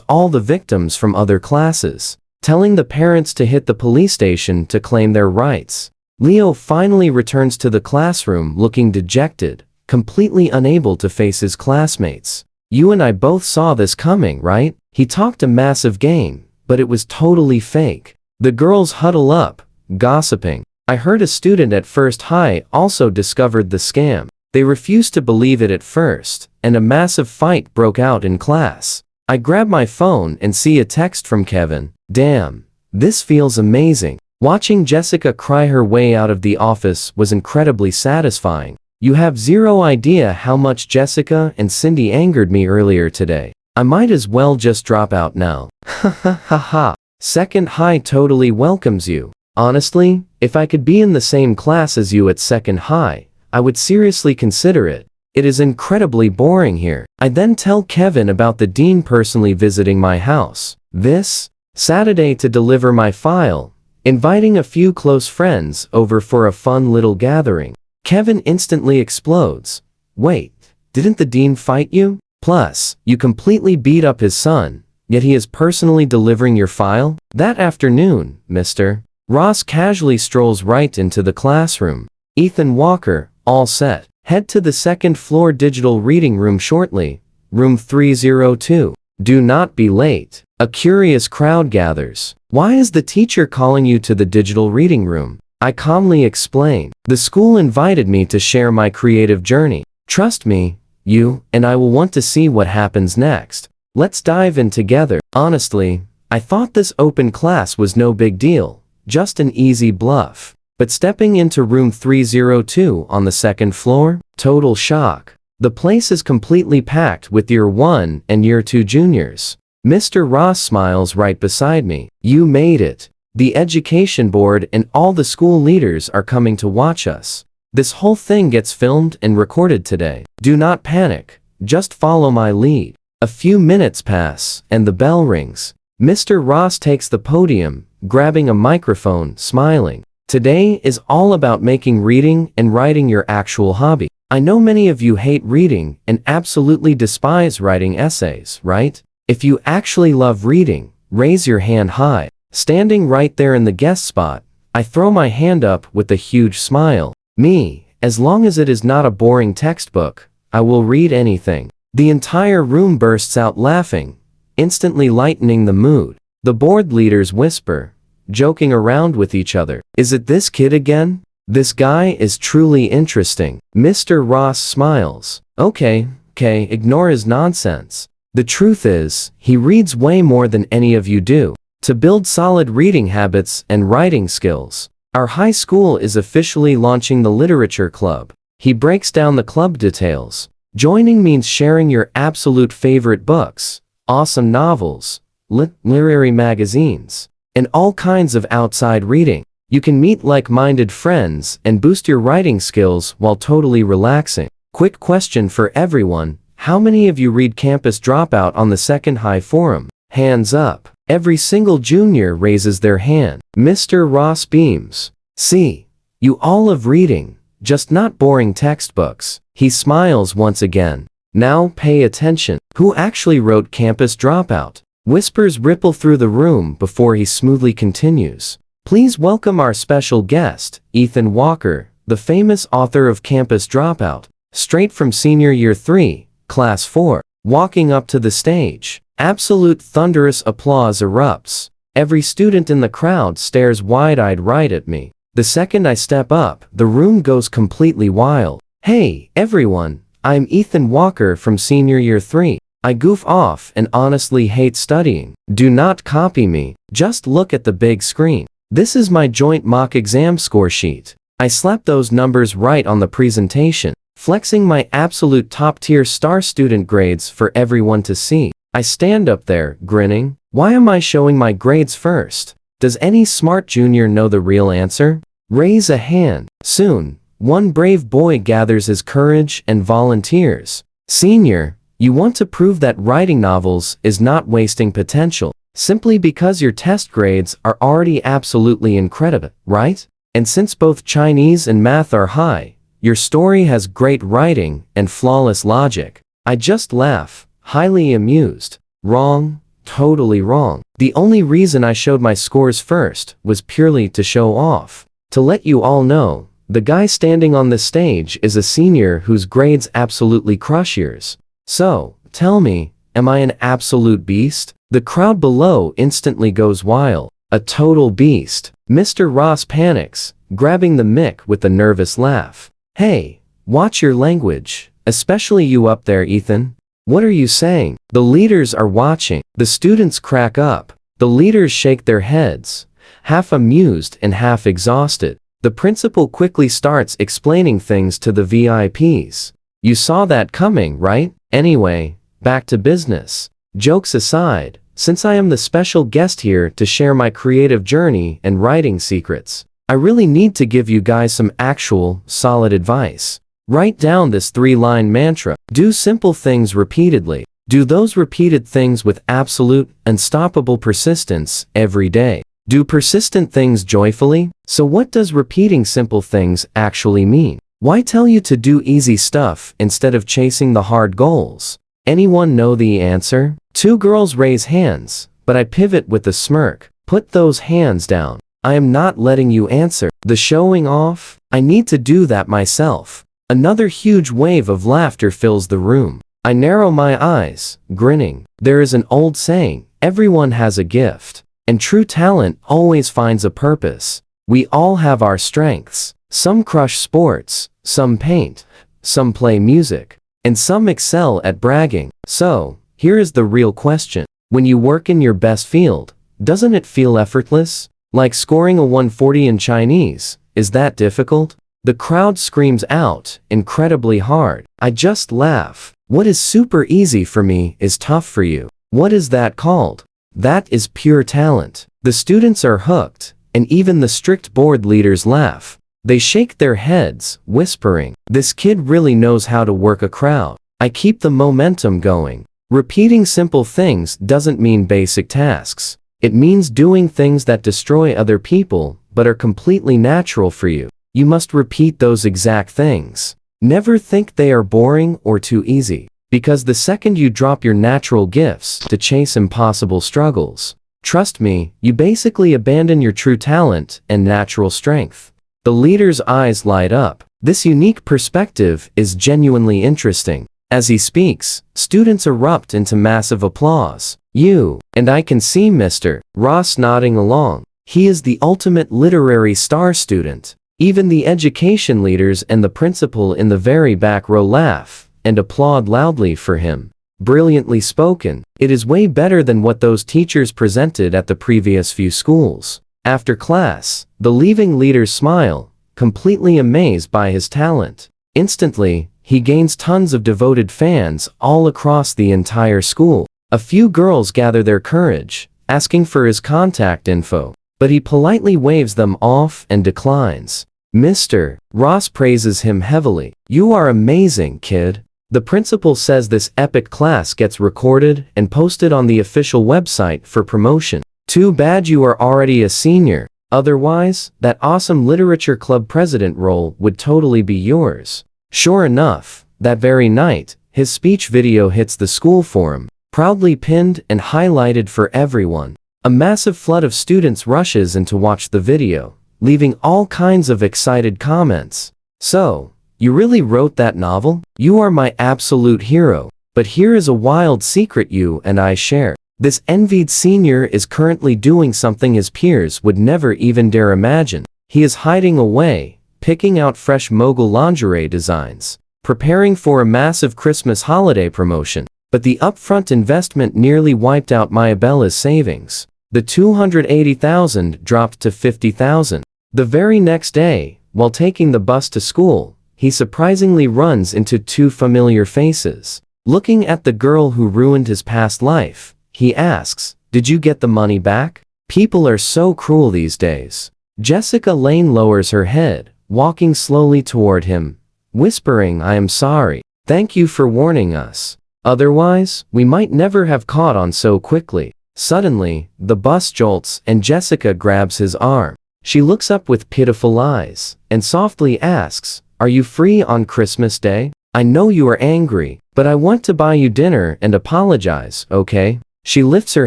all the victims from other classes, telling the parents to hit the police station to claim their rights. Leo finally returns to the classroom looking dejected, completely unable to face his classmates. You and I both saw this coming, right? He talked a massive game, but it was totally fake. The girls huddle up, gossiping. I heard a student at First High also discovered the scam. They refused to believe it at first, and a massive fight broke out in class. I grab my phone and see a text from Kevin. Damn, this feels amazing. Watching Jessica cry her way out of the office was incredibly satisfying. You have zero idea how much Jessica and Cindy angered me earlier today. I might as well just drop out now. Ha ha ha ha. Second High totally welcomes you. Honestly, if I could be in the same class as you at Second High, I would seriously consider it. It is incredibly boring here. I then tell Kevin about the dean personally visiting my house this Saturday to deliver my file, inviting a few close friends over for a fun little gathering. Kevin instantly explodes. Wait, didn't the dean fight you? Plus, you completely beat up his son, yet he is personally delivering your file? That afternoon, Mr. Ross casually strolls right into the classroom. Ethan Walker, all set. Head to the second floor digital reading room shortly. Room 302. Do not be late. A curious crowd gathers. Why is the teacher calling you to the digital reading room? I calmly explain. The school invited me to share my creative journey. Trust me, You and I will want to see what happens next. Let's dive in together. Honestly, I thought this open class was no big deal, just an easy bluff. But stepping into room 302 on the second floor, total shock. The place is completely packed with year 1 and year 2 juniors. Mr. Ross smiles right beside me. You made it. The education board and all the school leaders are coming to watch us. This whole thing gets filmed and recorded today. Do not panic. Just follow my lead. A few minutes pass, and the bell rings. Mr. Ross takes the podium, grabbing a microphone, smiling. Today is all about making reading and writing your actual hobby. I know many of you hate reading and absolutely despise writing essays, right? If you actually love reading, raise your hand high. Standing right there in the guest spot, I throw my hand up with a huge smile. Me, as long as it is not a boring textbook, I will read anything. The entire room bursts out laughing, instantly lightening the mood. The board leaders whisper, joking around with each other. Is it this kid again? This guy is truly interesting. Mr. Ross smiles. Okay, ignore his nonsense. The truth is, he reads way more than any of you do. To build solid reading habits and writing skills, our high school is officially launching the literature club. He breaks down the club details. Joining means sharing your absolute favorite books, awesome novels, literary magazines, and all kinds of outside reading. You can meet like-minded friends and boost your writing skills while totally relaxing. Quick question for everyone. How many of you read Campus Dropout on the Second High Forum? Hands up. Every single junior raises their hand. Mr. Ross beams. See, you all love reading, just not boring textbooks. He smiles once again. Now pay attention. Who actually wrote Campus Dropout? Whispers ripple through the room before he smoothly continues. Please welcome our special guest, Ethan Walker, the famous author of Campus Dropout, straight from senior year 3, class 4. Walking up to the stage, absolute thunderous applause erupts. Every student in the crowd stares wide-eyed right at me. The second I step up, the room goes completely wild. Hey, everyone, I'm Ethan Walker from senior year 3. I goof off and honestly hate studying. Do not copy me, just look at the big screen. This is my joint mock exam score sheet. I slap those numbers right on the presentation, flexing my absolute top-tier star student grades for everyone to see. I stand up there, grinning. Why am I showing my grades first? Does any smart junior know the real answer? Raise a hand. Soon, one brave boy gathers his courage and volunteers. Senior, you want to prove that writing novels is not wasting potential, simply because your test grades are already absolutely incredible, right? And since both Chinese and math are high, your story has great writing and flawless logic. I just laugh, highly amused. Wrong, totally wrong. The only reason I showed my scores first was purely to show off. To let you all know, the guy standing on the stage is a senior whose grades absolutely crush yours. So, tell me, am I an absolute beast? The crowd below instantly goes wild. A total beast. Mr. Ross panics, grabbing the mic with a nervous laugh. Hey, watch your language, especially you up there, Ethan. What are you saying? The leaders are watching. The students crack up. The leaders shake their heads, half amused and half exhausted. The principal quickly starts explaining things to the VIPs. You saw that coming, right? Anyway, back to business. Jokes aside, since I am the special guest here to share my creative journey and writing secrets, I really need to give you guys some actual, solid advice. Write down this 3-line mantra. Do simple things repeatedly. Do those repeated things with absolute, unstoppable persistence every day. Do persistent things joyfully. So what does repeating simple things actually mean? Why tell you to do easy stuff instead of chasing the hard goals? Anyone know the answer? 2 girls raise hands, but I pivot with a smirk. Put those hands down. I am not letting you answer. The showing off? I need to do that myself. Another huge wave of laughter fills the room. I narrow my eyes, grinning. There is an old saying, everyone has a gift, and true talent always finds a purpose. We all have our strengths. Some crush sports, some paint, some play music, and some excel at bragging. So, here is the real question. When you work in your best field, doesn't it feel effortless? Like scoring a 140 in Chinese, is that difficult? The crowd screams out, incredibly hard. I just laugh. What is super easy for me is tough for you. What is that called? That is pure talent. The students are hooked, and even the strict board leaders laugh. They shake their heads, whispering, "This kid really knows how to work a crowd." I keep the momentum going. Repeating simple things doesn't mean basic tasks. It means doing things that destroy other people, but are completely natural for you. You must repeat those exact things. Never think they are boring or too easy, because the second you drop your natural gifts to chase impossible struggles, trust me, you basically abandon your true talent and natural strength. The leader's eyes light up. This unique perspective is genuinely interesting. As he speaks, students erupt into massive applause. You, and I can see Mr. Ross nodding along. He is the ultimate literary star student. Even the education leaders and the principal in the very back row laugh and applaud loudly for him. Brilliantly spoken. It is way better than what those teachers presented at the previous few schools. After class, the leaving leaders smile, completely amazed by his talent. Instantly, he gains tons of devoted fans all across the entire school. A few girls gather their courage, asking for his contact info, but he politely waves them off and declines. Mr. Ross praises him heavily. "You are amazing, kid." The principal says this epic class gets recorded and posted on the official website for promotion. Too bad you are already a senior. Otherwise, that awesome literature club president role would totally be yours. Sure enough, that very night, his speech video hits the school forum, proudly pinned and highlighted for everyone. A massive flood of students rushes in to watch the video, leaving all kinds of excited comments. "So, you really wrote that novel? You are my absolute hero. But here is a wild secret you and I share. This envied senior is currently doing something his peers would never even dare imagine. He is hiding away, picking out fresh mogul lingerie designs, preparing for a massive Christmas holiday promotion. But the upfront investment nearly wiped out Mayabella's savings. The $280,000 dropped to $50,000. The very next day, while taking the bus to school, he surprisingly runs into two familiar faces. Looking at the girl who ruined his past life, he asks, "Did you get the money back?" People are so cruel these days. Jessica Lane lowers her head, walking slowly toward him, whispering, "I am sorry. Thank you for warning us. Otherwise, we might never have caught on so quickly." Suddenly, the bus jolts and Jessica grabs his arm. She looks up with pitiful eyes and softly asks, "Are you free on Christmas Day? I know you are angry, but I want to buy you dinner and apologize, okay?" She lifts her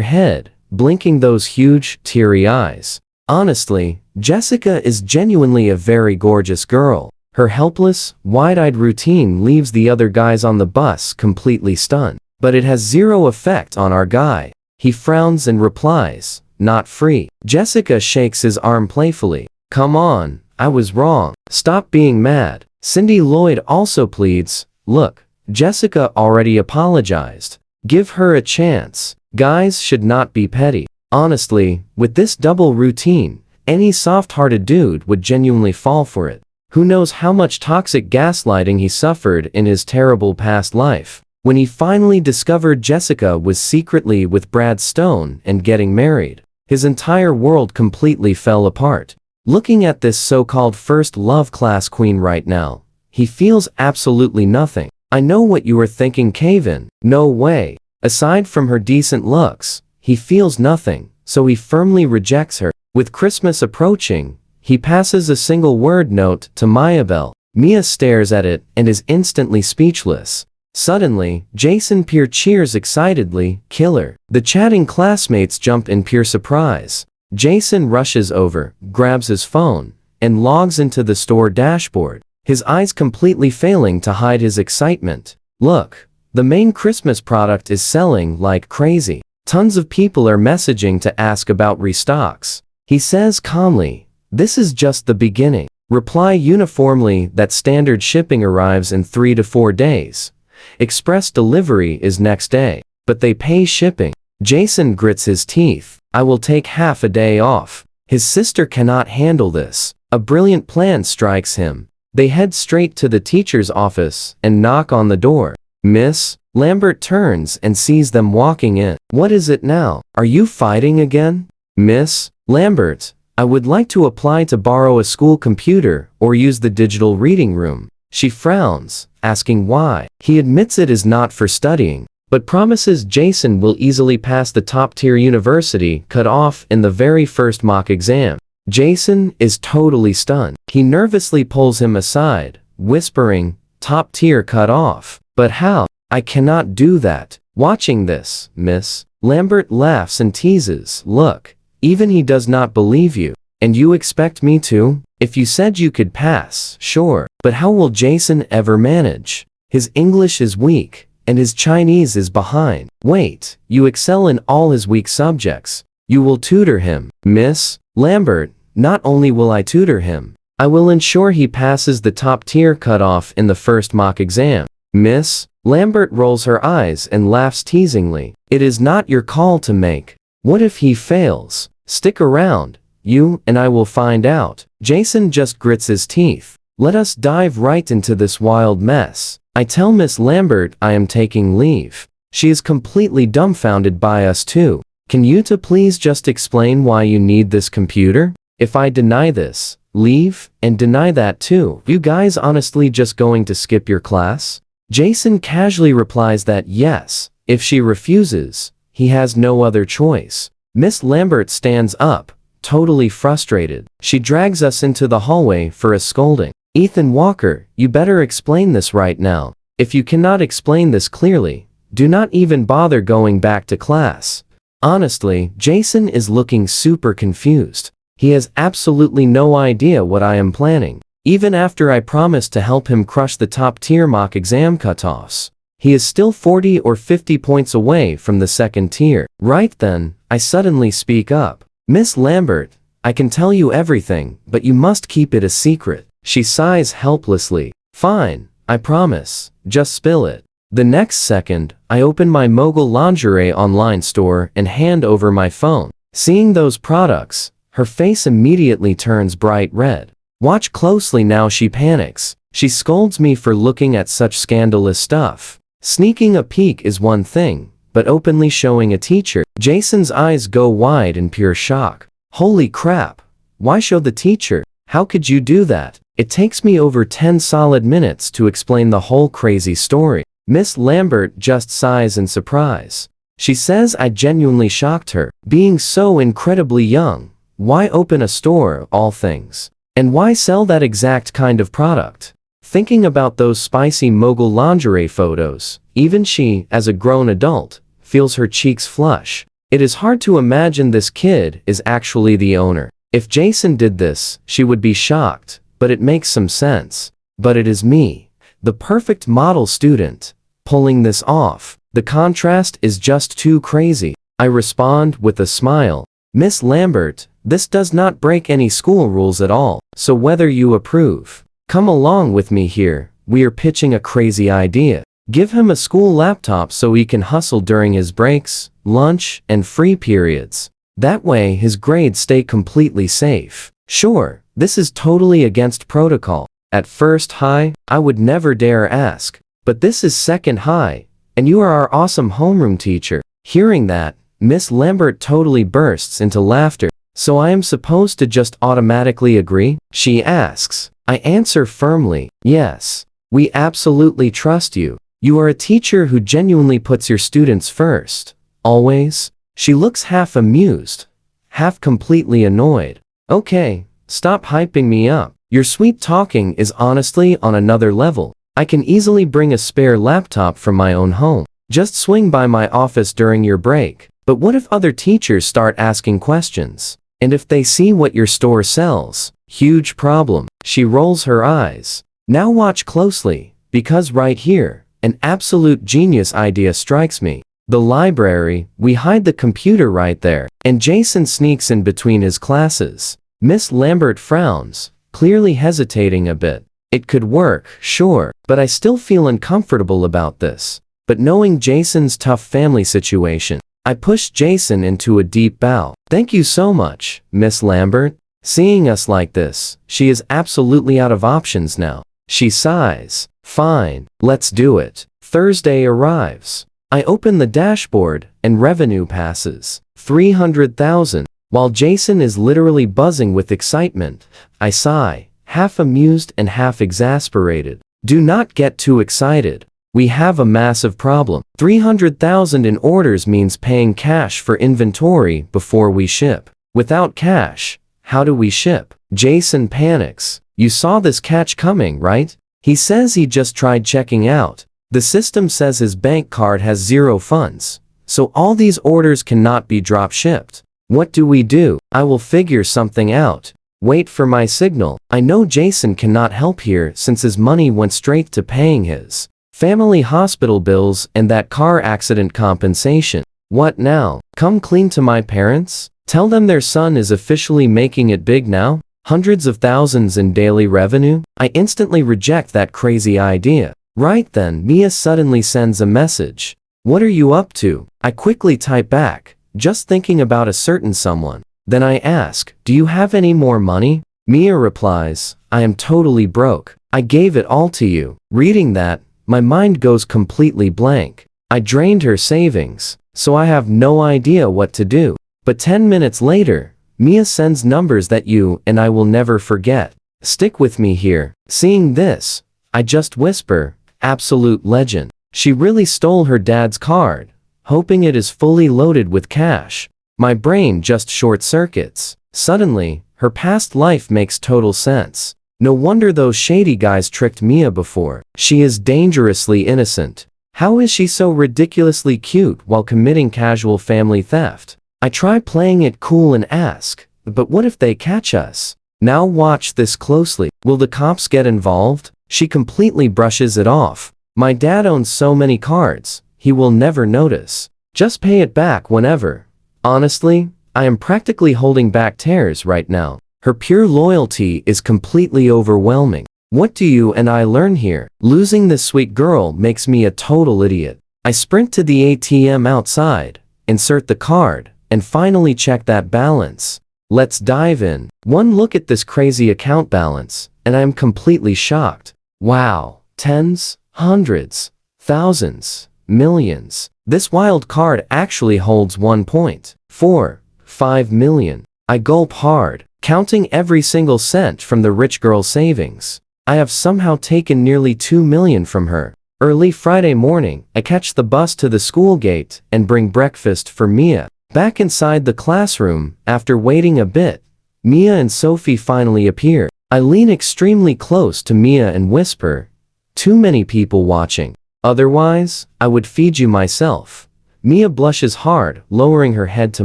head, blinking those huge, teary eyes. Honestly, Jessica is genuinely a very gorgeous girl. Her helpless, wide-eyed routine leaves the other guys on the bus completely stunned. But it has zero effect on our guy. He frowns and replies, "Not free." Jessica shakes his arm playfully. "Come on, I was wrong. Stop being mad." Cindy Lloyd also pleads, "Look, Jessica already apologized. Give her a chance. Guys should not be petty." Honestly, with this double routine, any soft-hearted dude would genuinely fall for it. Who knows how much toxic gaslighting he suffered in his terrible past life. When he finally discovered Jessica was secretly with Brad Stone and getting married, his entire world completely fell apart. Looking at this so-called first love class queen right now, he feels absolutely nothing. I know what you are thinking, Kevin. No way. Aside from her decent looks, he feels nothing, so he firmly rejects her. With Christmas approaching, he passes a single word note to Mayabelle. Mia stares at it and is instantly speechless. Suddenly, Jason Pierre cheers excitedly, "Killer." The chatting classmates jump in pure surprise. Jason rushes over, grabs his phone, and logs into the store dashboard, his eyes completely failing to hide his excitement. "Look, the main Christmas product is selling like crazy. Tons of people are messaging to ask about restocks." He says calmly, "This is just the beginning." Reply uniformly that standard shipping arrives in 3 to 4 days. Express delivery is next day, but they pay shipping. Jason grits his teeth. I will take half a day off. His sister cannot handle this. A brilliant plan strikes him. They head straight to the teacher's office and knock on the door. Miss? Lambert turns and sees them walking in. What is it now? Are you fighting again? Miss? Lambert, I would like to apply to borrow a school computer or use the digital reading room. She frowns, asking why. He admits it is not for studying, but promises Jason will easily pass the top-tier university cut off in the very first mock exam. Jason is totally stunned. He nervously pulls him aside, whispering, top tier cut off. But how? I cannot do that. Watching this, Miss. Lambert laughs and teases. Look, even he does not believe you. And you expect me to? If you said you could pass, sure. But how will Jason ever manage? His English is weak, and his Chinese is behind. Wait, you excel in all his weak subjects. You will tutor him. Miss Lambert, not only will I tutor him, I will ensure he passes the top tier cutoff in the first mock exam. Miss Lambert rolls her eyes and laughs teasingly. It is not your call to make. What if he fails? Stick around. You and I will find out. Jason just grits his teeth. Let us dive right into this wild mess. I tell Miss Lambert I am taking leave. She is completely dumbfounded by us too. Can you two please just explain why you need this computer? If I deny this, leave, and deny that too, you guys honestly just going to skip your class? Jason casually replies that yes, if she refuses, he has no other choice. Miss Lambert stands up, totally frustrated. She drags us into the hallway for a scolding. Ethan Walker, you better explain this right now. If you cannot explain this clearly, do not even bother going back to class. Honestly, Jason is looking super confused. He has absolutely no idea what I am planning. Even after I promised to help him crush the top-tier mock exam cutoffs, he is still 40 or 50 points away from the second tier. Right then, I suddenly speak up. Miss Lambert, I can tell you everything, but you must keep it a secret. She sighs helplessly. Fine, I promise. Just spill it. The next second, I open my Mogul lingerie online store and hand over my phone. Seeing those products, her face immediately turns bright red. Watch closely now, she panics. She scolds me for looking at such scandalous stuff. Sneaking a peek is one thing, but openly showing a teacher. Jason's eyes go wide in pure shock. Holy crap. Why show the teacher? How could you do that? It takes me over 10 solid minutes to explain the whole crazy story. Miss Lambert just sighs in surprise. She says I genuinely shocked her. Being so incredibly young. Why open a store, all things? And why sell that exact kind of product? Thinking about those spicy Mogul lingerie photos, even she, as a grown adult, feels her cheeks flush. It is hard to imagine this kid is actually the owner. If Jason did this, she would be shocked, but it makes some sense. But it is me, the perfect model student, pulling this off. The contrast is just too crazy. I respond with a smile. Miss Lambert, this does not break any school rules at all, so whether you approve, come along with me here. We are pitching a crazy idea. Give him a school laptop so he can hustle during his breaks, lunch, and free periods. That way his grades stay completely safe. Sure, this is totally against protocol. At first high, I would never dare ask, but this is second high, and you are our awesome homeroom teacher. Hearing that, Miss Lambert totally bursts into laughter. So I am supposed to just automatically agree? She asks. I answer firmly, yes. We absolutely trust you. You are a teacher who genuinely puts your students first. Always? She looks half amused, half completely annoyed. Okay, stop hyping me up. Your sweet talking is honestly on another level. I can easily bring a spare laptop from my own home. Just swing by my office during your break. But what if other teachers start asking questions? And if they see what your store sells? Huge problem. She rolls her eyes. Now watch closely, because right here, an absolute genius idea strikes me. The library, we hide the computer right there, and Jason sneaks in between his classes. Miss Lambert frowns, clearly hesitating a bit. It could work, sure, but I still feel uncomfortable about this. But knowing Jason's tough family situation, I pushed Jason into a deep bow. Thank you so much, Miss Lambert. Seeing us like this, she is absolutely out of options now. She sighs. Fine, let's do it. Thursday arrives. I open the dashboard, and revenue passes. 300,000. While Jason is literally buzzing with excitement, I sigh, half amused and half exasperated. Do not get too excited. We have a massive problem. 300,000 in orders means paying cash for inventory before we ship. Without cash, how do we ship? Jason panics. You saw this catch coming, right? He says he just tried checking out. The system says his bank card has zero funds, so all these orders cannot be drop shipped. What do we do? I will figure something out. Wait for my signal. I know Jason cannot help here since his money went straight to paying his family hospital bills and that car accident compensation. What now? Come clean to my parents? Tell them their son is officially making it big now? Hundreds of thousands in daily revenue? I instantly reject that crazy idea. Right then, Mia suddenly sends a message. What are you up to? I quickly type back, just thinking about a certain someone. Then I ask, do you have any more money? Mia replies, I am totally broke. I gave it all to you. Reading that, my mind goes completely blank. I drained her savings, so I have no idea what to do. But 10 minutes later, Mia sends numbers that you and I will never forget. Stick with me here. Seeing this, I just whisper, absolute legend. She really stole her dad's card, hoping it is fully loaded with cash. My brain just short circuits. Suddenly, her past life makes total sense. No wonder those shady guys tricked Mia before. She is dangerously innocent. How is she so ridiculously cute while committing casual family theft? I try playing it cool and ask, but what if they catch us? Now watch this closely. Will the cops get involved? She completely brushes it off. My dad owns so many cards, he will never notice. Just pay it back whenever. Honestly, I am practically holding back tears right now. Her pure loyalty is completely overwhelming. What do you and I learn here? Losing this sweet girl makes me a total idiot. I sprint to the ATM outside, insert the card, and finally check that balance. Let's dive in. One look at this crazy account balance, and I am completely shocked. Wow, tens, hundreds, thousands, millions. This wild card actually holds 1.45 million. I gulp hard, counting every single cent from the rich girl's savings. I have somehow taken nearly 2 million from her. Early Friday morning, I catch the bus to the school gate and bring breakfast for Mia. Back inside the classroom, after waiting a bit, Mia and Sophie finally appear. I lean extremely close to Mia and whisper, too many people watching. Otherwise, I would feed you myself. Mia blushes hard, lowering her head to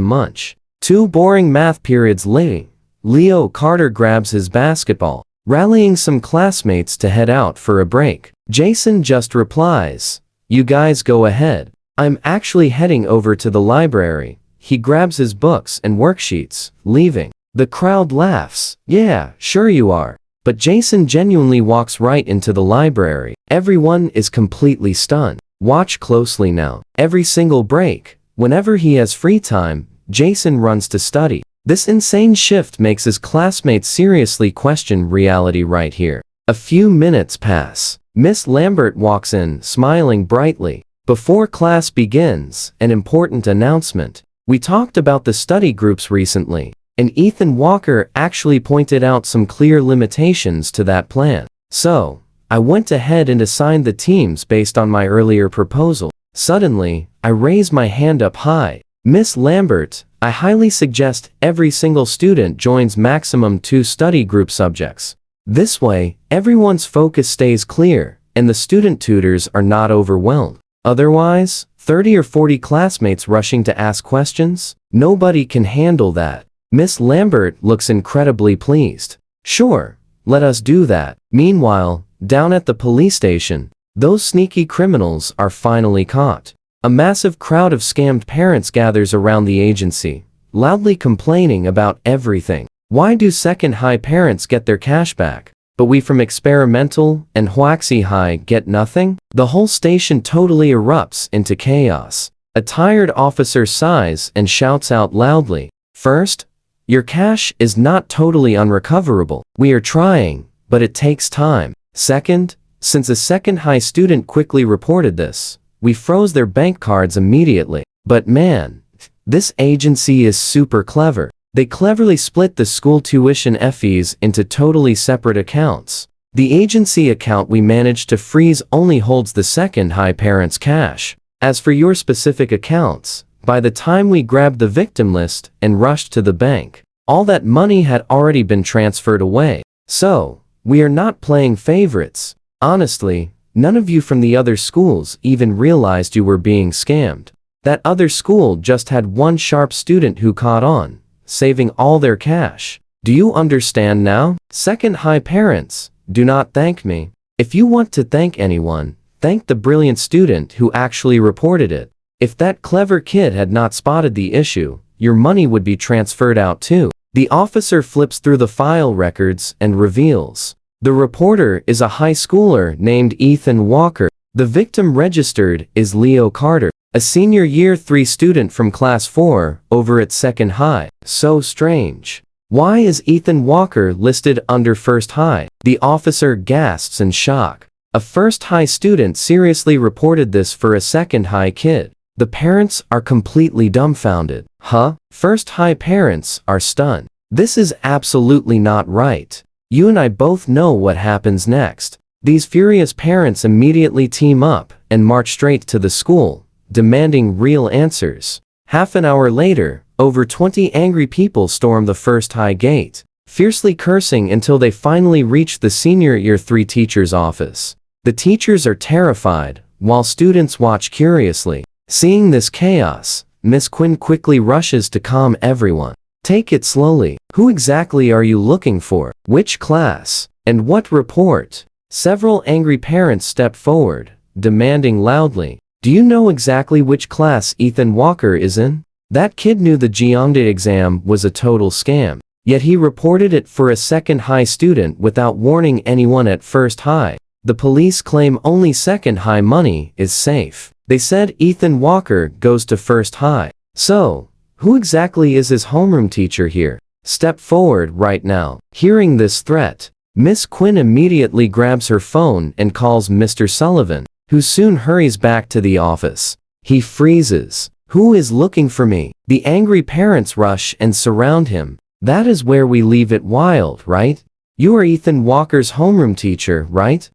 munch. 2 boring math periods later, Leo Carter grabs his basketball, rallying some classmates to head out for a break. Jason just replies, you guys go ahead. I'm actually heading over to the library. He grabs his books and worksheets, leaving. The crowd laughs. Yeah, sure you are. But Jason genuinely walks right into the library. Everyone is completely stunned. Watch closely now. Every single break, whenever he has free time, Jason runs to study. This insane shift makes his classmates seriously question reality right here. A few minutes pass. Miss Lambert walks in, smiling brightly. Before class begins, an important announcement. We talked about the study groups recently, and Ethan Walker actually pointed out some clear limitations to that plan. So, I went ahead and assigned the teams based on my earlier proposal. Suddenly, I raise my hand up high. Miss Lambert, I highly suggest every single student joins maximum 2 study group subjects. This way, everyone's focus stays clear, and the student tutors are not overwhelmed. Otherwise, 30 or 40 classmates rushing to ask questions? Nobody can handle that. Miss Lambert looks incredibly pleased. Sure, let us do that. Meanwhile, down at the police station, those sneaky criminals are finally caught. A massive crowd of scammed parents gathers around the agency, loudly complaining about everything. Why do second high parents get their cash back? But we from Experimental and Huaxi High get nothing? The whole station totally erupts into chaos. A tired officer sighs and shouts out loudly, "First, your cash is not totally unrecoverable. We are trying, but it takes time. Second, since a second high student quickly reported this, we froze their bank cards immediately. But man, this agency is super clever. They cleverly split the school tuition fees into totally separate accounts. The agency account we managed to freeze only holds the second high parents' cash. As for your specific accounts, by the time we grabbed the victim list and rushed to the bank, all that money had already been transferred away. So, we are not playing favorites. Honestly, none of you from the other schools even realized you were being scammed. That other school just had one sharp student who caught on, saving all their cash. Do you understand now? Second high parents, do not thank me. If you want to thank anyone, thank the brilliant student who actually reported it. If that clever kid had not spotted the issue, your money would be transferred out too." The officer flips through the file records and reveals. The reporter is a high schooler named Ethan Walker. The victim registered is Leo Carter, a senior year 3 student from class 4 over at second high. So strange. Why is Ethan Walker listed under first high? The officer gasps in shock. A first high student seriously reported this for a second high kid. The parents are completely dumbfounded. Huh? First high parents are stunned. This is absolutely not right. You and I both know what happens next. These furious parents immediately team up and march straight to the school, demanding real answers. Half an hour later, over 20 angry people storm the first high gate, fiercely cursing until they finally reach the senior year 3 teacher's office. The teachers are terrified, while students watch curiously. Seeing this chaos, Miss Quinn quickly rushes to calm everyone. "Take it slowly. Who exactly are you looking for? Which class? And what report?" Several angry parents step forward, demanding loudly, "Do you know exactly which class Ethan Walker is in? That kid knew the Geongda exam was a total scam, yet he reported it for a second high student without warning anyone at first high. The police claim only second high money is safe. They said Ethan Walker goes to first high. So, who exactly is his homeroom teacher here? Step forward right now." Hearing this threat, Miss Quinn immediately grabs her phone and calls Mr. Sullivan, who soon hurries back to the office. He freezes. "Who is looking for me?" The angry parents rush and surround him. "That is where we leave it wild, right? You are Ethan Walker's homeroom teacher, right?